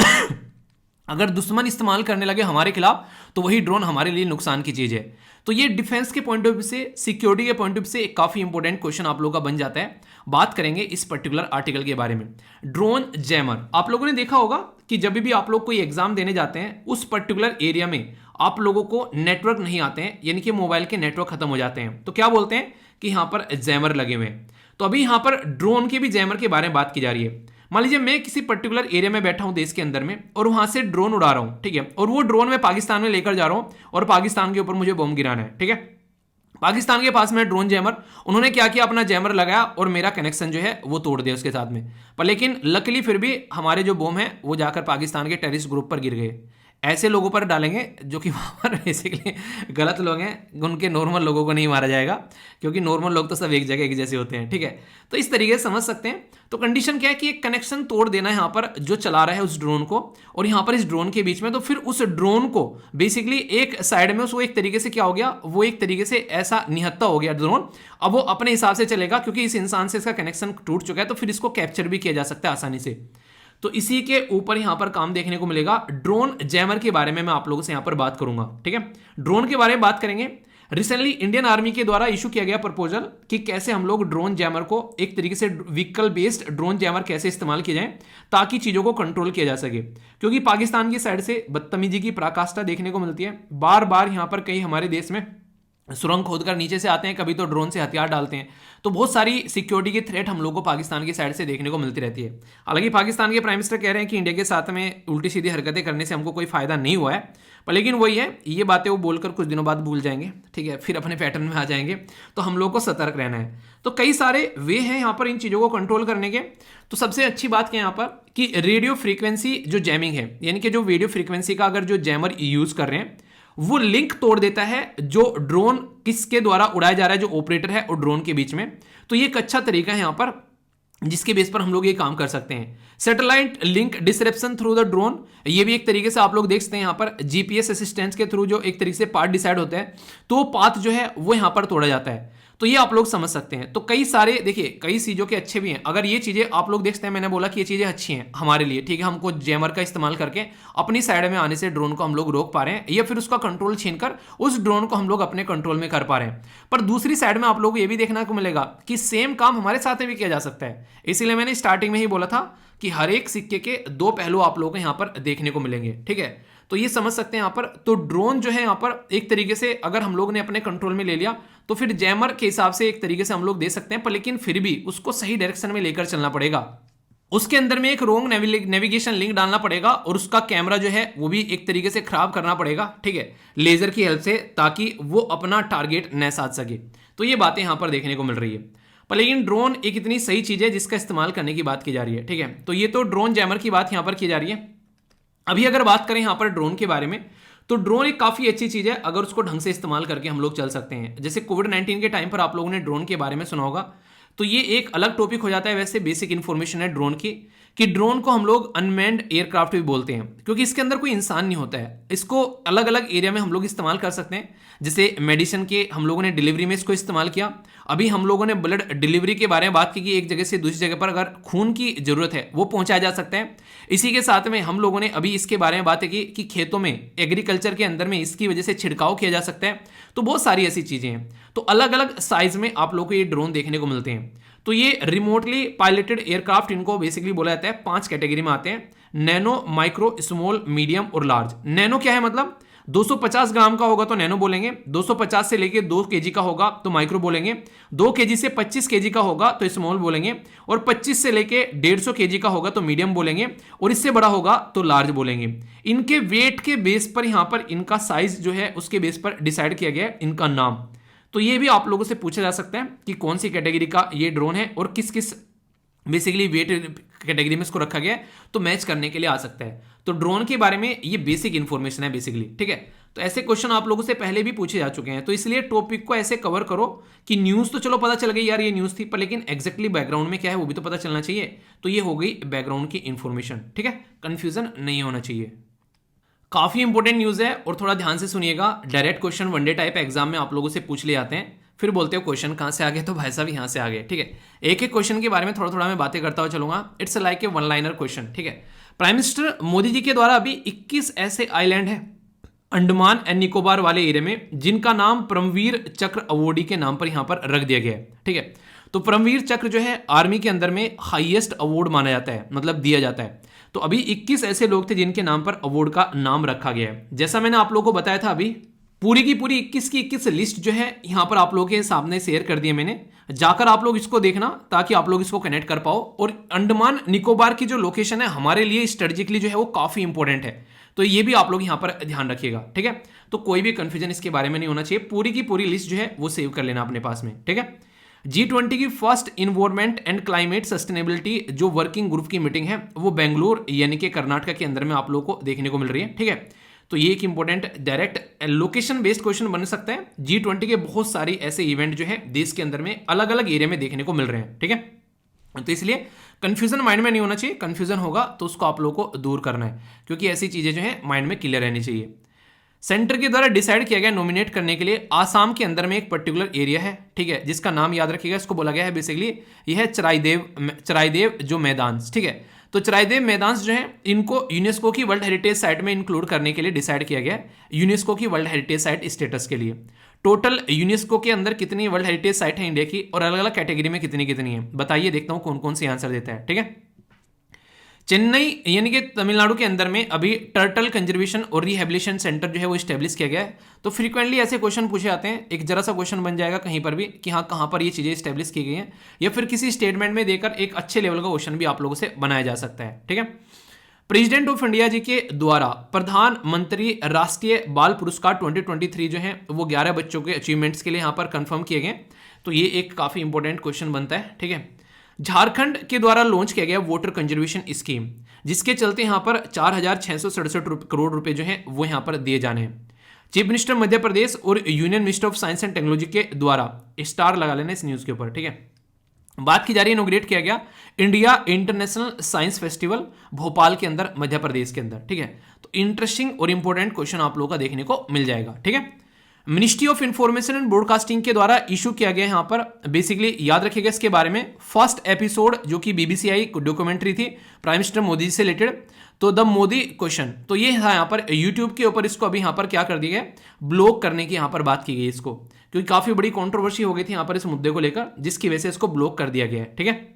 अगर दुश्मन इस्तेमाल करने लगे हमारे खिलाफ तो वही ड्रोन हमारे लिए नुकसान की चीज है। तो ये डिफेंस के पॉइंट ऑफ व्यू से, सिक्योरिटी के पॉइंट ऑफ व्यू से एक काफी इंपॉर्टेंट क्वेश्चन आप लोगों का बन जाता है। बात करेंगे इस पर्टिकुलर आर्टिकल के बारे में। ड्रोन जैमर, आप लोगों ने देखा होगा कि जब भी आप लोग कोई एग्जाम देने जाते हैं उस पर्टिकुलर एरिया में आप लोगों को नेटवर्क नहीं आते हैं, यानी कि मोबाइल के नेटवर्क खत्म हो जाते हैं, तो क्या बोलते हैं कि यहां पर जैमर लगे हुए हैं। तो अभी यहां पर ड्रोन के भी जैमर के बारे में बात की जा रही है। मान लीजिए मैं किसी पर्टिकुलर एरिया में बैठा हूं देश के अंदर में और वहां से ड्रोन उड़ा रहा हूं, ठीक है, और वो ड्रोन मैं पाकिस्तान में लेकर जा रहा हूं और पाकिस्तान के ऊपर मुझे बम गिराना है। ठीक है, पाकिस्तान के पास में ड्रोन जैमर, उन्होंने क्या किया, अपना जैमर लगाया और मेरा कनेक्शन जो है वो तोड़ दिया उसके साथ में। पर लेकिन लकीली फिर भी हमारे जो बम है वो जाकर पाकिस्तान के टेररिस्ट ग्रुप पर गिर गए। ऐसे लोगों पर डालेंगे जो कि वहाँ पर बेसिकली गलत लोग हैं, उनके नॉर्मल लोगों को नहीं मारा जाएगा क्योंकि नॉर्मल लोग तो सब एक जगह एक जैसे होते हैं। ठीक है, तो इस तरीके से समझ सकते हैं। तो कंडीशन क्या है कि एक कनेक्शन तोड़ देना है यहाँ पर जो चला रहा है उस ड्रोन को और यहाँ पर इस ड्रोन के बीच में, तो फिर उस ड्रोन को बेसिकली एक साइड में उसको एक तरीके से क्या हो गया, वो एक तरीके से ऐसा निहत्ता हो गया ड्रोन। अब वो अपने हिसाब से चलेगा क्योंकि इस इंसान से इसका कनेक्शन टूट चुका है, तो फिर इसको कैप्चर भी किया जा सकता है आसानी से। तो इसी के ऊपर यहां पर काम देखने को मिलेगा। ड्रोन जैमर के बारे में मैं आप लोगों से यहां पर बात करूंगा। ठीक है, ड्रोन के बारे में बात करेंगे। रिसेंटली इंडियन आर्मी के द्वारा इशू किया गया प्रपोजल कि कैसे हम लोग ड्रोन जैमर को एक तरीके से व्हीकल बेस्ड ड्रोन जैमर कैसे इस्तेमाल किया जाए ताकि चीजों को कंट्रोल किया जा सके, क्योंकि पाकिस्तान की साइड से बदतमीजी की पराकाष्ठा देखने को मिलती है। बार बार यहां पर कई हमारे देश में सुरंग खोदकर नीचे से आते हैं, कभी तो ड्रोन से हथियार डालते हैं। तो बहुत सारी सिक्योरिटी की थ्रेट हम लोग को पाकिस्तान की साइड से देखने को मिलती रहती है। हालांकि पाकिस्तान के प्राइम मिनिस्टर कह रहे हैं कि इंडिया के साथ में उल्टी सीधी हरकतें करने से हमको कोई फायदा नहीं हुआ है, पर लेकिन वही है, ये बातें वो बोलकर कुछ दिनों बाद भूल जाएंगे। ठीक है, फिर अपने पैटर्न में आ जाएंगे। तो हम लोग को सतर्क रहना है। तो कई सारे वे हैं यहाँ पर इन चीज़ों को कंट्रोल करने के। तो सबसे अच्छी बात क्या है यहाँ पर कि रेडियो फ्रीक्वेंसी जो जैमिंग है, यानी कि जो रेडियो फ्रीक्वेंसी का अगर जो जैमर यूज कर रहे हैं वो लिंक तोड़ देता है जो ड्रोन किसके द्वारा उड़ाया जा रहा है, जो ऑपरेटर है और ड्रोन के बीच में। तो ये एक अच्छा तरीका है यहाँ पर जिसके बेस पर हम लोग ये काम कर सकते हैं। Satellite link disruption through the drone, ये भी एक तरीके से आप लोग देख सकते हैं यहाँ पर जीपीएस असिस्टेंस के थ्रू जो एक तरीके से पाथ डिसाइड होता है, तो वो पाथ जो है वो यहाँ पर तोड़ा जाता है। तो ये आप लोग समझ सकते हैं। तो कई सारे देखिए कई चीज़ों के अच्छे भी हैं। अगर ये चीज़ें आप लोग देखते हैं, मैंने बोला कि ये चीज़ें अच्छी हैं हमारे लिए, ठीक है, हमको जैमर का इस्तेमाल करके अपनी साइड में आने से ड्रोन को हम लोग रोक पा रहे हैं, या फिर उसका कंट्रोल छीनकर उस ड्रोन को हम लोग अपने कंट्रोल में कर पा रहे हैं। पर दूसरी साइड में आप लोगों को ये भी देखने को मिलेगा कि सेम काम हमारे साथ में भी किया जा सकता है। इसीलिए मैंने स्टार्टिंग में ही बोला था कि हर एक सिक्के के दो पहलू आप लोगों को यहाँ पर देखने को मिलेंगे, ठीक है। तो ये समझ सकते हैं यहाँ पर। तो ड्रोन जो है यहाँ पर एक तरीके से अगर हम लोग ने अपने कंट्रोल में ले लिया तो फिर जैमर के हिसाब से एक तरीके से हम लोग दे सकते हैं, पर लेकिन फिर भी उसको सही डायरेक्शन में लेकर चलना पड़ेगा। उसके अंदर में एक रोंग नेविगेशन लिंक डालना पड़ेगा और उसका कैमरा जो है वो भी एक तरीके से खराब करना पड़ेगा, ठीक है, लेजर की हेल्प से, ताकि वो अपना टारगेट न साध सके। तो ये बातें यहाँ पर देखने को मिल रही है। पर लेकिन ड्रोन एक इतनी सही चीज है जिसका इस्तेमाल करने की बात की जा रही है, ठीक है। तो ये तो ड्रोन जैमर की बात यहाँ पर की जा रही है। अभी अगर बात करें यहाँ पर ड्रोन के बारे में, तो ड्रोन एक काफ़ी अच्छी चीज़ है अगर उसको ढंग से इस्तेमाल करके हम लोग चल सकते हैं। जैसे कोविड-19 के टाइम पर आप लोगों ने ड्रोन के बारे में सुना होगा, तो ये एक अलग टॉपिक हो जाता है। वैसे बेसिक इन्फॉर्मेशन है ड्रोन की, कि ड्रोन को हम लोग अनमैन्ड एयरक्राफ्ट भी बोलते हैं, क्योंकि इसके अंदर कोई इंसान नहीं होता है। इसको अलग अलग एरिया में हम लोग इस्तेमाल कर सकते हैं। जैसे मेडिसिन के हम लोगों ने डिलीवरी में इसको इस्तेमाल किया। अभी हम लोगों ने ब्लड डिलीवरी के बारे में बात की कि एक जगह से दूसरी जगह पर अगर खून की जरूरत है वो पहुंचाया जा सकता है। इसी के साथ में हम लोगों ने अभी इसके बारे में बात की कि खेतों में एग्रीकल्चर के अंदर में इसकी वजह से छिड़काव किया जा सकता है। तो बहुत सारी ऐसी चीजें हैं। तो अलग अलग साइज में आप लोगों को ये ड्रोन देखने को मिलते हैं। तो ये रिमोटली पायलटेड एयरक्राफ्ट, इनको बेसिकली बोला जाता है, 5 कैटेगरी में आते हैं: नैनो, माइक्रो, स्मॉल, मीडियम और लार्ज। नैनो क्या है, मतलब 250 ग्राम का होगा तो नैनो बोलेंगे, 250 से लेके 2 केजी का होगा तो माइक्रो बोलेंगे, 2 केजी से 25 केजी का होगा तो स्मॉल बोलेंगे, और 25 से लेके 150 केजी का होगा तो मीडियम बोलेंगे, और इससे बड़ा होगा तो लार्ज बोलेंगे। इनके वेट के बेस पर यहाँ पर इनका साइज जो है उसके बेस पर डिसाइड किया गया है इनका नाम। तो ये भी आप लोगों से पूछा जा सकता है कि कौन सी कैटेगरी का ये ड्रोन है और किस किस बेसिकली वेट कैटेगरी में इसको रखा गया है, तो मैच करने के लिए आ सकता है। तो ड्रोन के बारे में ये बेसिक इंफॉर्मेशन है बेसिकली, ठीक है। तो ऐसे क्वेश्चन आप लोगों से पहले भी पूछे जा चुके हैं, तो इसलिए टॉपिक को ऐसे कवर करो कि न्यूज़ तो चलो पता चल गई यार ये न्यूज़ थी, पर लेकिन एग्जैक्टली बैकग्राउंड में क्या है वो भी तो पता चलना चाहिए। तो ये हो गई बैकग्राउंड की इंफॉर्मेशन, ठीक है, कंफ्यूजन नहीं होना चाहिए। काफ़ी इंपॉर्टेंट न्यूज़ है और थोड़ा ध्यान से सुनिएगा। Direct question one day type exam में आप लोगों से पूछ ले जाते हैं, फिर बोलते हो क्वेश्चन कहाँ से आ गए, तो भाई साहब यहाँ से आ गए, ठीक है। एक एक क्वेश्चन के बारे में थोड़ा थोड़ा मैं बातें करता हुआ चलूंगा। It's like a one liner question, ठीक है। प्राइम मिनिस्टर मोदी जी के द्वारा अभी 21 ऐसे आइलैंड है अंडमान एंड निकोबार वाले एरिया में जिनका नाम परमवीर चक्र अवॉर्डी के नाम पर यहाँ पर रख दिया गया है, ठीक है। तो परमवीर चक्र जो है आर्मी के अंदर में हाईएस्ट अवार्ड माना जाता है, मतलब दिया जाता है। तो अभी 21 ऐसे लोग थे जिनके नाम पर अवार्ड का नाम रखा गया है। जैसा मैंने आप लोगों को बताया था, अभी पूरी की पूरी 21 की 21 लिस्ट जो है यहाँ पर आप लोगों के सामने शेयर कर दी है मैंने। जाकर आप लोग इसको देखना ताकि आप लोग इसको कनेक्ट कर पाओ। और अंडमान निकोबार की जो लोकेशन है हमारे लिए स्ट्रेटेजिकली जो है वो काफी इंपॉर्टेंट है, तो ये भी आप लोग यहाँ पर ध्यान रखिएगा, ठीक है। तो कोई भी कंफ्यूजन इसके बारे में नहीं होना चाहिए। पूरी की पूरी लिस्ट जो है वो सेव कर लेना अपने पास में, ठीक है। G20 की first environment and climate sustainability जो वर्किंग ग्रुप की मीटिंग है वो बेंगलुरु यानी कि कर्नाटक के अंदर में आप लोगों को देखने को मिल रही है, ठीक है। तो ये एक important direct location based question बन सकता है। G20 के बहुत सारी ऐसे इवेंट जो है देश के अंदर में अलग अलग एरिया में देखने को मिल रहे हैं, ठीक है। तो इसलिए कंफ्यूजन माइंड में नहीं होना चाहिए। कंफ्यूजन होगा तो उसको आप लोगों को दूर करना है, क्योंकि ऐसी चीजें जो है माइंड में क्लियर रहनी चाहिए। सेंटर के द्वारा डिसाइड किया गया नॉमिनेट करने के लिए आसाम के अंदर में एक पर्टिकुलर एरिया है, ठीक है, जिसका नाम याद रखिएगा। इसको बोला गया है बेसिकली यह है चराइदेव जो मैदान, ठीक है। तो चराइदेव मैदान जो है इनको यूनेस्को की वर्ल्ड हेरिटेज साइट में इंक्लूड करने के लिए डिसाइड किया गया है, यूनेस्को की वर्ल्ड हेरिटेज साइट स्टेटस के लिए। टोटल यूनेस्को के अंदर कितनी वर्ल्ड हेरिटेज साइट है इंडिया की, और अलग अलग कैटेगरी में कितनी कितनी है, बताइए, देखता हूं कौन कौन सी आंसर देता है, ठीक है। चेन्नई यानी कि तमिलनाडु के अंदर में अभी टर्टल कंजर्वेशन और रिहेबिलिटेशन सेंटर जो है वो स्टैब्लिश किया गया है। तो फ्रीक्वेंटली ऐसे क्वेश्चन पूछे जाते हैं, एक जरा सा क्वेश्चन बन जाएगा कहीं पर भी कि हाँ कहाँ पर ये चीज़ें स्टैब्लिश की गई हैं, या फिर किसी स्टेटमेंट में देकर एक अच्छे लेवल का क्वेश्चन भी आप लोगों से बनाया जा सकता है, ठीक है। प्रेसिडेंट ऑफ इंडिया जी के द्वारा प्रधानमंत्री राष्ट्रीय बाल पुरस्कार 2023 जो है वो 11 बच्चों के अचीवमेंट्स के लिए यहाँ पर कंफर्म किए गए। तो ये एक काफ़ी इंपॉर्टेंट क्वेश्चन बनता है, ठीक है। झारखंड के द्वारा लॉन्च किया गया वाटर कंजर्वेशन स्कीम, जिसके चलते यहाँ पर 4,667 करोड़ रुपए जो है वो यहाँ पर दिए जाने हैं। चीफ मिनिस्टर मध्य प्रदेश और union minister of science and technology के द्वारा स्टार लगा लेना इस न्यूज़ के ऊपर, ठीक है। बात की जा रही है, इनोग्रेट किया गया India international science festival Bhopal के अंदर, मध्य प्रदेश के अंदर, ठीक है। तो इंटरेस्टिंग और इंपॉर्टेंट क्वेश्चन आप लोगों का देखने को मिल जाएगा, ठीक है। Ministry of information and broadcasting के द्वारा इशू किया गया यहां पर, बेसिकली याद रखिएगा इसके बारे में, फर्स्ट एपिसोड जो कि बीबीसी आई डॉक्यूमेंट्री थी प्राइम मिनिस्टर मोदी से रिलेटेड, तो द मोदी क्वेश्चन, तो ये था यहाँ पर यूट्यूब के ऊपर, इसको अभी यहाँ पर क्या कर दिया गया, ब्लॉक करने की यहाँ पर बात की गई इसको, क्योंकि काफी बड़ी कंट्रोवर्सी हो गई थी यहाँ पर इस मुद्दे को लेकर, जिसकी वजह से इसको ब्लॉक कर दिया गया है, ठीक है।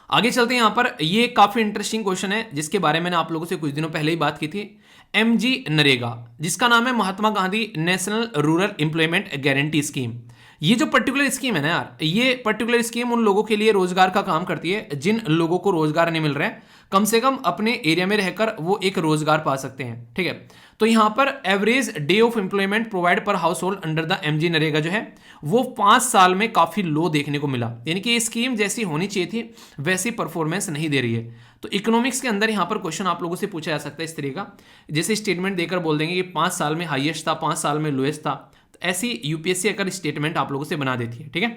आगे चलते हैं, यहाँ पर ये काफी इंटरेस्टिंग क्वेश्चन है जिसके बारे में मैंने आप लोगों से कुछ दिनों पहले ही बात की थी, एमजी नरेगा, जिसका नाम है Mahatma Gandhi national rural employment guarantee scheme. ये जो पर्टिकुलर स्कीम है ना यार, ये पर्टिकुलर स्कीम उन लोगों के लिए रोजगार का काम करती है जिन लोगों को रोजगार नहीं मिल रहा है, कम से कम अपने एरिया में रहकर वो एक रोजगार पा सकते हैं, ठीक है। तो यहां पर average day of employment provide per household under the MG NREGA जो है वो 5 साल में काफी लो देखने को मिला, यानी कि ये स्कीम जैसी होनी चाहिए थी वैसी परफॉर्मेंस नहीं दे रही है। तो इकोनॉमिक्स के अंदर यहां पर क्वेश्चन आप लोगों से पूछा जा सकता है इस तरह का, जैसे स्टेटमेंट देकर बोल देंगे कि 5 साल में हाईएस्ट था, 5 साल में लोएस्ट था, तो ऐसी यूपीएससी अगर स्टेटमेंट आप लोगों से बना देती है, ठीक है।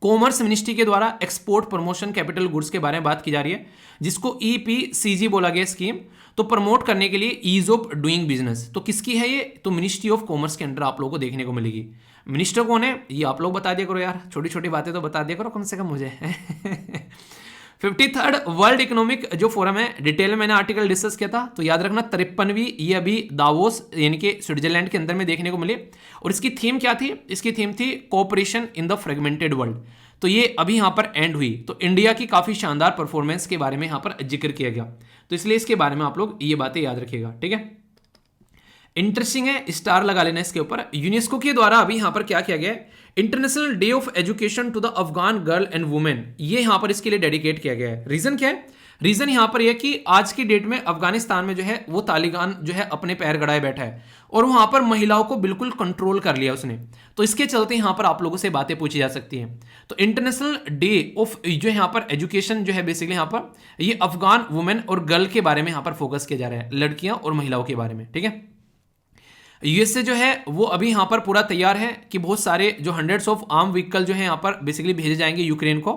कॉमर्स मिनिस्ट्री के द्वारा एक्सपोर्ट प्रमोशन कैपिटल गुड्स के बारे में बात की जा रही है, जिसको ईपीसीजी बोला गया स्कीम, तो प्रमोट करने के लिए ईज ऑफ डूइंग बिजनेस, तो किसकी है ये, तो मिनिस्ट्री ऑफ कॉमर्स के अंडर आप लोगों को देखने को मिलेगी। मिनिस्टर कौन है ये आप लोग बता दिया करो यार, छोटी छोटी बातें तो बता दिया करो कम से कम मुझे। 53rd वर्ल्ड इकोनॉमिक जो फोरम है, डिटेल में मैंने आर्टिकल डिस्कस किया था, तो याद रखना 53वीं ये अभी दावोस यानी कि स्विट्जरलैंड के अंदर में देखने को मिली, और इसकी थीम क्या थी, इसकी थीम थी cooperation in the fragmented world, तो ये अभी यहाँ पर एंड हुई। तो इंडिया की काफी शानदार परफॉर्मेंस के बारे में यहाँ पर जिक्र किया गया, तो इसलिए इसके बारे में आप लोग ये बातें याद रखिएगा, ठीक है। इंटरेस्टिंग है, स्टार लगा लेना इसके ऊपर। यूनेस्को के द्वारा अभी यहां पर क्या किया गया है, International Day of Education to the Afghan girl and women, ये यहां पर इसके लिए डेडिकेट किया गया है। रीजन क्या है, रीजन यहां पर यह कि आज की डेट में अफगानिस्तान में जो है वो तालिबान जो है अपने पैर गड़ाए बैठा है और वहां पर महिलाओं को बिल्कुल कंट्रोल कर लिया उसने, तो इसके चलते यहां पर आप लोगों से बातें पूछी जा सकती हैं। तो इंटरनेशनल डे ऑफ जो यहां पर एजुकेशन जो है बेसिकली यहां पर ये अफगान वुमेन और गर्ल के बारे में यहां पर फोकस किया जा रहा है, लड़कियां और महिलाओं के बारे में, ठीक है। यूएसए जो है वो अभी यहाँ पर पूरा तैयार है कि बहुत सारे जो हंड्रेड्स ऑफ आर्म व्हीकल जो है यहाँ पर बेसिकली भेजे जाएंगे यूक्रेन को,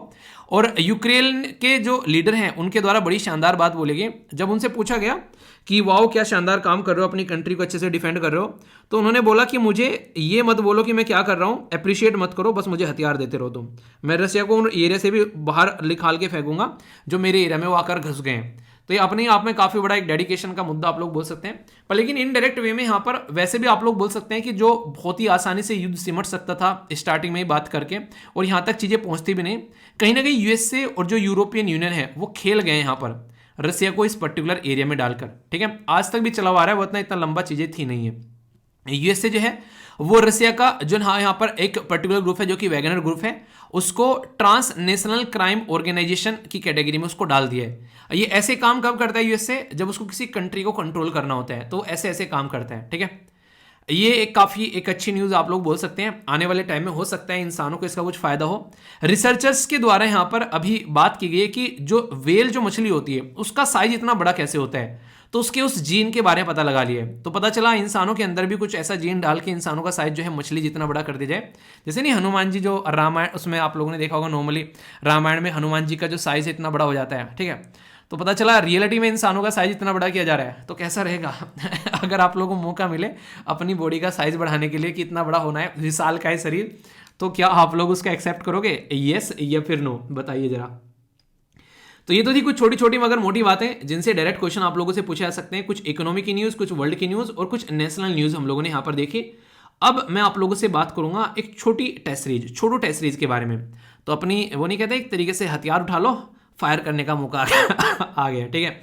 और यूक्रेन के जो लीडर हैं उनके द्वारा बड़ी शानदार बात बोली गई, जब उनसे पूछा गया कि वाओ क्या शानदार काम कर रहे हो, अपनी कंट्री को अच्छे से डिफेंड कर रहे हो, तो उन्होंने बोला कि मुझे ये मत बोलो कि मैं क्या कर रहा हूँ, अप्रिशिएट मत करो, बस मुझे हथियार देते रहो तुम, मैं रशिया को उन एरिया से भी बाहर निकाल के फेंकूंगा जो मेरे एरिया में वो आकर घुस गए हैं। तो ये अपने आप में काफी बड़ा एक डेडिकेशन का मुद्दा आप लोग बोल सकते हैं, पर लेकिन इनडायरेक्ट वे में यहाँ पर वैसे भी आप लोग बोल सकते हैं कि जो बहुत ही आसानी से युद्ध सिमट सकता था स्टार्टिंग में ही बात करके और यहाँ तक चीजें पहुंचती भी नहीं, कहीं ना कहीं यूएसए और जो यूरोपियन यूनियन है वो खेल गए यहाँ पर रसिया को इस पर्टिकुलर एरिया में डालकर, ठीक है। आज तक भी चला आ रहा है, वो इतना लंबा चीजें थी नहीं है। यूएसए जो है वो रसिया का जो यहाँ पर एक पर्टिकुलर ग्रुप है जो कि वैगनर ग्रुप है, उसको ट्रांस नेशनल क्राइम ऑर्गेनाइजेशन की कैटेगरी में उसको डाल दिया है। ये ऐसे काम कब करता है यूएसए, जब उसको किसी कंट्री को कंट्रोल करना होता है तो ऐसे ऐसे काम करता है, ठीक है। ये एक काफी एक अच्छी न्यूज आप लोग बोल सकते हैं, आने वाले टाइम में हो सकता है इंसानों को इसका कुछ फायदा हो। रिसर्चर्स के द्वारा यहाँ पर अभी बात की गई है कि जो वेल जो मछली होती है उसका साइज इतना बड़ा कैसे होता है, तो उसके उस जीन के बारे में पता लगा लिया है। तो पता चला इंसानों के अंदर भी कुछ ऐसा जीन डाल के इंसानों का साइज जो है मछली जितना बड़ा कर दिया जाए। जैसे नहीं हनुमान जी जो रामायण उसमें आप लोगों ने देखा होगा, नॉर्मली रामायण में हनुमान जी का जो साइज है इतना बड़ा हो जाता है, ठीक है। तो पता चला रियलिटी में इंसानों का साइज इतना बड़ा किया जा रहा है, तो कैसा रहेगा अगर आप लोगों को मौका मिले अपनी बॉडी का साइज बढ़ाने के लिए कि इतना बड़ा होना है, विशाल का है शरीर, तो क्या आप लोग उसका एक्सेप्ट करोगे, यस या फिर नो, बताइए जरा। तो ये तो थी कुछ छोटी छोटी मगर मोटी बातें जिनसे डायरेक्ट क्वेश्चन आप लोगों से पूछे जा सकते हैं, कुछ इकोनॉमी की न्यूज, कुछ वर्ल्ड की न्यूज और कुछ नेशनल न्यूज हम लोगों ने यहाँ पर देखी। अब मैं आप लोगों से बात करूंगा एक छोटी टेस्ट सीरीज, छोटो टेस्ट सीरीज के बारे में। तो अपनी वो नहीं कहते एक तरीके से हथियार उठा लो, फायर करने का मौका आ गया, ठीक है।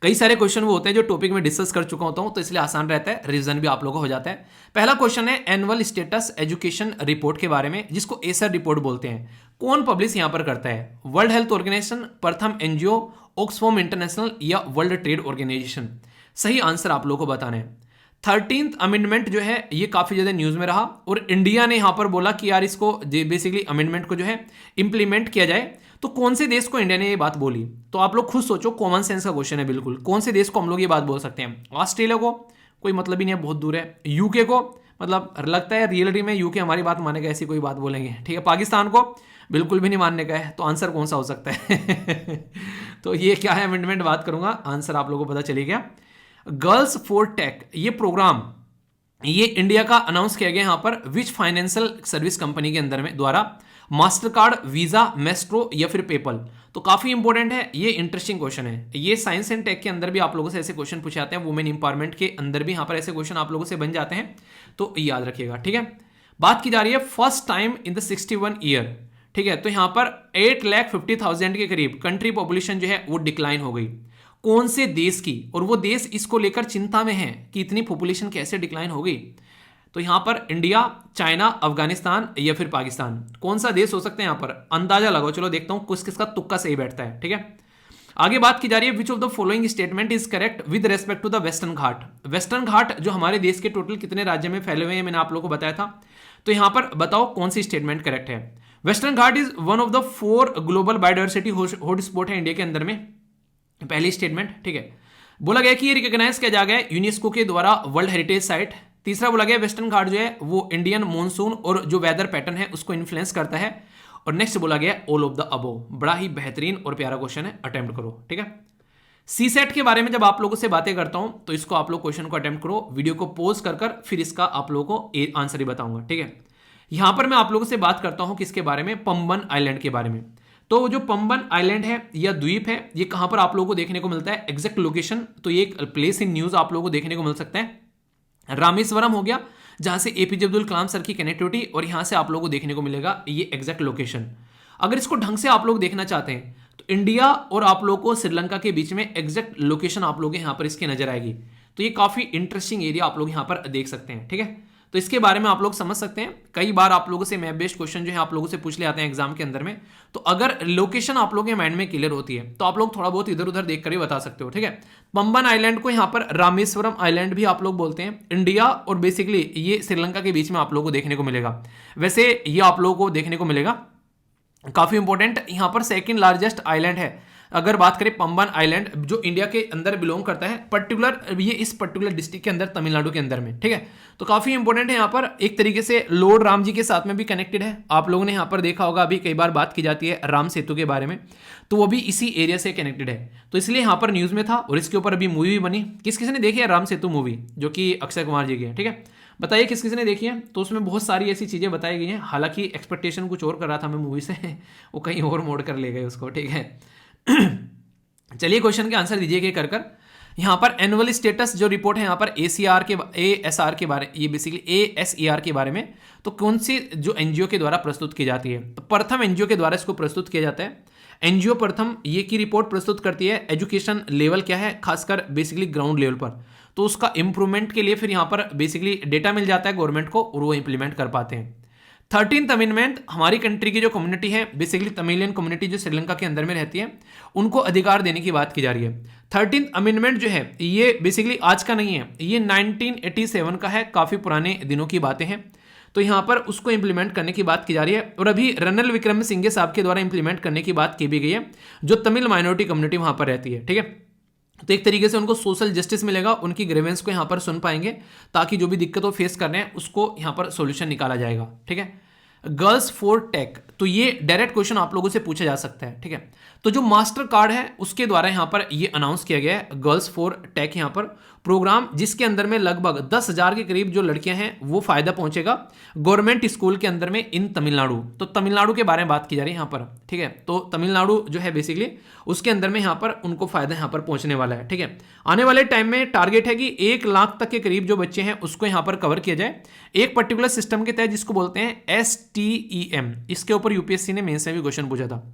कई सारे क्वेश्चन वो होते हैं जो टॉपिक में डिस्कस कर चुका होता हूं, तो इसलिए आसान रहता है, रिवीजन भी आप लोगों को हो जाता है। पहला क्वेश्चन है एनुअल स्टेटस एजुकेशन रिपोर्ट के बारे में, जिसको एसर रिपोर्ट बोलते हैं। कौन पब्लिश यहां पर करता है, वर्ल्ड हेल्थ ऑर्गेनाइजेशन, प्रथम एनजीओ, ऑक्सफोम इंटरनेशनल या वर्ल्ड ट्रेड ऑर्गेनाइजेशन? सही आंसर आप लोगों को बताना है। 13th अमेंडमेंट जो है ये काफी ज्यादा न्यूज में रहा और इंडिया ने यहां पर बोला कि यार इसको बेसिकली अमेंडमेंट को जो है इंप्लीमेंट किया जाए। तो कौन से देश को इंडिया ने ये बात बोली, तो आप लोग खुद सोचो, कॉमन सेंस का क्वेश्चन है बिल्कुल। कौन से देश को हम लोग ये बात बोल सकते हैं? ऑस्ट्रेलिया को, कोई मतलब ही नहीं है, बहुत दूर है। यूके को, मतलब लगता है रियलिटी में यूके हमारी बात मानेगा, ऐसी कोई बात बोलेंगे, ठीक है। पाकिस्तान को बिल्कुल भी नहीं मानने का है, तो आंसर कौन सा हो सकता है? तो ये क्या है अमेंडमेंट, बात करूंगा, आंसर आप लोगों को पता चली गया। गर्ल्स फॉर टेक ये प्रोग्राम ये इंडिया का अनाउंस किया गया यहां पर विच फाइनेंशियल सर्विस कंपनी के अंदर में द्वारा, मास्टर कार्ड, वीजा, मेस्ट्रो या फिर पेपल। तो काफी इंपॉर्टेंट है, ये इंटरेस्टिंग क्वेश्चन है। ये साइंस एंड टेक के अंदर भी आप लोगों से ऐसे क्वेश्चन पूछे जाते हैं, वुमेन इंपावरमेंट के अंदर भी यहां पर ऐसे क्वेश्चन आप लोगों से बन जाते हैं, तो याद रखिएगा, ठीक है। बात की जा रही है first time in the 61 year, ठीक है। तो यहां पर 8,50,000 के करीब कंट्री पॉपुलेशन जो है वो डिक्लाइन हो गई। कौन से देश की, और वो देश इसको लेकर चिंता में है कि इतनी पॉपुलेशन कैसे डिक्लाइन हो गई। तो यहां पर इंडिया, चाइना, अफगानिस्तान या फिर पाकिस्तान, कौन सा देश हो सकते हैं यहां पर, अंदाजा लगाओ। चलो देखता हूं किस किसका तुक्का सही बैठता है, ठीक है। आगे बात की जा रही है which of the following statement is correct with respect to the western Ghat. Western Ghat जो हमारे देश के टोटल कितने राज्य में फैले हुए हैं मैंने आप लोगों को बताया था, तो यहां पर बताओ कौन सी स्टेटमेंट करेक्ट है। Western Ghat is one of the 4 global biodiversity hotspot है इंडिया के अंदर में, पहली स्टेटमेंट, ठीक है। बोला गया कि ये रिकॉग्नाइज किया जा गया यूनेस्को के द्वारा वर्ल्ड हेरिटेज साइट। तीसरा बोला गया वेस्टर्न घाट जो है वो इंडियन मॉनसून और जो वेदर पैटर्न है उसको इन्फ्लुएंस करता है। और नेक्स्ट बोला गया ऑल ऑफ द अबो। बड़ा ही बेहतरीन और प्यारा क्वेश्चन है, अटेम्प्ट करो, ठीक है। सी सेट के बारे में जब आप लोगों से बातें करता हूं तो इसको आप लोग क्वेश्चन को अटेम्प्ट करो, वीडियो को पॉज कर फिर इसका आप लोगों को आंसर ही बताऊंगा, ठीक है। यहां पर मैं आप लोगों से बात करता हूं किसके बारे में, पंबन आइलैंड के बारे में। तो जो पंबन आइलैंड है या द्वीप है, ये कहां पर आप लोगों को देखने को मिलता है, एग्जैक्ट लोकेशन, तो ये एक प्लेस इन न्यूज आप लोगों को देखने को मिल सकता है। रामेश्वरम हो गया, जहां से एपीजे अब्दुल कलाम सर की कनेक्टिविटी, और यहां से आप लोगों को देखने को मिलेगा ये एग्जैक्ट लोकेशन। अगर इसको ढंग से आप लोग देखना चाहते हैं तो इंडिया और आप लोगों को श्रीलंका के बीच में एग्जैक्ट लोकेशन आप लोग यहां पर इसकी नजर आएगी। तो ये काफी इंटरेस्टिंग एरिया आप लोग यहां पर देख सकते हैं, ठीक है। तो इसके बारे में आप लोग समझ सकते हैं, कई बार आप लोगों से मैप बेस्ड क्वेश्चन जो है आप लोगों से पूछ ले आते हैं एग्जाम के अंदर में। तो अगर लोकेशन आप लोगों के माइंड में क्लियर होती है तो आप लोग थोड़ा बहुत इधर उधर देख कर ही बता सकते हो, ठीक है। पंबन आइलैंड को यहाँ पर रामेश्वरम आइलैंड भी आप लोग बोलते हैं। इंडिया और बेसिकली ये श्रीलंका के बीच में आप लोगों को देखने को मिलेगा। वैसे ये आप लोगों को देखने को मिलेगा, काफी इंपॉर्टेंट। यहां पर सेकंड लार्जेस्ट आइलैंड है अगर बात करें पंबन आइलैंड, जो इंडिया के अंदर बिलोंग करता है, पर्टिकुलर ये इस पर्टिकुलर डिस्ट्रिक्ट के अंदर, तमिलनाडु के अंदर में, ठीक है। तो काफी इंपॉर्टेंट है, यहाँ पर एक तरीके से लॉर्ड राम जी के साथ में भी कनेक्टेड है। आप लोगों ने यहाँ पर देखा होगा, अभी कई बार बात की जाती है राम सेतु के बारे में, तो वो भी इसी एरिया से कनेक्टेड है। तो इसलिए यहाँ पर न्यूज में था, और इसके ऊपर अभी मूवी भी बनी। किस किसी ने देखी है राम सेतु मूवी, जो कि अक्षय कुमार जी की है, ठीक है। बताइए किस किसी ने देखी है। तो उसमें बहुत सारी ऐसी चीजें बताई गई हैं, हालांकि एक्सपेक्टेशन कुछ और कर रहा था मैं मूवी से, वो कहीं और मोड़ कर ले गए उसको, ठीक है। चलिए क्वेश्चन के आंसर दीजिए कि कर यहाँ पर एनुअल स्टेटस जो रिपोर्ट है यहाँ पर एएसआर के बारे, ये बेसिकली एएसईआर के बारे में, तो कौन सी जो एनजीओ के द्वारा प्रस्तुत की जाती है, तो प्रथम एनजीओ के द्वारा इसको प्रस्तुत किया जाता है। एनजीओ प्रथम ये की रिपोर्ट प्रस्तुत करती है एजुकेशन लेवल क्या है, खासकर बेसिकली ग्राउंड लेवल पर, तो उसका इंप्रूवमेंट के लिए फिर यहाँ पर बेसिकली डेटा मिल जाता है गवर्नमेंट को, और वो इंप्लीमेंट कर पाते हैं। 13th अमेंडमेंट हमारी कंट्री की जो कम्युनिटी है, बेसिकली तमिलियन कम्युनिटी जो श्रीलंका के अंदर में रहती है, उनको अधिकार देने की बात की जा रही है। 13th अमेंडमेंट जो है ये बेसिकली आज का नहीं है, ये 1987 का है, काफी पुराने दिनों की बातें हैं। तो यहाँ पर उसको इंप्लीमेंट करने की बात की जा रही है, और अभी रणनील विक्रमसिंघे साहब के द्वारा इंप्लीमेंट करने की बात की भी गई है, जो तमिल माइनॉरिटी कम्युनिटी वहां पर रहती है, ठीक है। तो एक तरीके से उनको सोशल जस्टिस मिलेगा, उनकी ग्रीवेंस को यहाँ पर सुन पाएंगे, ताकि जो भी दिक्कत वो फेस कर रहे हैं उसको यहाँ पर सॉल्यूशन निकाला जाएगा, ठीक है। गर्ल्स फॉर टेक, तो ये डायरेक्ट क्वेश्चन आप लोगों से पूछा जा सकता है, ठीक है। तो जो मास्टर कार्ड है उसके द्वारा यहाँ पर ये अनाउंस किया गया है गर्ल्स फॉर टेक यहाँ पर प्रोग्राम, जिसके अंदर में लगभग 10,000 के करीब जो लड़कियां हैं वो फायदा पहुंचेगा गवर्नमेंट स्कूल के अंदर में इन तमिलनाडु। तो तमिलनाडु के बारे में बात की जा रही है यहाँ पर, ठीक है। तो तमिलनाडु जो है बेसिकली उसके अंदर में यहाँ पर उनको फायदा यहाँ पर पहुंचने वाला है, ठीक है। आने वाले टाइम में टारगेट है कि 1 लाख तक के करीब जो बच्चे हैं उसको यहाँ पर कवर किया जाए एक पर्टिकुलर सिस्टम के तहत, जिसको बोलते हैं STEM। इसके ऊपर यूपीएससी ने मेंस में भी क्वेश्चन पूछा था।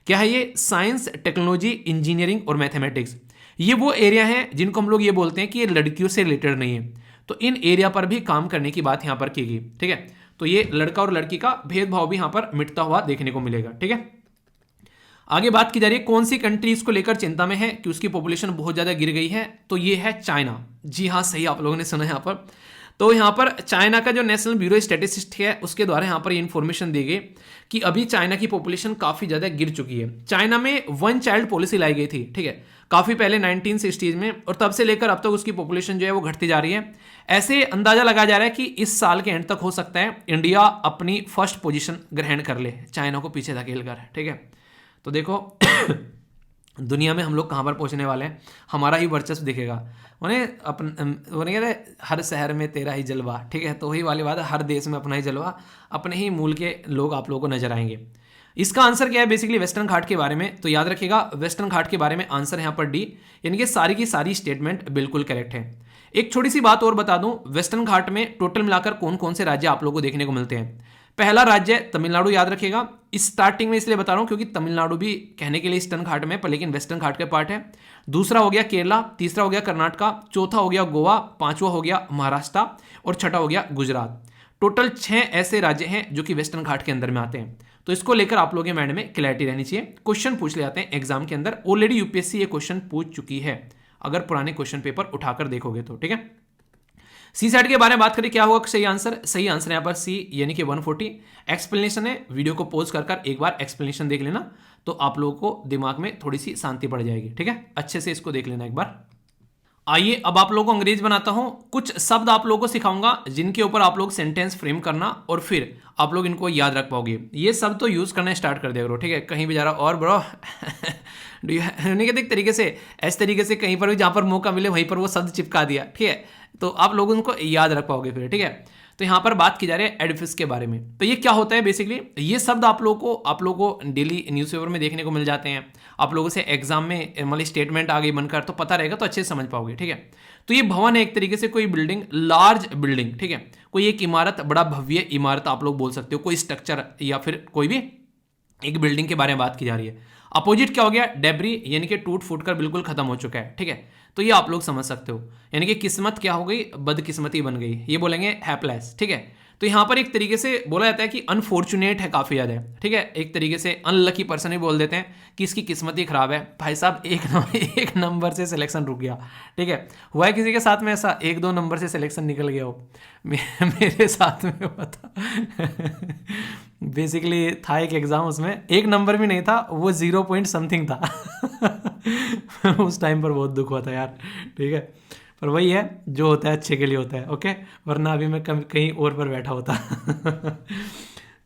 क्या है ये? साइंस, टेक्नोलॉजी, इंजीनियरिंग और मैथमेटिक्स। ये वो एरिया हैं जिनको हम लोग ये बोलते हैं कि ये लड़कियों से रिलेटेड नहीं है, तो इन एरिया पर भी काम करने की बात यहां पर की गई, ठीक है। तो ये लड़का और लड़की का भेदभाव भी यहां पर मिटता हुआ देखने को मिलेगा, ठीक है। आगे बात की जा रही है कौन सी कंट्री इसको लेकर चिंता में है कि उसकी पॉपुलेशन बहुत ज्यादा गिर गई है, तो ये है चाइना। जी हाँ, सही आप लोगों ने सुना है यहाँ पर। तो यहाँ पर चाइना का जो नेशनल ब्यूरो स्टैटिस्टिक्स है उसके द्वारा यहाँ पर ये इन्फॉर्मेशन दी गई कि अभी चाइना की पॉपुलेशन काफ़ी ज़्यादा गिर चुकी है। चाइना में वन चाइल्ड पॉलिसी लाई गई थी, ठीक है, काफ़ी पहले 1960s में, और तब से लेकर अब तक उसकी पॉपुलेशन जो है वो घटती जा रही है। ऐसे अंदाजा लगाया जा रहा है कि इस साल के एंड तक हो सकता है इंडिया अपनी फर्स्ट पोजीशन ग्रहण कर ले, चाइना को पीछे धकेल कर, ठीक है। तो देखो दुनिया में हम लोग कहाँ पर पहुँचने वाले हैं, हमारा ही वर्चस्व दिखेगा। उन्हें कहते हैं हर शहर में तेरा ही जलवा, ठीक है, तो वही वाली बात है, हर देश में अपना ही जलवा, अपने ही मूल के लोग आप लोगों को नजर आएंगे। इसका आंसर क्या है बेसिकली वेस्टर्न घाट के बारे में, तो याद रखिएगा वेस्टर्न घाट के बारे में आंसर है यहाँ पर डी, यानी कि सारी की सारी स्टेटमेंट बिल्कुल करेक्ट है। एक छोटी सी बात और बता दूं, वेस्टर्न घाट में टोटल मिलाकर कौन कौन से राज्य आप लोगों को देखने को मिलते हैं। पहला राज्य तमिलनाडु, याद रखिएगा, स्टार्टिंग में इसलिए बता रहा हूं क्योंकि तमिलनाडु भी कहने के लिए ईस्टर्न घाट में लेकिन वेस्टर्न घाट का पार्ट है। दूसरा हो गया केरला, तीसरा हो गया कर्नाटका, चौथा हो गया गोवा, पांचवा हो गया महाराष्ट्र और छठा हो गया गुजरात। टोटल 6 ऐसे राज्य हैं जो कि वेस्टर्न घाट के अंदर में आते हैं। तो इसको लेकर आप लोगों के माइंड में क्लैरिटी रहनी चाहिए। क्वेश्चन पूछ ले जाते हैं एग्जाम के अंदर, ऑलरेडी यूपीएससी ये क्वेश्चन पूछ चुकी है अगर पुराने क्वेश्चन पेपर उठाकर देखोगे तो, ठीक है। सी सेट के बारे में बात करें, क्या होगा सही आंसर? सही आंसर यहाँ पर सी यानी कि 140। एक्सप्लेनेशन है, वीडियो को पॉज कर एक बार एक्सप्लेनेशन देख लेना तो आप लोगों को दिमाग में थोड़ी सी शांति पड़ जाएगी, ठीक है। अच्छे से इसको देख लेना एक बार। आइए अब आप लोगों को अंग्रेज बनाता हूं, कुछ शब्द आप लोगों को सिखाऊंगा जिनके ऊपर आप लोग सेंटेंस फ्रेम करना और फिर आप लोग इनको याद रख पाओगे। ये शब्द तो यूज करना स्टार्ट कर दिया करो, ठीक है। कहीं भी जा रहा और ब्रो नहीं कहते एक तरीके से, ऐसे तरीके से कहीं पर भी जहां पर मौका मिले वहीं पर वो शब्द चिपका दिया, ठीक है, तो आप लोग उनको याद रख पाओगे फिर, ठीक है। तो यहाँ पर बात की जा रही है एडिफिस के बारे में। तो ये क्या होता है बेसिकली, ये शब्द आप लोगों को डेली न्यूज़पेपर में देखने को मिल जाते हैं। आप लोगों से एग्जाम में मतलब स्टेटमेंट आ गई बनकर तो पता रहेगा, तो अच्छे से समझ पाओगे, ठीक है। तो ये भवन है एक तरीके से, कोई बिल्डिंग, लार्ज बिल्डिंग, ठीक है, कोई एक इमारत, बड़ा भव्य इमारत आप लोग बोल सकते हो, कोई स्ट्रक्चर या फिर कोई भी एक बिल्डिंग के बारे में बात की जा रही है। अपोजिट क्या हो गया? डेब्री, यानी कि टूट फूट कर बिल्कुल खत्म हो चुका है, ठीक है। तो ये आप लोग समझ सकते हो, यानी कि किस्मत क्या हो गई? बदकिस्मती बन गई, ये बोलेंगे हैपलेस, ठीक है। तो यहाँ पर एक तरीके से बोला जाता है कि अनफॉर्चुनेट है काफ़ी ज़्यादा, ठीक है। एक तरीके से अनलकी पर्सन ही बोल देते हैं कि इसकी किस्मत ही खराब है। भाई साहब एक नंबर से सिलेक्शन रुक गया, ठीक है। हुआ है किसी के साथ में ऐसा 1-2 नंबर से सिलेक्शन निकल गया हो? मेरे साथ में हुआ था बेसिकली था एक एग्जाम, उसमें 1 नंबर भी नहीं था, वो 0 पॉइंट समथिंग था उस टाइम पर बहुत दुख हुआ था यार, ठीक है। पर वही है, जो होता है अच्छे के लिए होता है, ओके, वरना अभी मैं कहीं और पर बैठा होता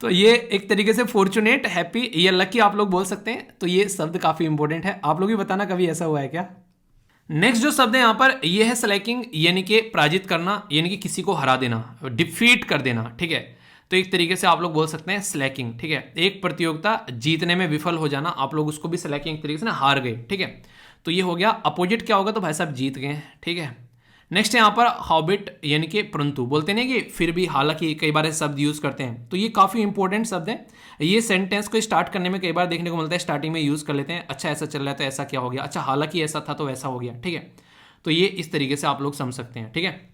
तो ये एक तरीके से फॉर्चुनेट, हैप्पी या लकी आप लोग बोल सकते हैं। तो ये शब्द काफ़ी इंपॉर्टेंट है, आप लोग भी बताना कभी ऐसा हुआ है क्या। नेक्स्ट जो शब्द है यहाँ पर, ये है स्लैकिंग, यानी कि पराजित करना, यानी कि किसी को हरा देना, डिफीट कर देना, ठीक है। तो एक तरीके से आप लोग बोल सकते हैं स्लैकिंग, ठीक है। एक प्रतियोगिता जीतने में विफल हो जाना, आप लोग उसको भी स्लैकिंग एक तरीके से ना हार गए, ठीक है। तो ये हो गया। अपोजिट क्या होगा? तो भाई साहब जीत गए, ठीक है। नेक्स्ट है यहाँ पर हॉबिट, यानी कि परंतु, बोलते नहीं कि फिर भी, हालांकि, कई बार शब्द यूज करते हैं। तो ये काफ़ी इंपॉर्टेंट शब्द है, ये सेंटेंस को स्टार्ट करने में कई बार देखने को मिलता है, स्टार्टिंग में यूज कर लेते हैं। अच्छा ऐसा चल रहा है तो ऐसा क्या हो गया, अच्छा हालांकि ऐसा था तो वैसा हो गया, ठीक है। तो ये इस तरीके से आप लोग समझ सकते हैं, ठीक है।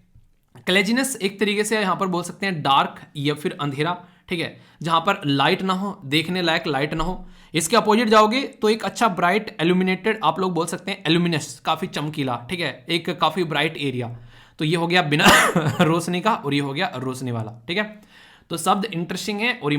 क्लेजिनेस एक तरीके से यहाँ पर बोल सकते हैं डार्क या फिर अंधेरा, ठीक है, जहां पर लाइट ना हो, देखने लायक लाइट ना हो। इसके अपोजिट जाओगे तो एक अच्छा ब्राइट एल्यूमिनेटेड, आप लोग बोल सकते हैं एल्यूमिनस, काफी चमकीला, ठीक है, एक काफी ब्राइट एरिया। तो ये हो गया बिना रोशनी का और ये हो गया रोशनी वाला, ठीक है। तो शब्द इंटरेस्टिंग है और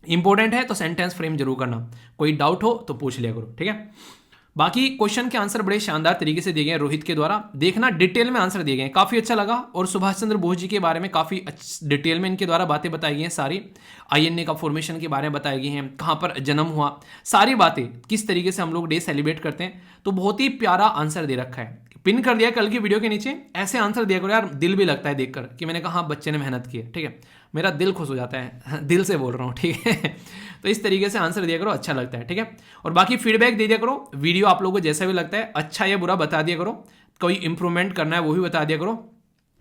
इंपॉर्टेंट है, तो सेंटेंस फ्रेम जरूर करना। कोई डाउट हो तो पूछ लिया करो, ठीक है। बाकी क्वेश्चन के आंसर बड़े शानदार तरीके से दिए गए हैं रोहित के द्वारा, देखना डिटेल में आंसर दिए गए हैं, काफी अच्छा लगा। और सुभाष चंद्र बोस जी के बारे में काफी डिटेल में इनके द्वारा बातें बताई गई हैं, सारी आईएनए का फॉर्मेशन के बारे में बताई गई हैं, कहां पर जन्म हुआ, सारी बातें, किस तरीके से हम लोग डे सेलिब्रेट करते हैं। तो बहुत ही प्यारा आंसर दे रखा है, पिन कर दिया कल की वीडियो के नीचे। ऐसे आंसर दिया करो यार, दिल भी लगता है देखकर कि मैंने कहा बच्चे ने मेहनत की है, ठीक है, मेरा दिल खुश हो जाता है, दिल से बोल रहा हूँ, ठीक है। तो इस तरीके से आंसर दिया करो, अच्छा लगता है, ठीक है। और बाकी फीडबैक दे दिया करो, वीडियो आप लोगों को जैसा भी लगता है, अच्छा या बुरा बता दिया करो, कोई इंप्रूवमेंट करना है वो भी बता दिया करो।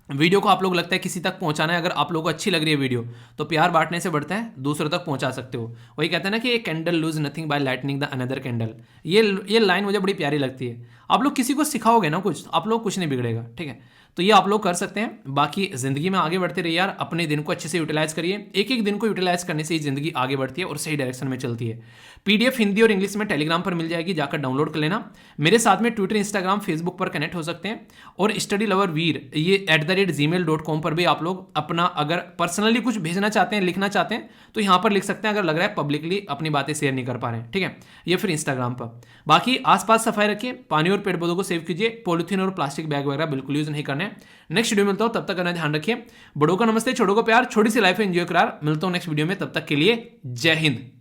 वीडियो को आप लोग लगता है किसी तक पहुंचाना है, अगर आप लोगों को अच्छी लग रही है वीडियो तो प्यार बांटने से बढ़ता है, दूसरों तक पहुंचा सकते हो। वही कहते हैं ना कि a candle lose nothing by lightning the another candle, ये लाइन मुझे बड़ी प्यारी लगती है। आप लोग किसी को सिखाओगे ना कुछ, आप लोग कुछ नहीं बिगड़ेगा, ठीक है। तो ये आप लोग कर सकते हैं। बाकी जिंदगी में आगे बढ़ते रहिए यार, अपने दिन को अच्छे से यूटिलाइज करिए। एक एक दिन को यूटिलाइज करने से ही जिंदगी आगे बढ़ती है और सही डायरेक्शन में चलती है। पीडीएफ हिंदी और इंग्लिश में टेलीग्राम पर मिल जाएगी, जाकर डाउनलोड कर लेना। मेरे साथ में ट्विटर, इंस्टाग्राम, फेसबुक पर कनेक्ट हो सकते हैं। और स्टडी लवर वीर ये @gmail.com पर भी आप लोग अपना अगर पर्सनली कुछ भेजना चाहते हैं, लिखना चाहते हैं तो यहाँ पर लिख सकते हैं, अगर लग रहा है पब्लिकली अपनी बातें शेयर नहीं कर पा रहे हैं, ठीक है, या फिर इंस्टाग्राम पर। बाकी आसपास सफाई रखिए, पानी और पेड़ पौधों को सेव कीजिए, पॉलिथीन और प्लास्टिक बैग वगैरह बिल्कुल यूज नहीं करने। नेक्स्ट वीडियो मिलता हूं, तब तक करना ध्यान रखिए। बड़ों का नमस्ते, छोटों को प्यार, छोटी सी लाइफ एंजॉय करार। मिलता हूं नेक्स्ट वीडियो में, तब तक के लिए जय हिंद।